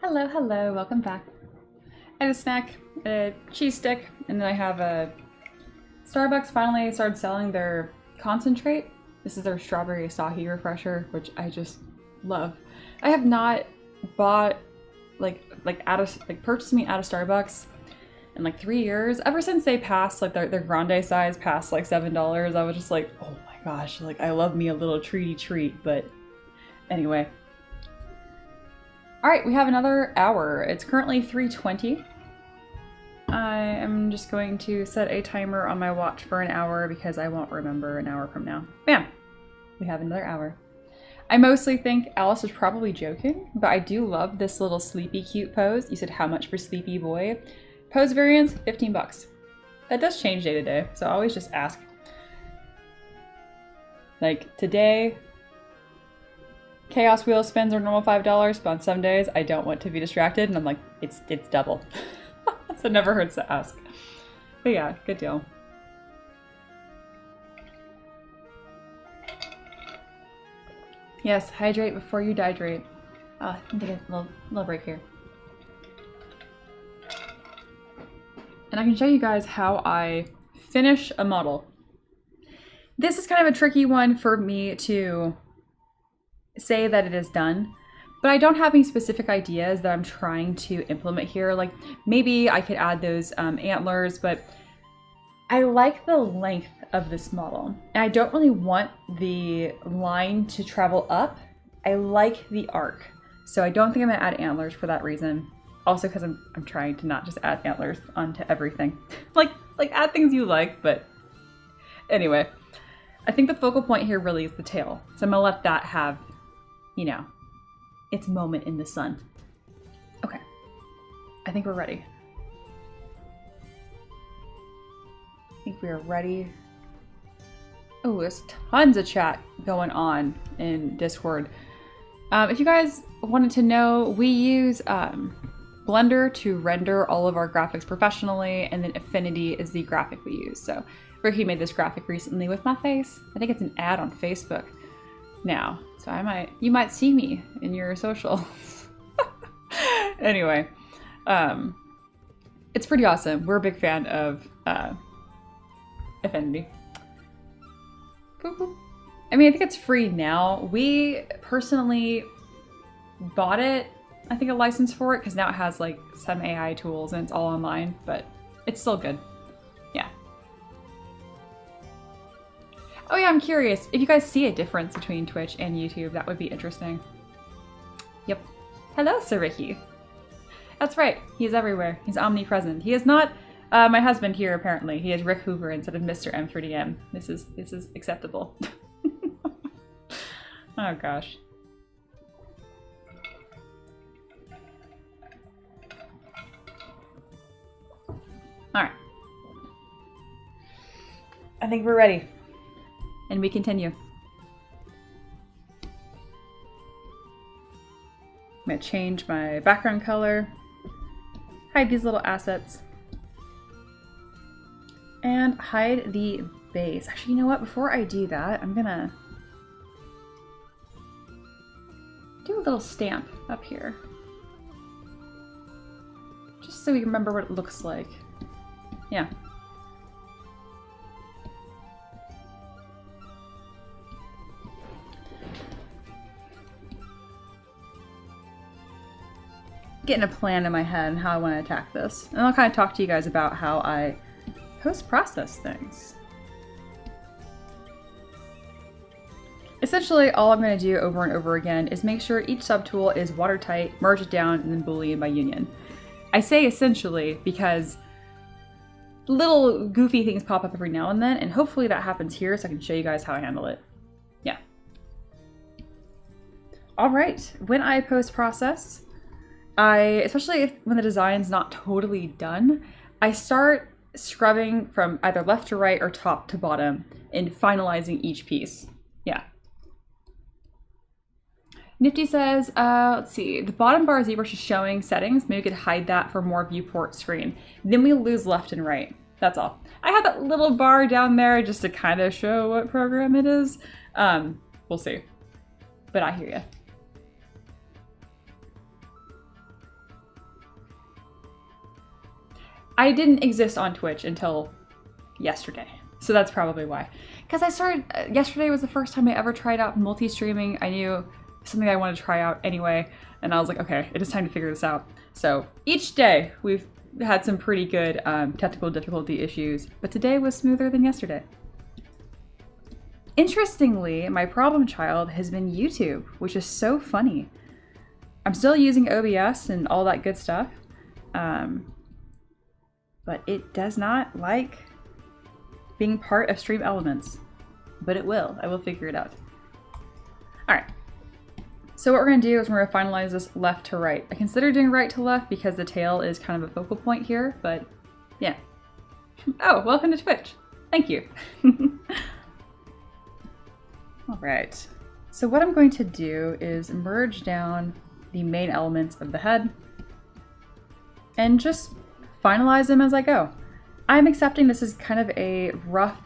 Hello, hello, welcome back. I had a snack, a cheese stick, and then I have a Starbucks finally started selling their concentrate. This is their strawberry acai refresher, which I just love. I have not bought purchased meat out of Starbucks in like 3 years. Ever since they passed like their grande size past like $7, I was just like, oh my gosh, like I love me a little treaty treat. But anyway. All right, we have another hour. It's currently 3:20. I am just going to set a timer on my watch for an hour because I won't remember an hour from now. Bam! We have another hour. I mostly think Alice is probably joking, but I do love this little sleepy cute pose. You said how much for sleepy boy? Pose variants, 15 bucks. That does change day to day, so I always just ask. Like today, Chaos Wheel spends their normal $5, but on some days I don't want to be distracted, and I'm like, it's double. So it never hurts to ask. But yeah, good deal. Yes, hydrate before you dihydrate. I'm taking a little break here. And I can show you guys how I finish a model. This is kind of a tricky one for me to say that it is done, but I don't have any specific ideas that I'm trying to implement here. Like maybe I could add those antlers, but I like the length of this model. And I don't really want the line to travel up. I like the arc. So I don't think I'm gonna add antlers for that reason. Also because I'm trying to not just add antlers onto everything. like add things you like, but anyway. I think the focal point here really is the tail. So I'm gonna let that have, you know, its moment in the sun. Okay, I think we're ready. I think we are ready. Oh, there's tons of chat going on in Discord. If you guys wanted to know, we use Blender to render all of our graphics professionally, and then Affinity is the graphic we use. So Ricky made this graphic recently with my face. I think it's an ad on Facebook now, so you might see me in your social. Anyway, it's pretty awesome. We're a big fan of Affinity. Boop, boop. I mean, I think it's free now. We personally bought it, I think a license for it, because now it has like some AI tools and it's all online, but it's still good. Yeah. Oh yeah, I'm curious. If you guys see a difference between Twitch and YouTube, that would be interesting. Yep. Hello, Sir Ricky. That's right. He's everywhere. He's omnipresent. He is not my husband here, apparently. He is Rick Hoover instead of Mr. M3DM. This is acceptable. Oh gosh. All right. I think we're ready. And we continue. I'm gonna change my background color, hide these little assets, and hide the base. Actually, you know what? Before I do that, I'm gonna do a little stamp up here, just so we can remember what it looks like. Yeah. Getting a plan in my head on how I want to attack this. And I'll kind of talk to you guys about how I post-process things. Essentially, all I'm going to do over and over again is make sure each subtool is watertight, merge it down, and then Boolean by union. I say essentially because little goofy things pop up every now and then, and hopefully that happens here so I can show you guys how I handle it. Yeah. All right, when I post-process, especially when the design's not totally done, I start scrubbing from either left to right or top to bottom and finalizing each piece. Yeah. Nifty says, let's see, the bottom bar of ZBrush is showing settings. Maybe we could hide that for more viewport screen. Then we lose left and right. That's all. I have that little bar down there just to kind of show what program it is. We'll see. But I hear you. I didn't exist on Twitch until yesterday. So that's probably why. Because I started, yesterday was the first time I ever tried out multi-streaming. I knew something I wanted to try out anyway. And I was like, okay, it is time to figure this out. So each day we've had some pretty good technical difficulty issues, but today was smoother than yesterday. Interestingly, my problem child has been YouTube, which is so funny. I'm still using OBS and all that good stuff, but it does not like being part of Stream Elements, but it will. I will figure it out. All right. So what we're gonna do is we're gonna finalize this left to right. I consider doing right to left because the tail is kind of a focal point here, but yeah. Oh, welcome to Twitch. Thank you. All right. So what I'm going to do is merge down the main elements of the head and just finalize them as I go. I'm accepting this is kind of a rough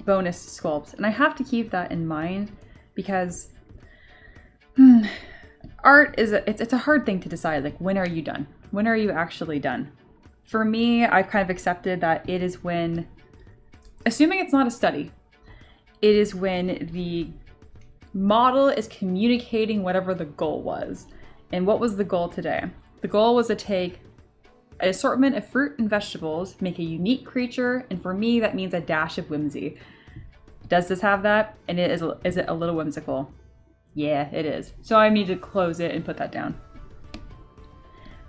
bonus sculpt, and I have to keep that in mind because art is it's a hard thing to decide. Like, when are you done? When are you actually done? For me, I've kind of accepted that it is when, assuming it's not a study, it is when the model is communicating whatever the goal was. And what was the goal today? The goal was to take an assortment of fruit and vegetables, make a unique creature, and for me that means a dash of whimsy. Does this have that? And is it a little whimsical? Yeah, it is. So I need to close it and put that down.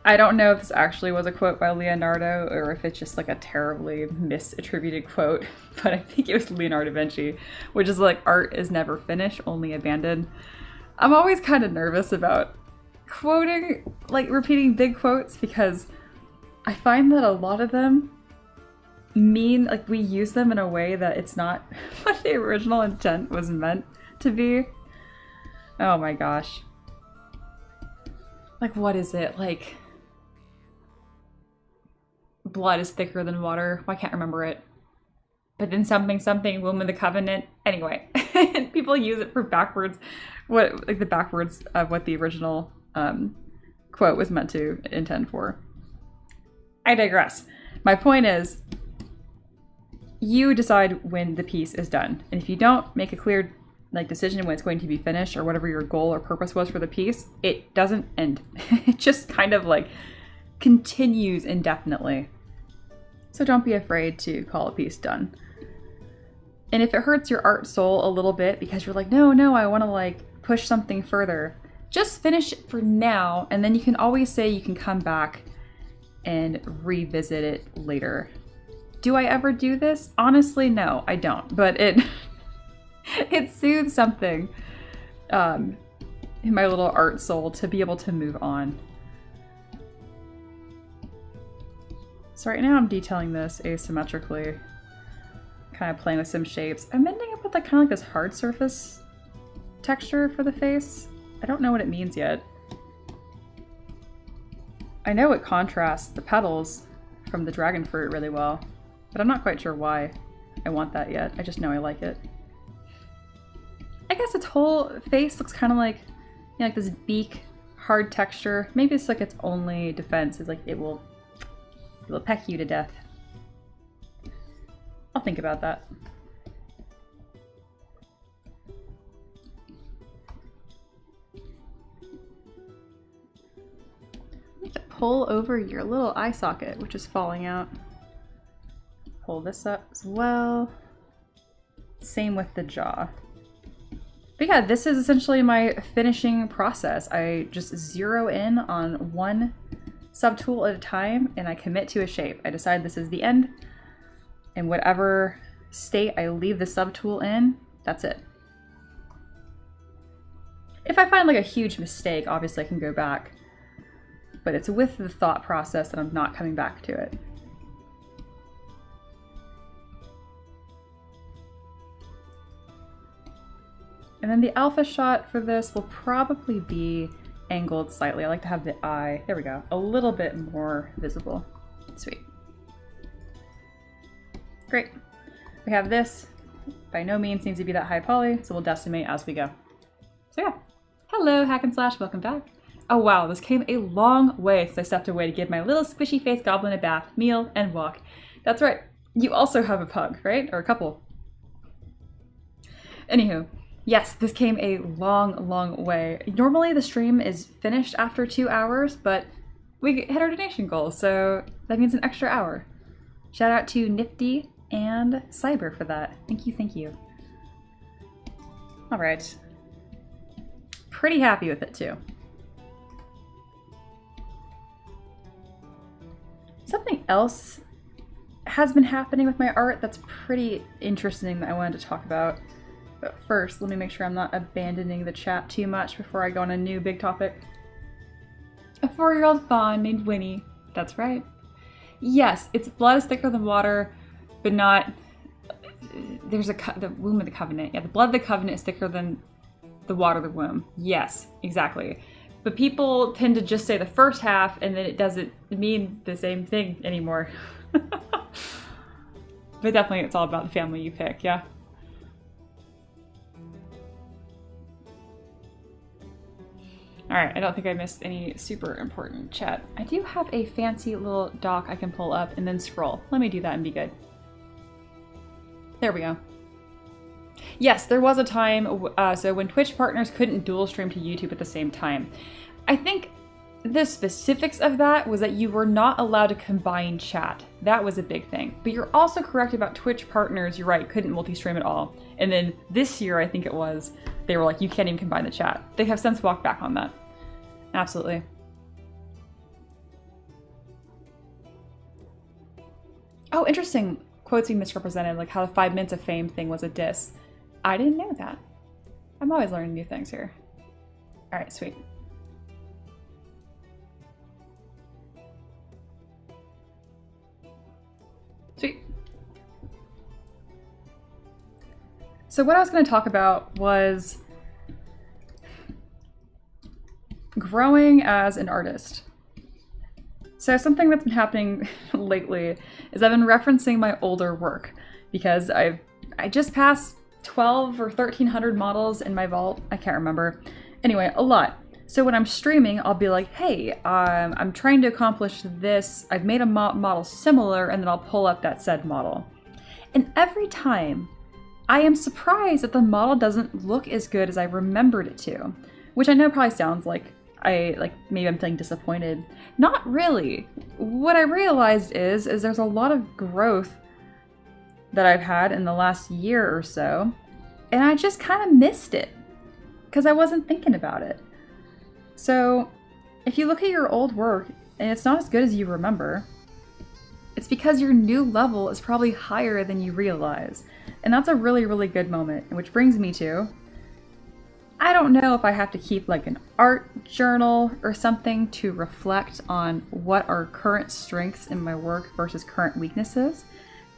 I don't know if this actually was a quote by Leonardo or if it's just like a terribly misattributed quote, but I think it was Leonardo da Vinci, which is like, art is never finished, only abandoned. I'm always kind of nervous about quoting, like repeating big quotes, because I find that a lot of them mean, like, we use them in a way that it's not what the original intent was meant to be. Oh my gosh. Like, what is it? Like, blood is thicker than water. Well, I can't remember it. But then something, womb of the covenant. Anyway, people use it for backwards, like the backwards of what the original quote was meant to intend for. I digress. My point is, you decide when the piece is done. And if you don't make a clear decision when it's going to be finished, or whatever your goal or purpose was for the piece, it doesn't end. It just kind of like continues indefinitely. So don't be afraid to call a piece done. And if it hurts your art soul a little bit because you're like, no, I want to like push something further, just finish it for now, and then you can always say you can come back and revisit it later. Do I ever do this? Honestly, no, I don't. But it it soothes something in my little art soul to be able to move on. So right now I'm detailing this asymmetrically, kind of playing with some shapes. I'm ending up with like kind of like this hard surface texture for the face. I don't know what it means yet. I know it contrasts the petals from the dragon fruit really well, but I'm not quite sure why I want that yet. I just know I like it. I guess its whole face looks kind of like, you know, like this beak, hard texture. Maybe it's like its only defense is like it will peck you to death. I'll think about that. Pull over your little eye socket, which is falling out. Pull this up as well. Same with the jaw. But yeah, this is essentially my finishing process. I just zero in on one subtool at a time and I commit to a shape. I decide this is the end, and whatever state I leave the subtool in, that's it. If I find like a huge mistake, obviously I can go back. But it's with the thought process that I'm not coming back to it. And then the alpha shot for this will probably be angled slightly. I like to have the eye, there we go, a little bit more visible. Sweet. Great. We have this. By no means needs to be that high poly, so we'll decimate as we go. So yeah. Hello, Hack and Slash, welcome back. Oh wow, this came a long way since I stepped away to give my little squishy face goblin a bath, meal, and walk. That's right, you also have a pug, right? Or a couple. Anywho, yes, this came a long way. Normally the stream is finished after 2 hours, but we hit our donation goal, so that means an extra hour. Shout out to Nifty and Cyber for that. Thank you. All right. Pretty happy with it too. Something else has been happening with my art that's pretty interesting that I wanted to talk about. But first, let me make sure I'm not abandoning the chat too much before I go on a new big topic. A 4-year-old fawn named Winnie. That's right. Yes, its blood is thicker than water, but not... There's the womb of the covenant. Yeah, the blood of the covenant is thicker than the water of the womb. Yes, exactly. But people tend to just say the first half, and then it doesn't mean the same thing anymore. But definitely it's all about the family you pick, yeah? Alright, I don't think I missed any super important chat. I do have a fancy little doc I can pull up and then scroll. Let me do that and be good. There we go. Yes, there was a time, so when Twitch partners couldn't dual stream to YouTube at the same time. I think the specifics of that was that you were not allowed to combine chat. That was a big thing. But you're also correct about Twitch partners, you're right, couldn't multi-stream at all. And then this year, I think it was, they were like, you can't even combine the chat. They have since walked back on that. Absolutely. Oh, interesting. Quotes being misrepresented, like how the 5 minutes of fame thing was a diss. I didn't know that. I'm always learning new things here. All right, sweet. Sweet. So what I was going to talk about was growing as an artist. So something that's been happening lately is I've been referencing my older work because I just passed 12 or 1300 models in my vault. I can't remember. Anyway, a lot. So when I'm streaming, I'll be like, hey, I'm trying to accomplish this. I've made a model similar, and then I'll pull up that said model. And every time I am surprised that the model doesn't look as good as I remembered it to, which I know probably sounds like maybe I'm feeling disappointed. Not really. What I realized is there's a lot of growth that I've had in the last year or so, and I just kind of missed it because I wasn't thinking about it. So if you look at your old work and it's not as good as you remember, it's because your new level is probably higher than you realize. And that's a really, really good moment, which brings me to, I don't know if I have to keep like an art journal or something to reflect on what are current strengths in my work versus current weaknesses,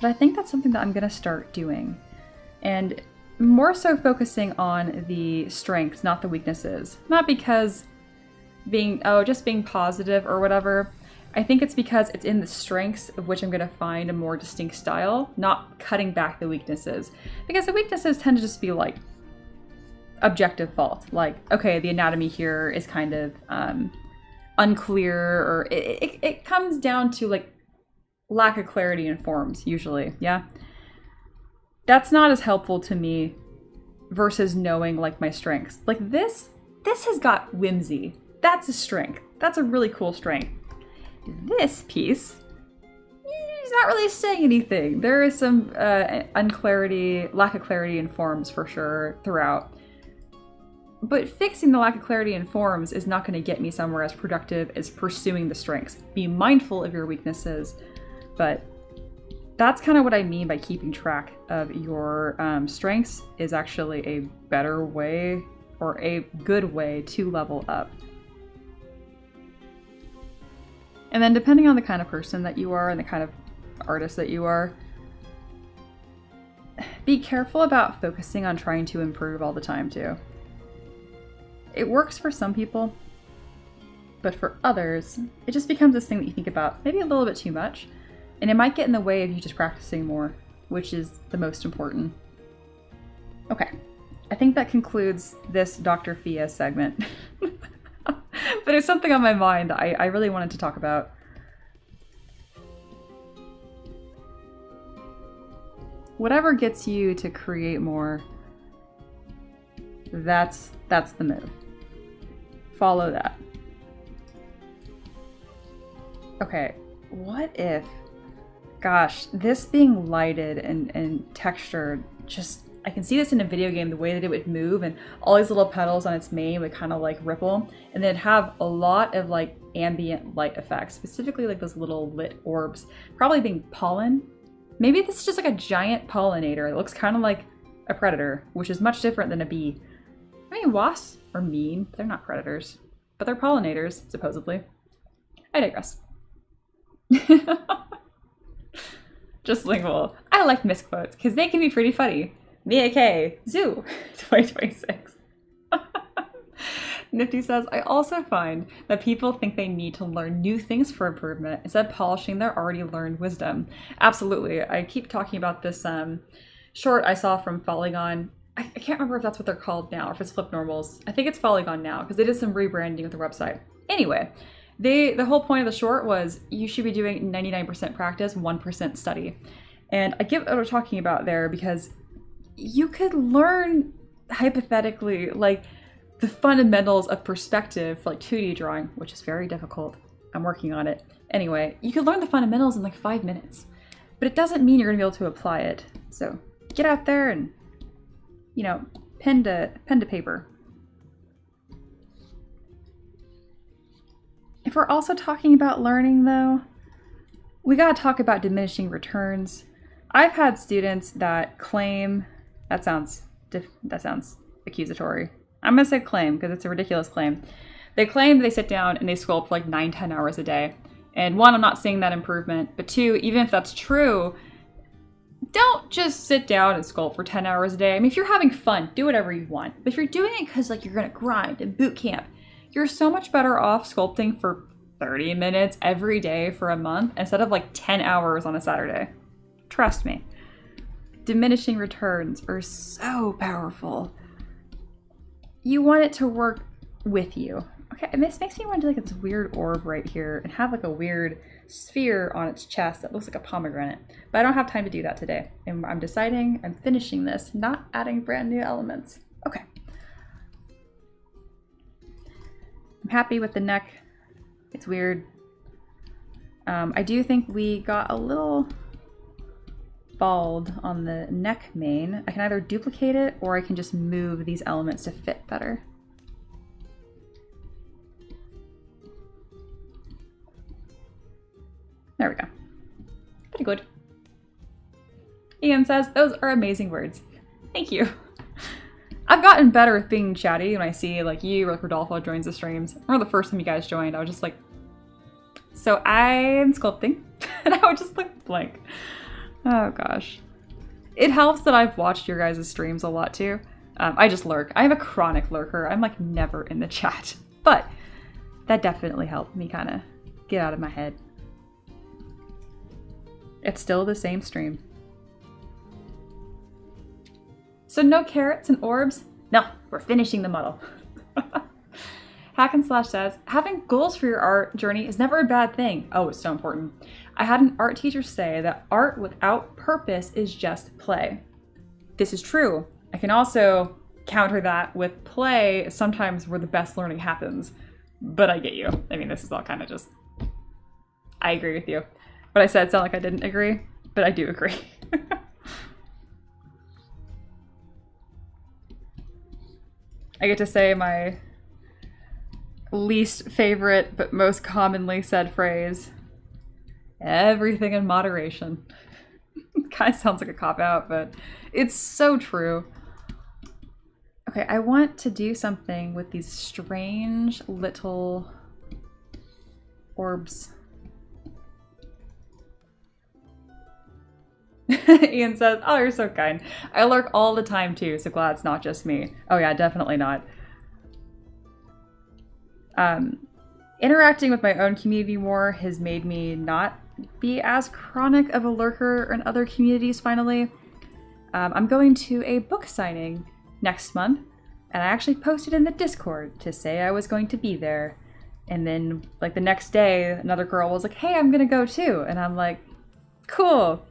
but I think that's something that I'm gonna start doing. And more so focusing on the strengths, not the weaknesses. Not because just being positive or whatever. I think it's because it's in the strengths of which I'm gonna find a more distinct style, not cutting back the weaknesses. Because the weaknesses tend to just be like objective fault. Like, okay, the anatomy here is kind of unclear, or it comes down to like lack of clarity in forms usually, yeah? That's not as helpful to me versus knowing like my strengths. Like this has got whimsy. That's a strength. That's a really cool strength. This piece is not really saying anything. There is some unclarity, lack of clarity in forms for sure throughout. But fixing the lack of clarity in forms is not going to get me somewhere as productive as pursuing the strengths. Be mindful of your weaknesses, but that's kind of what I mean by keeping track of your strengths is actually a better way or a good way to level up. And then depending on the kind of person that you are and the kind of artist that you are, be careful about focusing on trying to improve all the time too. It works for some people, but for others, it just becomes this thing that you think about maybe a little bit too much, and it might get in the way of you just practicing more, which is the most important. Okay, I think that concludes this Dr. Fia segment. But it's something on my mind that I really wanted to talk about. Whatever gets you to create more, that's the move. Follow that. Okay, what if, gosh, this being lighted and textured, just, I can see this in a video game, the way that it would move and all these little petals on its mane would kind of like ripple, and then have a lot of like ambient light effects, specifically like those little lit orbs, probably being pollen. Maybe this is just like a giant pollinator. It looks kind of like a predator, which is much different than a bee. I mean, wasps are mean. They're not predators, but they're pollinators, supposedly. I digress. Just lingual. I like misquotes because they can be pretty funny. Mia K. Zoo 2026. Nifty says, I also find that people think they need to learn new things for improvement instead of polishing their already learned wisdom. Absolutely. I keep talking about this short I saw from Polygon. I can't remember if that's what they're called now or if it's Flip Normals. I think it's Polygon now because they did some rebranding with the website. Anyway, the whole point of the short was you should be doing 99% practice, 1% study. And I get what we're talking about there because you could learn hypothetically like the fundamentals of perspective for like 2D drawing, which is very difficult. I'm working on it. Anyway, you could learn the fundamentals in like 5 minutes, but it doesn't mean you're gonna be able to apply it. So get out there and, you know, pen to paper. If we're also talking about learning though, we gotta talk about diminishing returns. I've had students that claim, that sounds accusatory. I'm gonna say claim because it's a ridiculous claim. They claim they sit down and they sculpt for like 9-10 hours a day. And one, I'm not seeing that improvement, but two, even if that's true, don't just sit down and sculpt for 10 hours a day. I mean, if you're having fun, do whatever you want. But if you're doing it because like you're gonna grind and boot camp, you're so much better off sculpting for 30 minutes every day for a month instead of like 10 hours on a Saturday. Trust me. Diminishing returns are so powerful. You want it to work with you. Okay, and this makes me want to do like this weird orb right here and have like a weird sphere on its chest that looks like a pomegranate. But I don't have time to do that today. And I'm deciding I'm finishing this, not adding brand new elements. Okay. I'm happy with the neck. It's weird. I do think we got a little bald on the neck mane. I can either duplicate it or I can just move these elements to fit better. There we go. Pretty good. Ian says, those are amazing words. Thank you. I've gotten better at being chatty when I see like you or like Rodolfo joins the streams. I remember the first time you guys joined, I was just like, so I'm sculpting. And I would just look blank. Oh gosh. It helps that I've watched your guys' streams a lot too. I just lurk. I'm a chronic lurker. I'm like never in the chat. But that definitely helped me kind of get out of my head. It's still the same stream. So no carrots and orbs? No, we're finishing the model. Hack and Slash says, having goals for your art journey is never a bad thing. Oh, it's so important. I had an art teacher say that art without purpose is just play. This is true. I can also counter that with play sometimes where the best learning happens. But I get you. I mean, this is all kind of just... I agree with you. What I said sounded like I didn't agree, but I do agree. I get to say my least favorite but most commonly said phrase. Everything in moderation. Kind of sounds like a cop-out, but it's so true. Okay, I want to do something with these strange little orbs. Ian says, oh, you're so kind. I lurk all the time too, so glad it's not just me. Oh yeah, definitely not. Interacting with my own community more has made me not be as chronic of a lurker in other communities finally. I'm going to a book signing next month, and I actually posted in the Discord to say I was going to be there. And then like the next day, another girl was like, hey, I'm gonna go too. And I'm like, cool.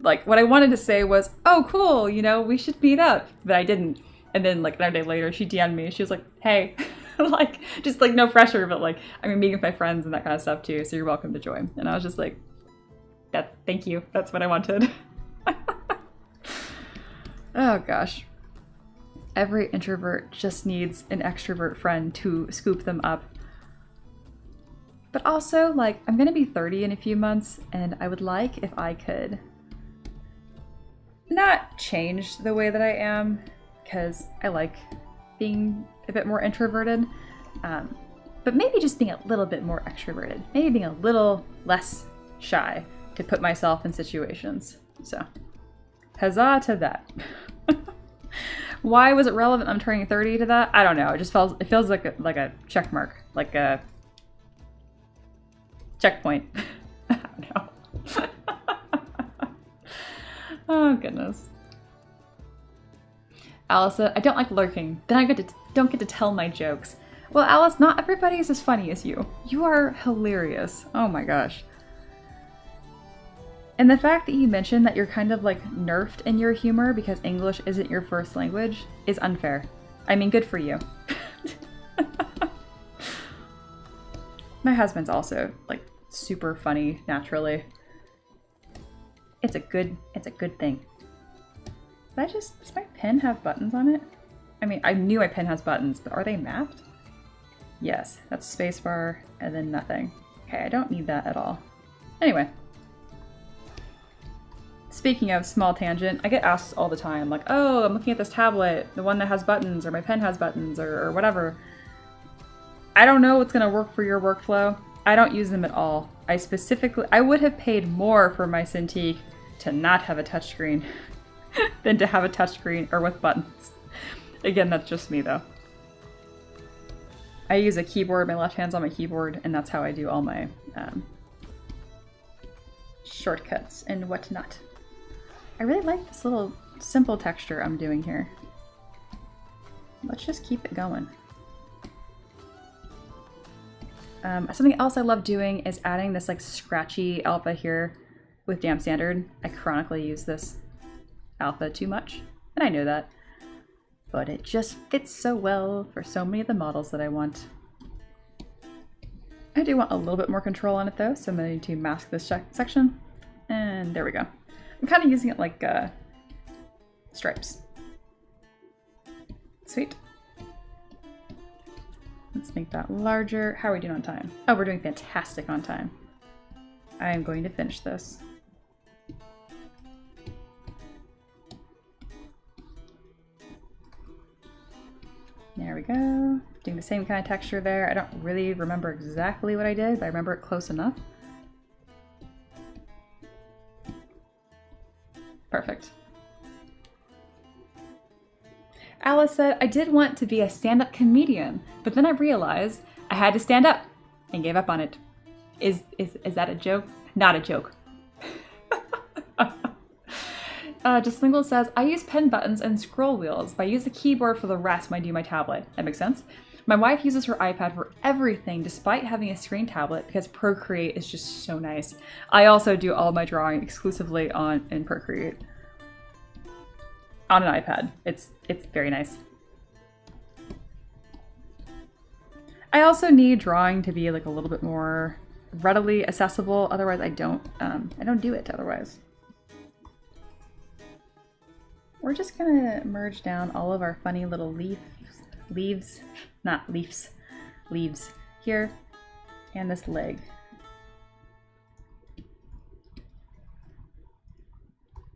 Like what I wanted to say was, oh, cool, you know, we should meet up. But I didn't. And then like another day later, she DM'd me. She was like, hey, like just like no pressure, but like I'm meeting with my friends and that kind of stuff too. So you're welcome to join. And I was just like, thank you. That's what I wanted. Oh gosh. Every introvert just needs an extrovert friend to scoop them up. But also, like, I'm gonna be 30 in a few months, and I would like if I could not change the way that I am, because I like being a bit more introverted, but maybe just being a little bit more extroverted. Maybe being a little less shy to put myself in situations. So, huzzah to that. Why was it relevant I'm turning 30 to that? I don't know. It feels like a check mark, like a checkpoint. I don't know. Oh goodness. Alice said, I don't like lurking. Then I don't get to tell my jokes. Well, Alice, not everybody is as funny as you. You are hilarious. Oh my gosh. And the fact that you mentioned that you're kind of like nerfed in your humor because English isn't your first language is unfair. I mean, good for you. My husband's also like super funny naturally. It's a good thing. Does my pen have buttons on it? I mean, I knew my pen has buttons, but are they mapped? Yes, that's spacebar and then nothing. Okay, I don't need that at all. Anyway. Speaking of small tangent, I get asked all the time, like, oh, I'm looking at this tablet, the one that has buttons, or my pen has buttons, or whatever. I don't know what's gonna work for your workflow. I don't use them at all. I would have paid more for my Cintiq to not have a touchscreen than to have a touchscreen or with buttons. Again, that's just me though. I use a keyboard, my left hand's on my keyboard, and that's how I do all my shortcuts and whatnot. I really like this little simple texture I'm doing here. Let's just keep it going. Something else I love doing is adding this like scratchy alpha here with Damp Standard. I chronically use this alpha too much, and I know that. But it just fits so well for so many of the models that I want. I do want a little bit more control on it though, so I'm going to mask this section. And there we go. I'm kind of using it like stripes. Sweet. Let's make that larger. How are we doing on time? Oh, we're doing fantastic on time. I am going to finish this. There we go. Doing the same kind of texture there. I don't really remember exactly what I did, but I remember it close enough. Perfect. Alice said, I did want to be a stand-up comedian, but then I realized I had to stand up and gave up on it. Is that a joke? Not a joke. Just Lingle says, I use pen buttons and scroll wheels, but I use the keyboard for the rest when I do my tablet. That makes sense. My wife uses her iPad for everything despite having a screen tablet because Procreate is just so nice. I also do all my drawing exclusively in Procreate. On an iPad. It's very nice. I also need drawing to be like a little bit more readily accessible. Otherwise I don't do it otherwise. We're just gonna merge down all of our funny little leaves here, and this leg.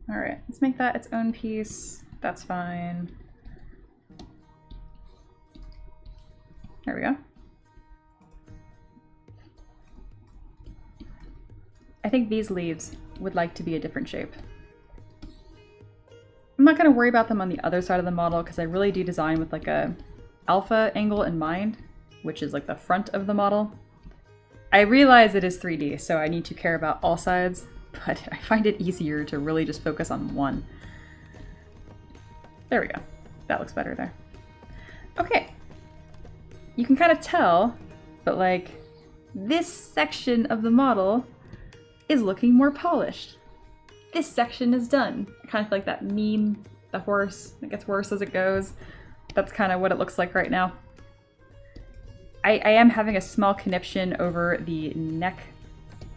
All right, let's make that its own piece. That's fine. There we go. I think these leaves would like to be a different shape. I'm not going to worry about them on the other side of the model because I really do design with like a alpha angle in mind, which is like the front of the model. I realize it is 3D, so I need to care about all sides, but I find it easier to really just focus on one. There we go. That looks better there. Okay. You can kind of tell but like this section of the model is looking more polished. This section is done. I kind of feel like that meme, the horse, it gets worse as it goes. That's kind of what it looks like right now. I am having a small conniption over the neck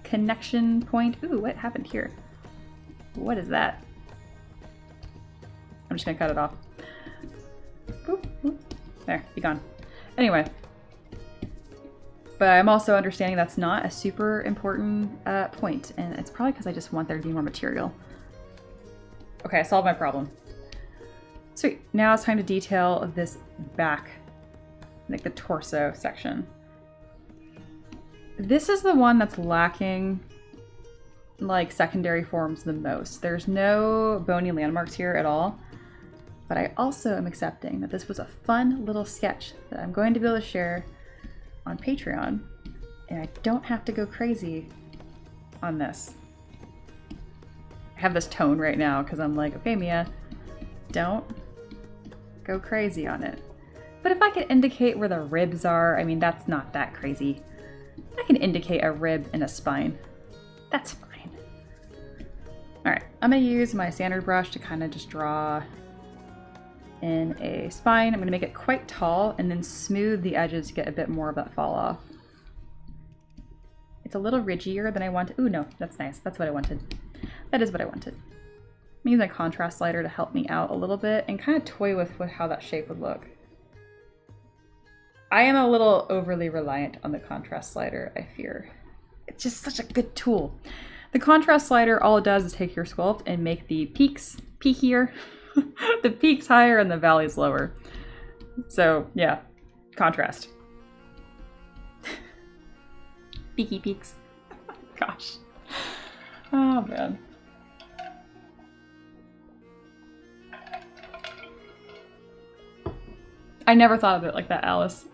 connection point. Ooh, what happened here? What is that? I'm just gonna cut it off. Boop, boop. There, be gone. Anyway. But I'm also understanding that's not a super important point, and it's probably because I just want there to be more material. Okay, I solved my problem. Sweet, now it's time to detail this back, like the torso section. This is the one that's lacking like secondary forms the most. There's no bony landmarks here at all, but I also am accepting that this was a fun little sketch that I'm going to be able to share on Patreon, and I don't have to go crazy on this. I have this tone right now because I'm like, okay, Mia, don't go crazy on it. But if I can indicate where the ribs are, I mean, that's not that crazy. I can indicate a rib and a spine. That's fine. All right, I'm gonna use my standard brush to kind of just draw in a spine. I'm gonna make it quite tall and then smooth the edges to get a bit more of that fall off. It's a little ridgier than I wanted. Ooh, no, that's nice. That's what I wanted. That is what I wanted. I'm using my contrast slider to help me out a little bit and kind of toy with how that shape would look. I am a little overly reliant on the contrast slider, I fear. It's just such a good tool. The contrast slider, all it does is take your sculpt and make the peaks peakier, the peaks higher and the valleys lower. So yeah, contrast. Peaky peaks. Gosh. Oh man. I never thought of it like that, Alice.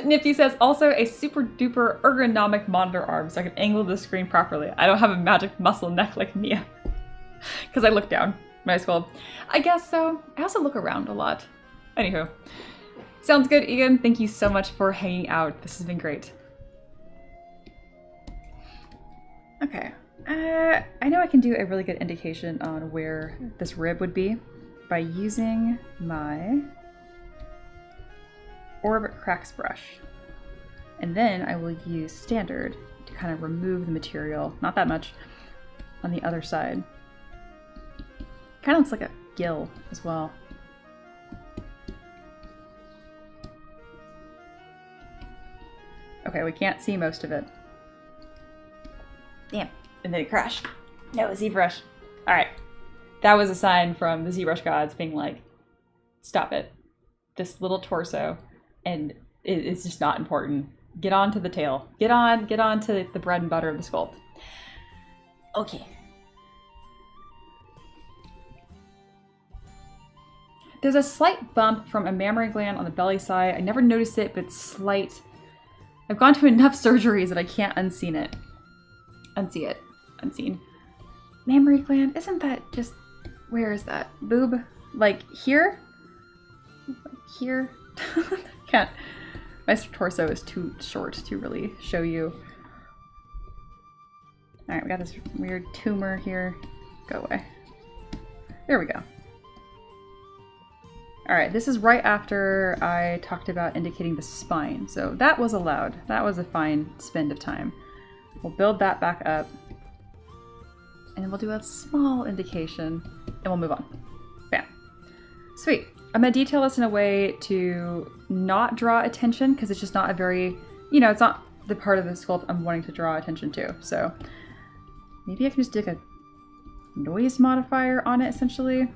Nifty says, also a super duper ergonomic monitor arm so I can angle the screen properly. I don't have a magic muscle neck like Mia. Because I look down when I scroll. I guess so. I also look around a lot. Anywho. Sounds good, Egan. Thank you so much for hanging out. This has been great. Okay. I know I can do a really good indication on where this rib would be by using my Orbit Cracks brush. And then I will use standard to kind of remove the material, not that much, on the other side. Kind of looks like a gill as well. Okay, we can't see most of it. Damn, and then it crashed. No, ZBrush. Alright. That was a sign from the ZBrush gods being like, stop it. This little torso, and it's just not important. Get on to the tail. Get on to the bread and butter of the sculpt. Okay. There's a slight bump from a mammary gland on the belly side. I never noticed it, but it's slight. I've gone to enough surgeries that I can't unseen it. Unsee it. Unseen. Mammary gland? Isn't that just... Where is that? Boob? Like here? Here? Can't. My torso is too short to really show you. Alright, we got this weird tumor here. Go away. There we go. Alright, this is right after I talked about indicating the spine. So that was allowed. That was a fine spend of time. We'll build that back up. And then we'll do a small indication. And we'll move on. Bam. Sweet. I'm going to detail this in a way to not draw attention because it's just not a very, you know, it's not the part of the sculpt I'm wanting to draw attention to. So maybe I can just stick a noise modifier on it essentially.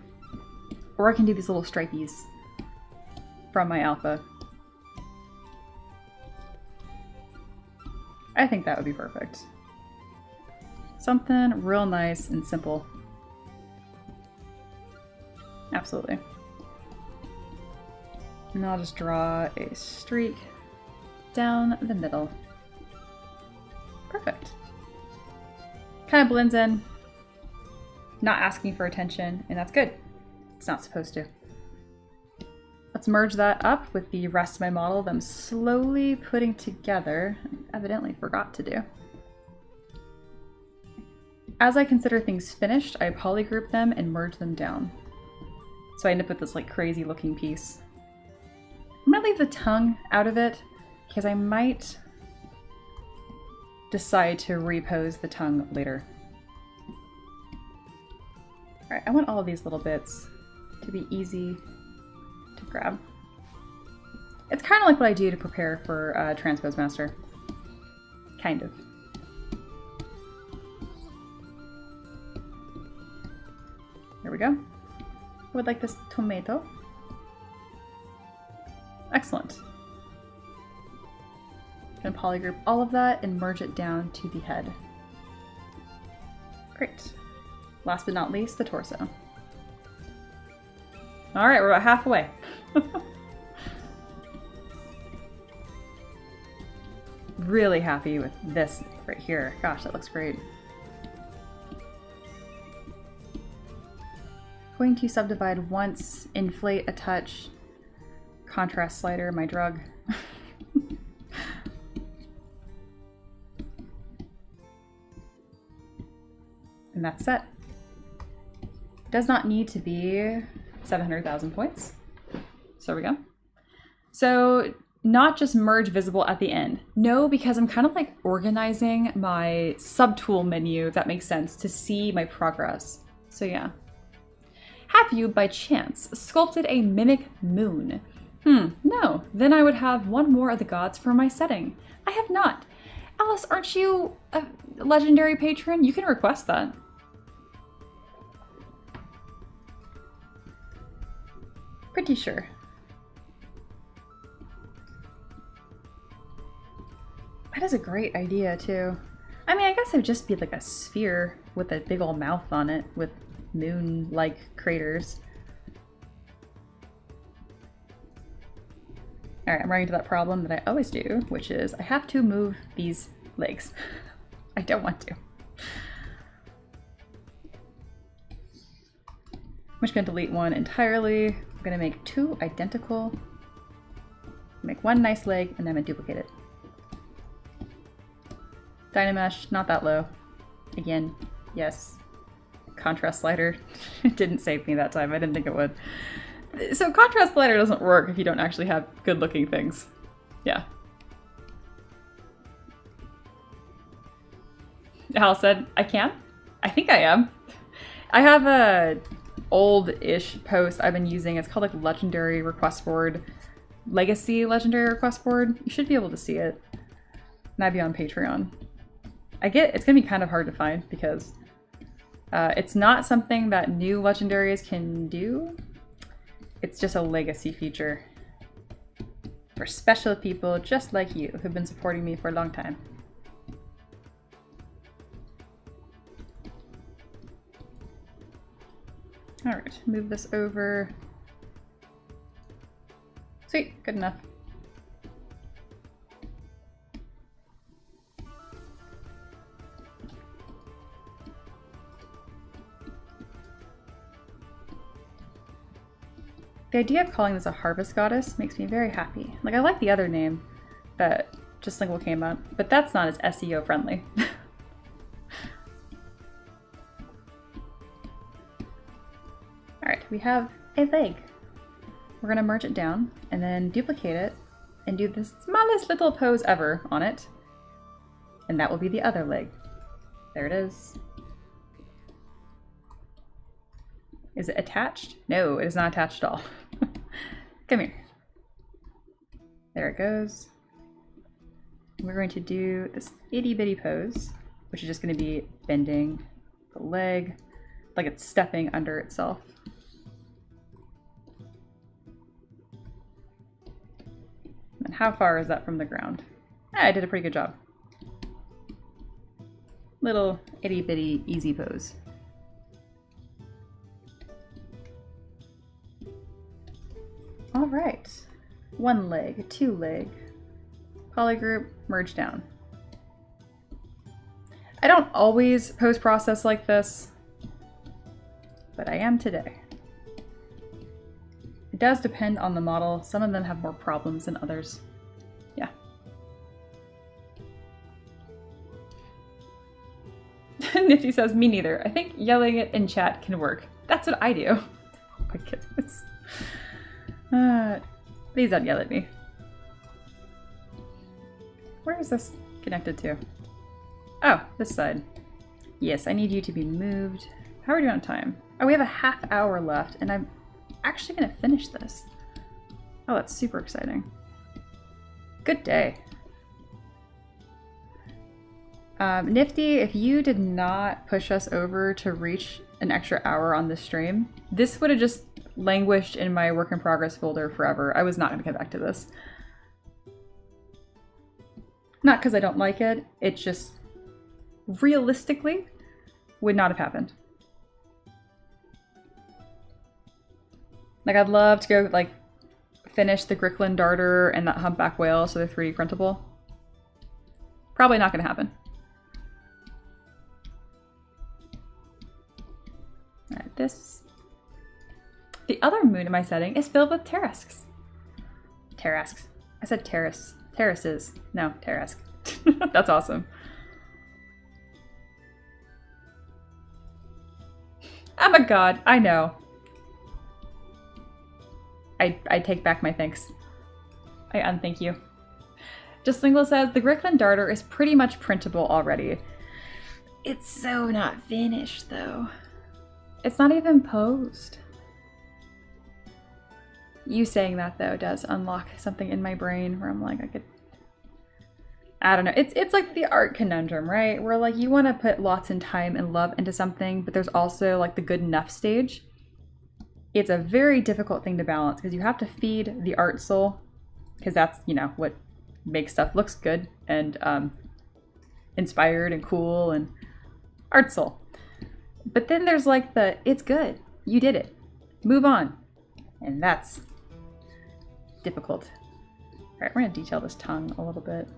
Or I can do these little stripies from my alpha. I think that would be perfect. Something real nice and simple. Absolutely. And I'll just draw a streak down the middle. Perfect. Kind of blends in, not asking for attention, and that's good. It's not supposed to. Let's merge that up with the rest of my model that I'm slowly putting together. I evidently forgot to do. As I consider things finished, I polygroup them and merge them down. So I end up with this like crazy looking piece. I'm gonna leave the tongue out of it because I might decide to repose the tongue later. Alright, I want all of these little bits to be easy to grab. It's kind of like what I do to prepare for Transpose Master. Kind of. There we go. I would like this tomato. Excellent. I'm gonna polygroup all of that and merge it down to the head. Great. Last but not least, the torso. All right, we're about halfway. Really happy with this right here. Gosh, that looks great. Going to subdivide once, inflate a touch, contrast slider, my drug. And that's set. It does not need to be 700,000 points. So there we go. So not just merge visible at the end. No, because I'm kind of like organizing my subtool menu, if that makes sense, to see my progress. So yeah. Have you, by chance, sculpted a mimic moon? No. Then I would have one more of the gods for my setting. I have not. Alice, aren't you a legendary patron? You can request that. Pretty sure. That is a great idea, too. I mean, I guess it would just be like a sphere with a big old mouth on it with moon-like craters. Alright, I'm running into that problem that I always do, which is I have to move these legs. I don't want to. I'm just going to delete one entirely. I'm going to make two identical. Make one nice leg, and then I'm going to duplicate it. Dynamesh, not that low. Again, yes. Contrast slider. It didn't save me that time. I didn't think it would. So contrast slider doesn't work if you don't actually have good looking things. Yeah. Hal said, I can? I think I am. I have a old-ish post I've been using. It's called like Legendary Request Board. Legacy Legendary Request Board. You should be able to see it. And that'd be on Patreon. It's gonna be kind of hard to find because it's not something that new legendaries can do. It's just a legacy feature for special people just like you who've been supporting me for a long time. All right, move this over. Sweet, good enough. The idea of calling this a harvest goddess makes me very happy. Like, I like the other name that Just Lingual came up, but that's not as SEO friendly. Alright, we have a leg. We're gonna merge it down and then duplicate it and do the smallest little pose ever on it. And that will be the other leg. There it is. Is it attached? No, it is not attached at all. Come here. There it goes. We're going to do this itty bitty pose, which is just going to be bending the leg like it's stepping under itself. And how far is that from the ground? I did a pretty good job. Little itty bitty easy pose. All right, one leg, two leg, polygroup, merge down. I don't always post-process like this, but I am today. It does depend on the model. Some of them have more problems than others. Yeah. Nifty says, me neither. I think yelling it in chat can work. That's what I do. Oh my goodness. Please don't yell at me. Where is this connected to? Oh, this side. Yes, I need you to be moved. How are we doing on time? Oh, we have a half hour left, and I'm actually going to finish this. Oh, that's super exciting. Good day. Nifty, if you did not push us over to reach an extra hour on this stream, this would have just languished in my work in progress folder forever. I was not going to come back to this. Not because I don't like it, it just realistically would not have happened. Like, I'd love to go, like, finish the Gricklin Darter and that Humpback Whale so they're 3D printable. Probably not going to happen. Alright, this. The other moon in my setting is filled with Tarasques. Tarasques. I said terrace. Terraces. No, Tarasque. That's awesome. I'm a god. I know. I take back my thanks. I unthank you. Just Lingual says, the Gricklin Darter is pretty much printable already. It's so not finished, though. It's not even posed. You saying that, though, does unlock something in my brain where I'm like, I don't know. It's like the art conundrum, right? Where, like, you want to put lots of time and love into something, but there's also, like, the good enough stage. It's a very difficult thing to balance because you have to feed the art soul, because that's, you know, what makes stuff looks good and inspired and cool and art soul. But then there's like the, it's good, you did it, move on. And that's difficult. All right, we're gonna detail this tongue a little bit.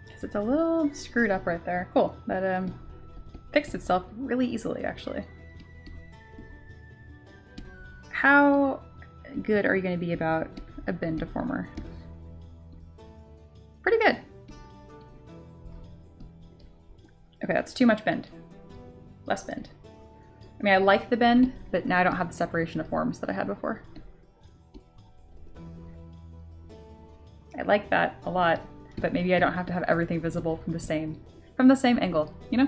Because it's a little screwed up right there. Cool, that fixed itself really easily, actually. How good are you going to be about a bend deformer? Pretty good. Okay, that's too much bend. Less bend. I mean, I like the bend, but now I don't have the separation of forms that I had before. I like that a lot, but maybe I don't have to have everything visible from the same angle, you know?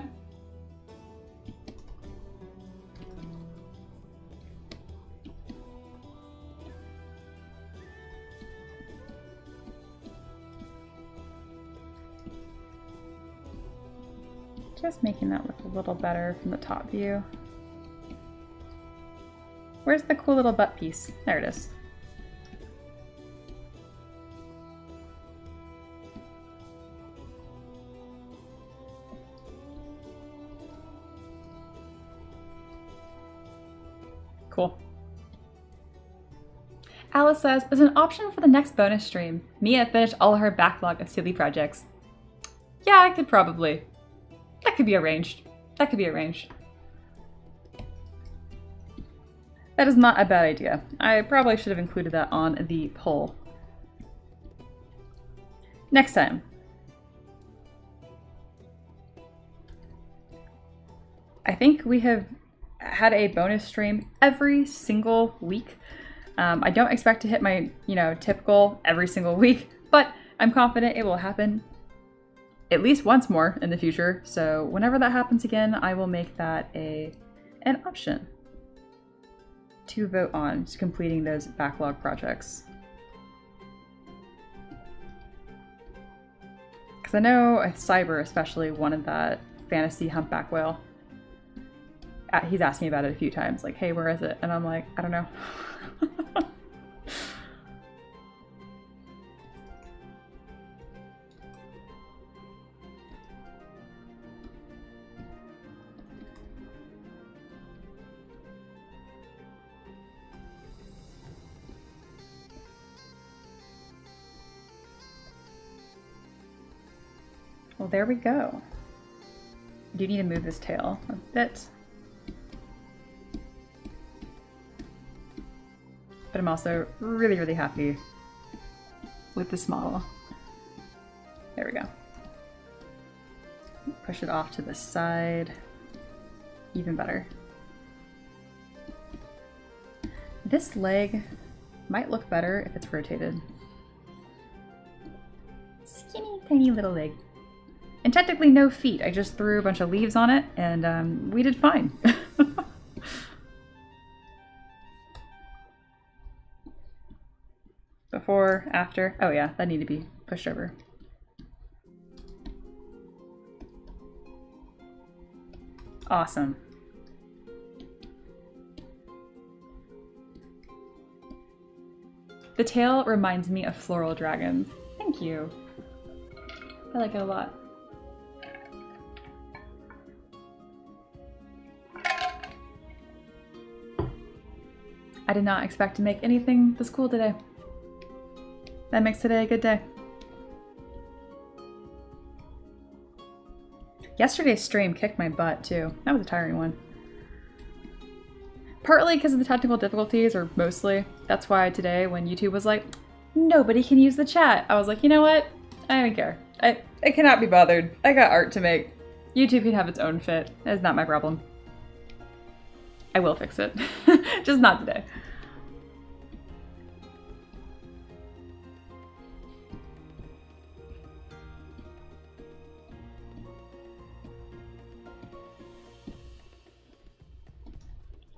Just making that look a little better from the top view. Where's the cool little butt piece? There it is. Cool. Alice says, as an option for the next bonus stream, Mia finished all her backlog of silly projects. Yeah, I could probably. That could be arranged. That could be arranged. That is not a bad idea. I probably should have included that on the poll. Next time. I think we have had a bonus stream every single week. I don't expect to hit my, tip goal every single week, but I'm confident it will happen at least once more in the future. So whenever that happens again, I will make that an option to vote on completing those backlog projects. Because I know Cyber especially wanted that fantasy humpback whale. He's asked me about it a few times, like, hey, where is it? And I'm like, I don't know. Well, there we go. I do need to move this tail a bit. But I'm also really, really happy with this model. There we go. Push it off to the side. Even better. This leg might look better if it's rotated. Skinny, tiny little leg. And technically no feet. I just threw a bunch of leaves on it and we did fine. Before, after. Oh yeah, that needed to be pushed over. Awesome. The tail reminds me of floral dragons. Thank you. I like it a lot. I did not expect to make anything this cool today. That makes today a good day. Yesterday's stream kicked my butt too. That was a tiring one. Partly because of the technical difficulties, or mostly. That's why today when YouTube was like, nobody can use the chat, I was like, you know what? I don't care. I cannot be bothered. I got art to make. YouTube can have its own fit. That's not my problem. I will fix it. Just not today.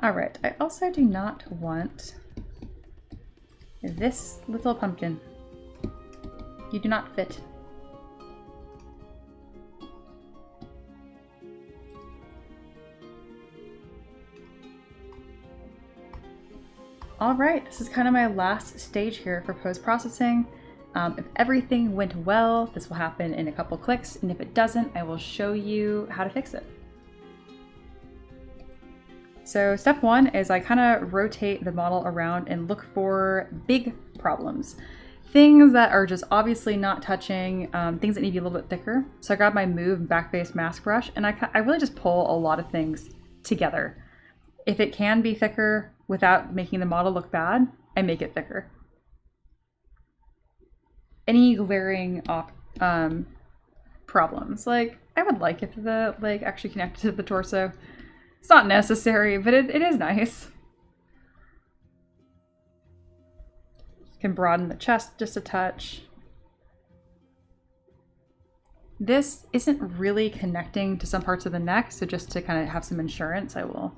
Alright, I also do not want this little pumpkin. You do not fit. Alright, this is kind of my last stage here for post-processing. If everything went well, this will happen in a couple clicks, and if it doesn't, I will show you how to fix it. So step one is I kind of rotate the model around and look for big problems. Things that are just obviously not touching, things that need to be a little bit thicker. So I grab my Move Backface Mask Brush and I really just pull a lot of things together. If it can be thicker without making the model look bad, I make it thicker. Any glaring off problems, like I would like if the leg actually connected to the torso. It's not necessary, but it is nice. Can broaden the chest just a touch. This isn't really connecting to some parts of the neck, so just to kind of have some insurance, I will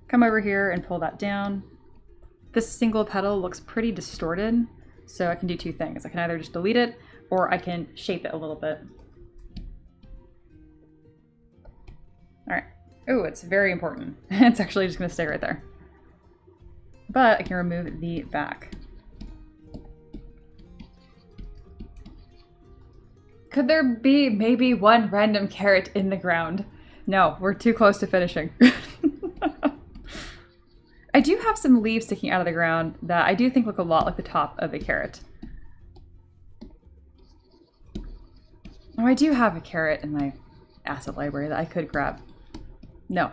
come over here and pull that down. This single petal looks pretty distorted, so I can do two things. I can either just delete it, or I can shape it a little bit. All right. Oh, it's very important. It's actually just going to stay right there. But I can remove the back. Could there be maybe one random carrot in the ground? No, we're too close to finishing. I do have some leaves sticking out of the ground that I do think look a lot like the top of a carrot. Oh, I do have a carrot in my asset library that I could grab. No.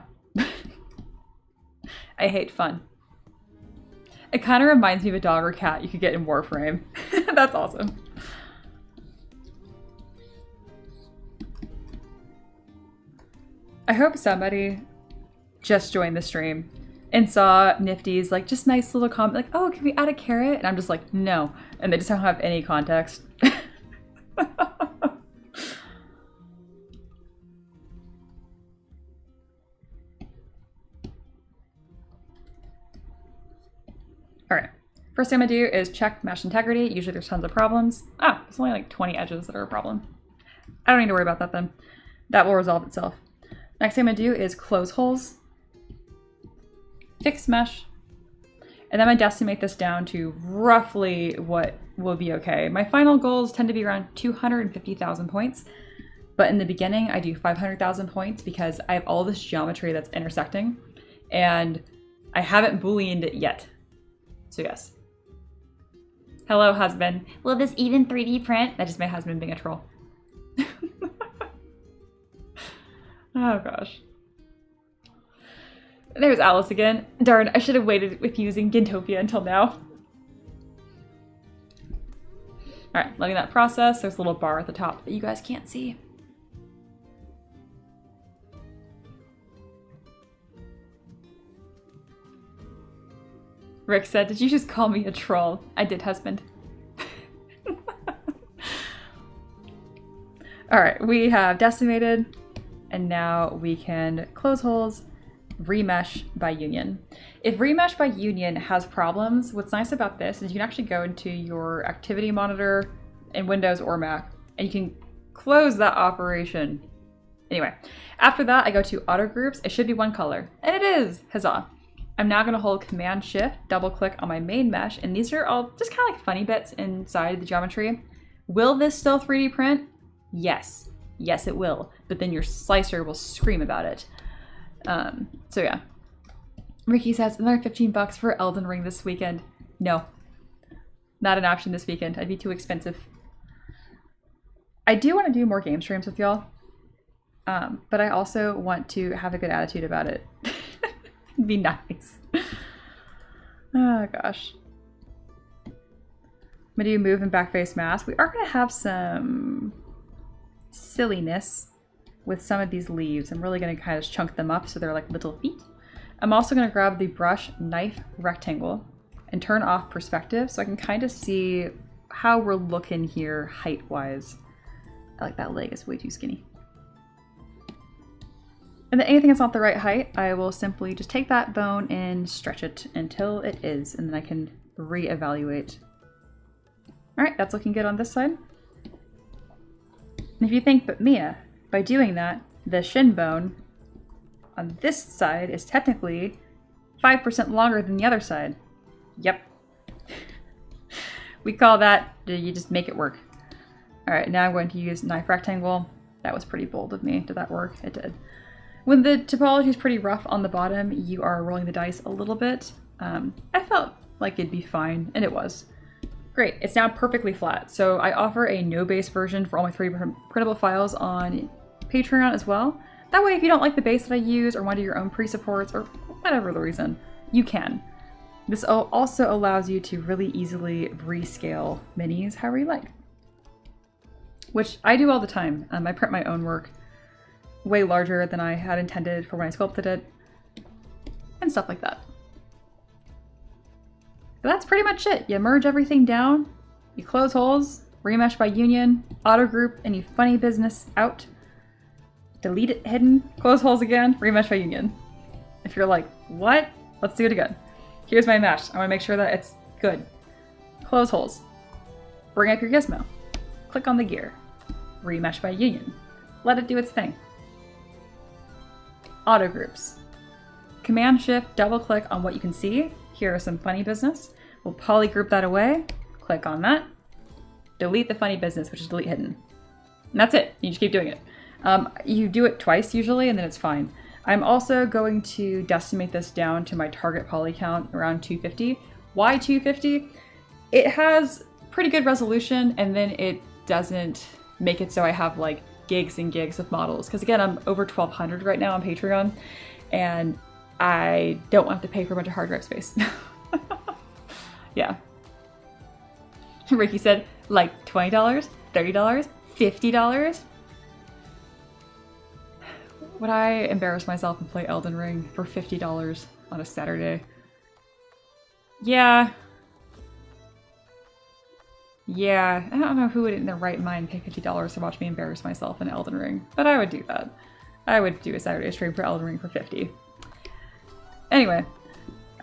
I hate fun. It kind of reminds me of a dog or cat you could get in Warframe. That's awesome. I hope somebody just joined the stream and saw Nifty's like just nice little comment like, oh, can we add a carrot? And I'm just like, no. And they just don't have any context. All right, first thing I'm gonna do is check mesh integrity. Usually there's tons of problems. Ah, there's only like 20 edges that are a problem. I don't need to worry about that then. That will resolve itself. Next thing I'm gonna do is close holes, fix mesh, and then I'm gonna decimate this down to roughly what will be okay. My final goals tend to be around 250,000 points, but in the beginning I do 500,000 points because I have all this geometry that's intersecting and I haven't booleaned it yet. So yes. Hello, husband. Will this even 3D print? That's just my husband being a troll. Oh gosh. There's Alice again. Darn, I should have waited with using Gintopia until now. Alright, letting that process. There's a little bar at the top that you guys can't see. Rick said, "Did you just call me a troll?" I did, husband. Alright, we have decimated, and now we can close holes, remesh by union. If remesh by union has problems, what's nice about this is you can actually go into your activity monitor in Windows or Mac, and you can close that operation. Anyway, after that, I go to auto groups. It should be one color, and it is! Huzzah! I'm now going to hold Command Shift, double click on my main mesh, and these are all just kind of like funny bits inside the geometry. Will this still 3D print? Yes. Yes, it will. But then your slicer will scream about it. So yeah. Ricky says, another $15 for Elden Ring this weekend. No. Not an option this weekend. I'd be too expensive. I do want to do more game streams with y'all. But I also want to have a good attitude about it. Be nice. Oh gosh. I'm gonna do move and back face mask. We are gonna have some silliness with some of these leaves. I'm really gonna kind of chunk them up so they're like little feet. I'm also gonna grab the brush knife rectangle and turn off perspective so I can kind of see how we're looking here height wise. I like that leg, it's way too skinny. And then anything that's not the right height, I will simply just take that bone and stretch it until it is, and then I can reevaluate. All right, that's looking good on this side. And if you think, but Mia, by doing that, the shin bone on this side is technically 5% longer than the other side. Yep. We call that, you just make it work. All right, now I'm going to use knife rectangle. That was pretty bold of me. Did that work? It did. When the topology is pretty rough on the bottom, you are rolling the dice a little bit. I felt like it'd be fine, and it was. Great, it's now perfectly flat. So I offer a no-base version for all my 3D printable files on Patreon as well. That way, if you don't like the base that I use or want to do your own pre-supports or whatever the reason, you can. This also allows you to really easily rescale minis however you like. Which I do all the time. I print my own work way larger than I had intended for when I sculpted it, and stuff like that. But that's pretty much it. You merge everything down, you close holes, remesh by union, auto group any funny business out, delete it hidden, close holes again, remesh by union. If you're like, what? Let's do it again. Here's my mesh. I want to make sure that it's good. Close holes. Bring up your gizmo. Click on the gear. Remesh by union. Let it do its thing. Auto groups. Command Shift, double click on what you can see. Here are some funny business. We'll polygroup that away. Click on that. Delete the funny business, which is delete hidden. And that's it. You just keep doing it. You do it twice usually, and then it's fine. I'm also going to decimate this down to my target poly count around 250. Why 250? It has pretty good resolution, and then it doesn't make it so I have like gigs and gigs of models. Because again, I'm over 1,200 right now on Patreon, and I don't want to pay for a bunch of hard drive space. Yeah. Ricky said, like $20, $30, $50? Would I embarrass myself and play Elden Ring for $50 on a Saturday? Yeah. Yeah, I don't know who would in their right mind pay $50 to watch me embarrass myself in Elden Ring, but I would do that. I would do a Saturday stream for Elden Ring for $50. Anyway,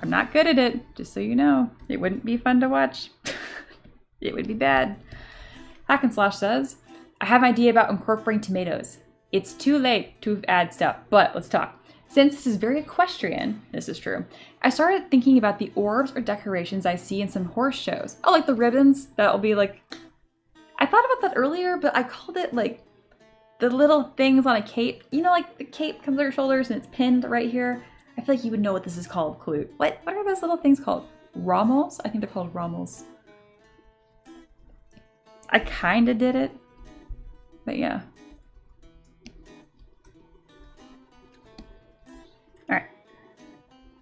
I'm not good at it, just so you know. It wouldn't be fun to watch. It would be bad. Hack and Slash says, I have an idea about incorporating tomatoes. It's too late to add stuff, but let's talk. Since this is very equestrian, this is true, I started thinking about the orbs or decorations I see in some horse shows. Oh, like the ribbons that'll be like... I thought about that earlier, but I called it like the little things on a cape. You know, like the cape comes on your shoulders and it's pinned right here. I feel like you would know what this is called, Clue. What are those little things called? Rommels? I think they're called rommels. I kinda did it, but yeah.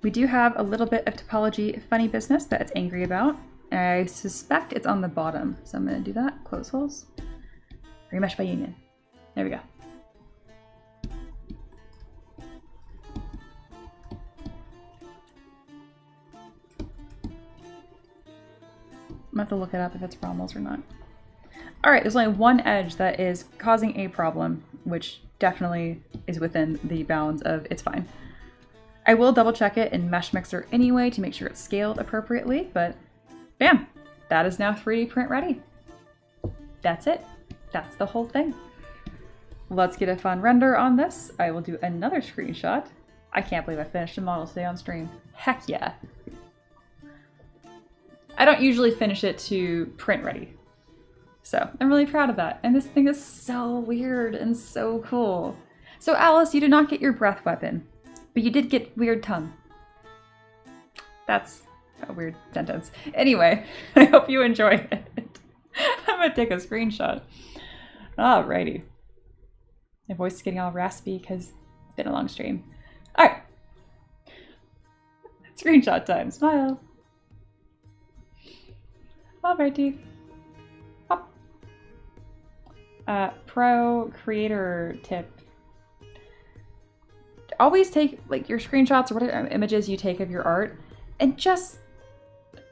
We do have a little bit of topology funny business that it's angry about. I suspect it's on the bottom, so I'm going to do that. Close holes. Remesh by union. There we go. I'm going to have to look it up if it's Rommel's or not. All right, there's only one edge that is causing a problem, which definitely is within the bounds of it's fine. I will double check it in Mesh Mixer anyway to make sure it's scaled appropriately, but bam, that is now 3D print ready. That's it. That's the whole thing. Let's get a fun render on this. I will do another screenshot. I can't believe I finished a model today on stream. Heck yeah. I don't usually finish it to print ready. So I'm really proud of that. And this thing is so weird and so cool. So Alice, you did not get your breath weapon, but you did get weird tongue. That's a weird sentence. Anyway, I hope you enjoyed it. I'm gonna take a screenshot. Alrighty. My voice is getting all raspy because it's been a long stream. All right. Screenshot time. Smile. Alrighty. Hop. Pro creator tip. Always take like your screenshots or whatever images you take of your art and just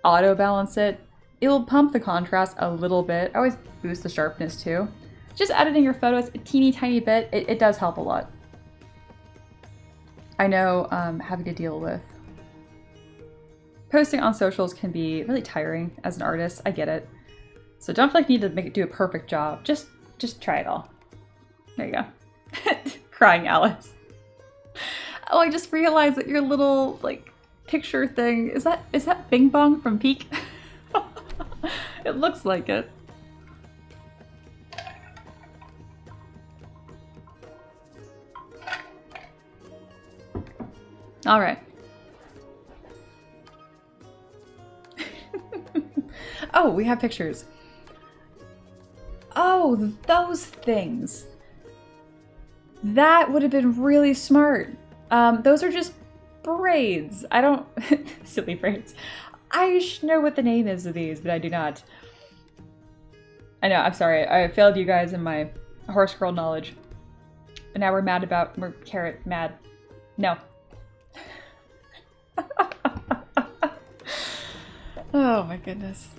auto balance it. It'll pump the contrast a little bit. I always boost the sharpness too. Just editing your photos a teeny tiny bit, it does help a lot. I know having to deal with posting on socials can be really tiring as an artist. I get it. So don't feel like you need to do a perfect job. Just try it all. There you go. Crying Alice. Oh, I just realized that your little like picture thing, is that Bing Bong from Peak? It looks like it. All right. Oh, we have pictures. Oh, those things. That would have been really smart. Those are just braids. I don't... Silly braids. I should know what the name is of these, but I do not. I know, I'm sorry. I failed you guys in my horse girl knowledge. And now we're carrot mad. No. Oh my goodness.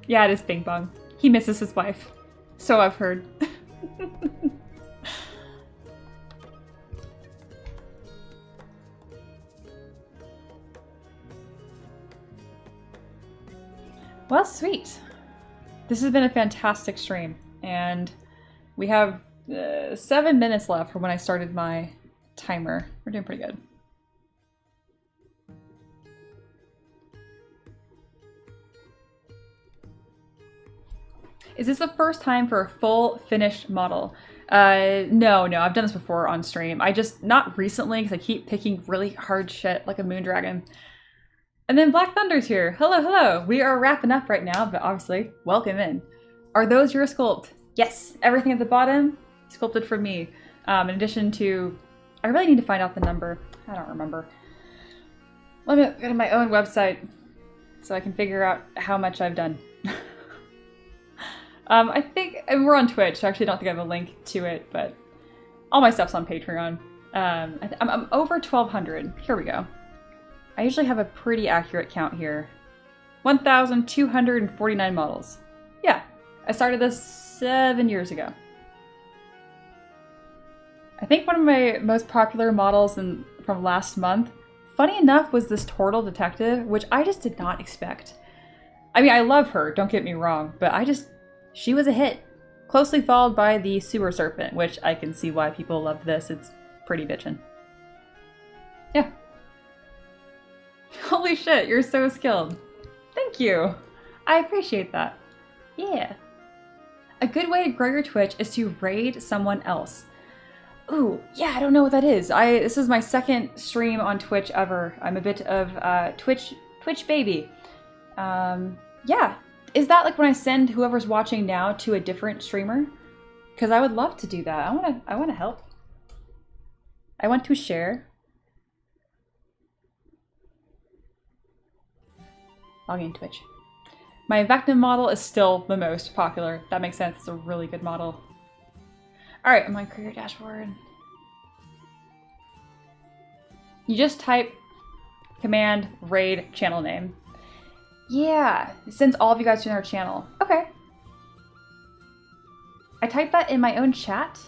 Yeah, it is Bing Bong. He misses his wife. So I've heard. Well, sweet. This has been a fantastic stream, and we have 7 minutes left from when I started my timer. We're doing pretty good. Is this the first time for a full finished model? No, I've done this before on stream. Not recently, because I keep picking really hard shit like a moon dragon. And then Black Thunder's here. Hello. We are wrapping up right now, but obviously, welcome in. Are those your sculpt? Yes, everything at the bottom, sculpted for me. In addition to, I really need to find out the number. I don't remember. Let me go to my own website so I can figure out how much I've done. I think, and we're on Twitch, so I actually don't think I have a link to it, but all my stuff's on Patreon. I'm over 1,200. Here we go. I usually have a pretty accurate count here. 1,249 models. Yeah, I started this 7 years ago. I think one of my most popular models from last month, funny enough, was this Turtle Detective, which I just did not expect. I mean, I love her, don't get me wrong, but she was a hit. Closely followed by the Sewer Serpent, which I can see why people love this. It's pretty bitchin'. Yeah. Holy shit, you're so skilled. Thank you. I appreciate that. Yeah. A good way to grow your Twitch is to raid someone else. Ooh, yeah, I don't know what that is. This is my second stream on Twitch ever. I'm a bit of Twitch baby. Yeah. Is that like when I send whoever's watching now to a different streamer? Because I would love to do that. I wanna help. I want to share. Log in Twitch. My Vecna model is still the most popular. That makes sense. It's a really good model. Alright, I'm on Creator Dashboard. You just type command raid channel name. Yeah, it sends all of you guys to our channel. Okay. I typed that in my own chat.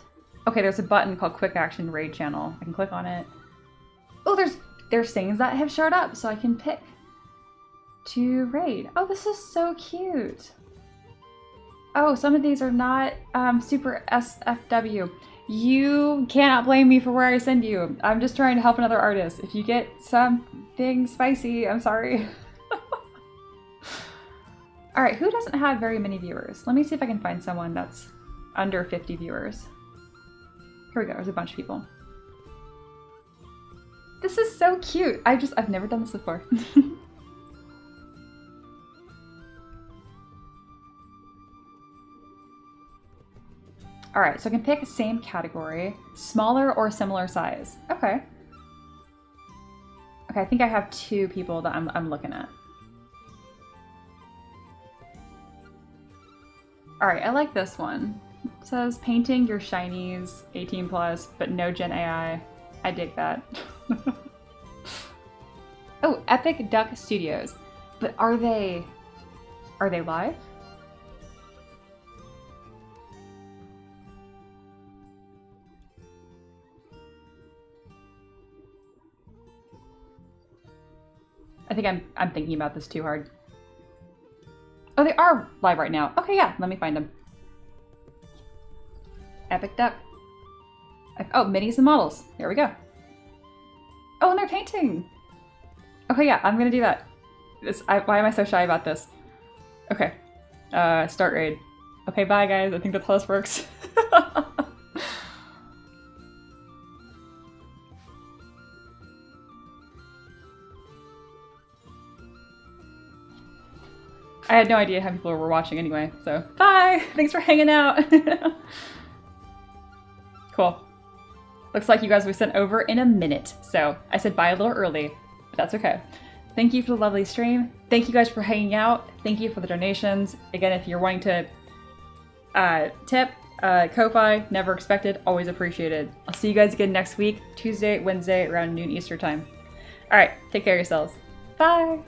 Okay, there's a button called Quick Action Raid Channel. I can click on it. Oh, there's things that have showed up, so I can pick to raid. Oh, this is so cute. Oh, some of these are not super SFW. You cannot blame me for where I send you. I'm just trying to help another artist. If you get something spicy, I'm sorry. All right, who doesn't have very many viewers? Let me see if I can find someone that's under 50 viewers. Here we go, there's a bunch of people. This is so cute. I've never done this before. All right, so I can pick the same category, smaller or similar size. Okay. Okay, I think I have 2 people that I'm looking at. All right, I like this one. It says painting your shinies 18+, but no Gen AI. I dig that. Oh, Epic Duck Studios. But are they live? I think I'm thinking about this too hard. Oh, they are live right now. Okay, yeah, let me find them. Epic Duck. Oh, minis and models. There we go. Oh, and they're painting. Okay, yeah, I'm gonna do that. Why am I so shy about this? Okay, start raid. Okay, bye guys, I think that's how this works. I had no idea how people were watching anyway, so bye! Thanks for hanging out! Cool. Looks like you guys were sent over in a minute, so I said bye a little early, but that's okay. Thank you for the lovely stream. Thank you guys for hanging out. Thank you for the donations. Again, if you're wanting to tip, Ko-Fi, never expected, always appreciated. I'll see you guys again next week, Tuesday, Wednesday, around noon Eastern time. Alright, take care of yourselves. Bye!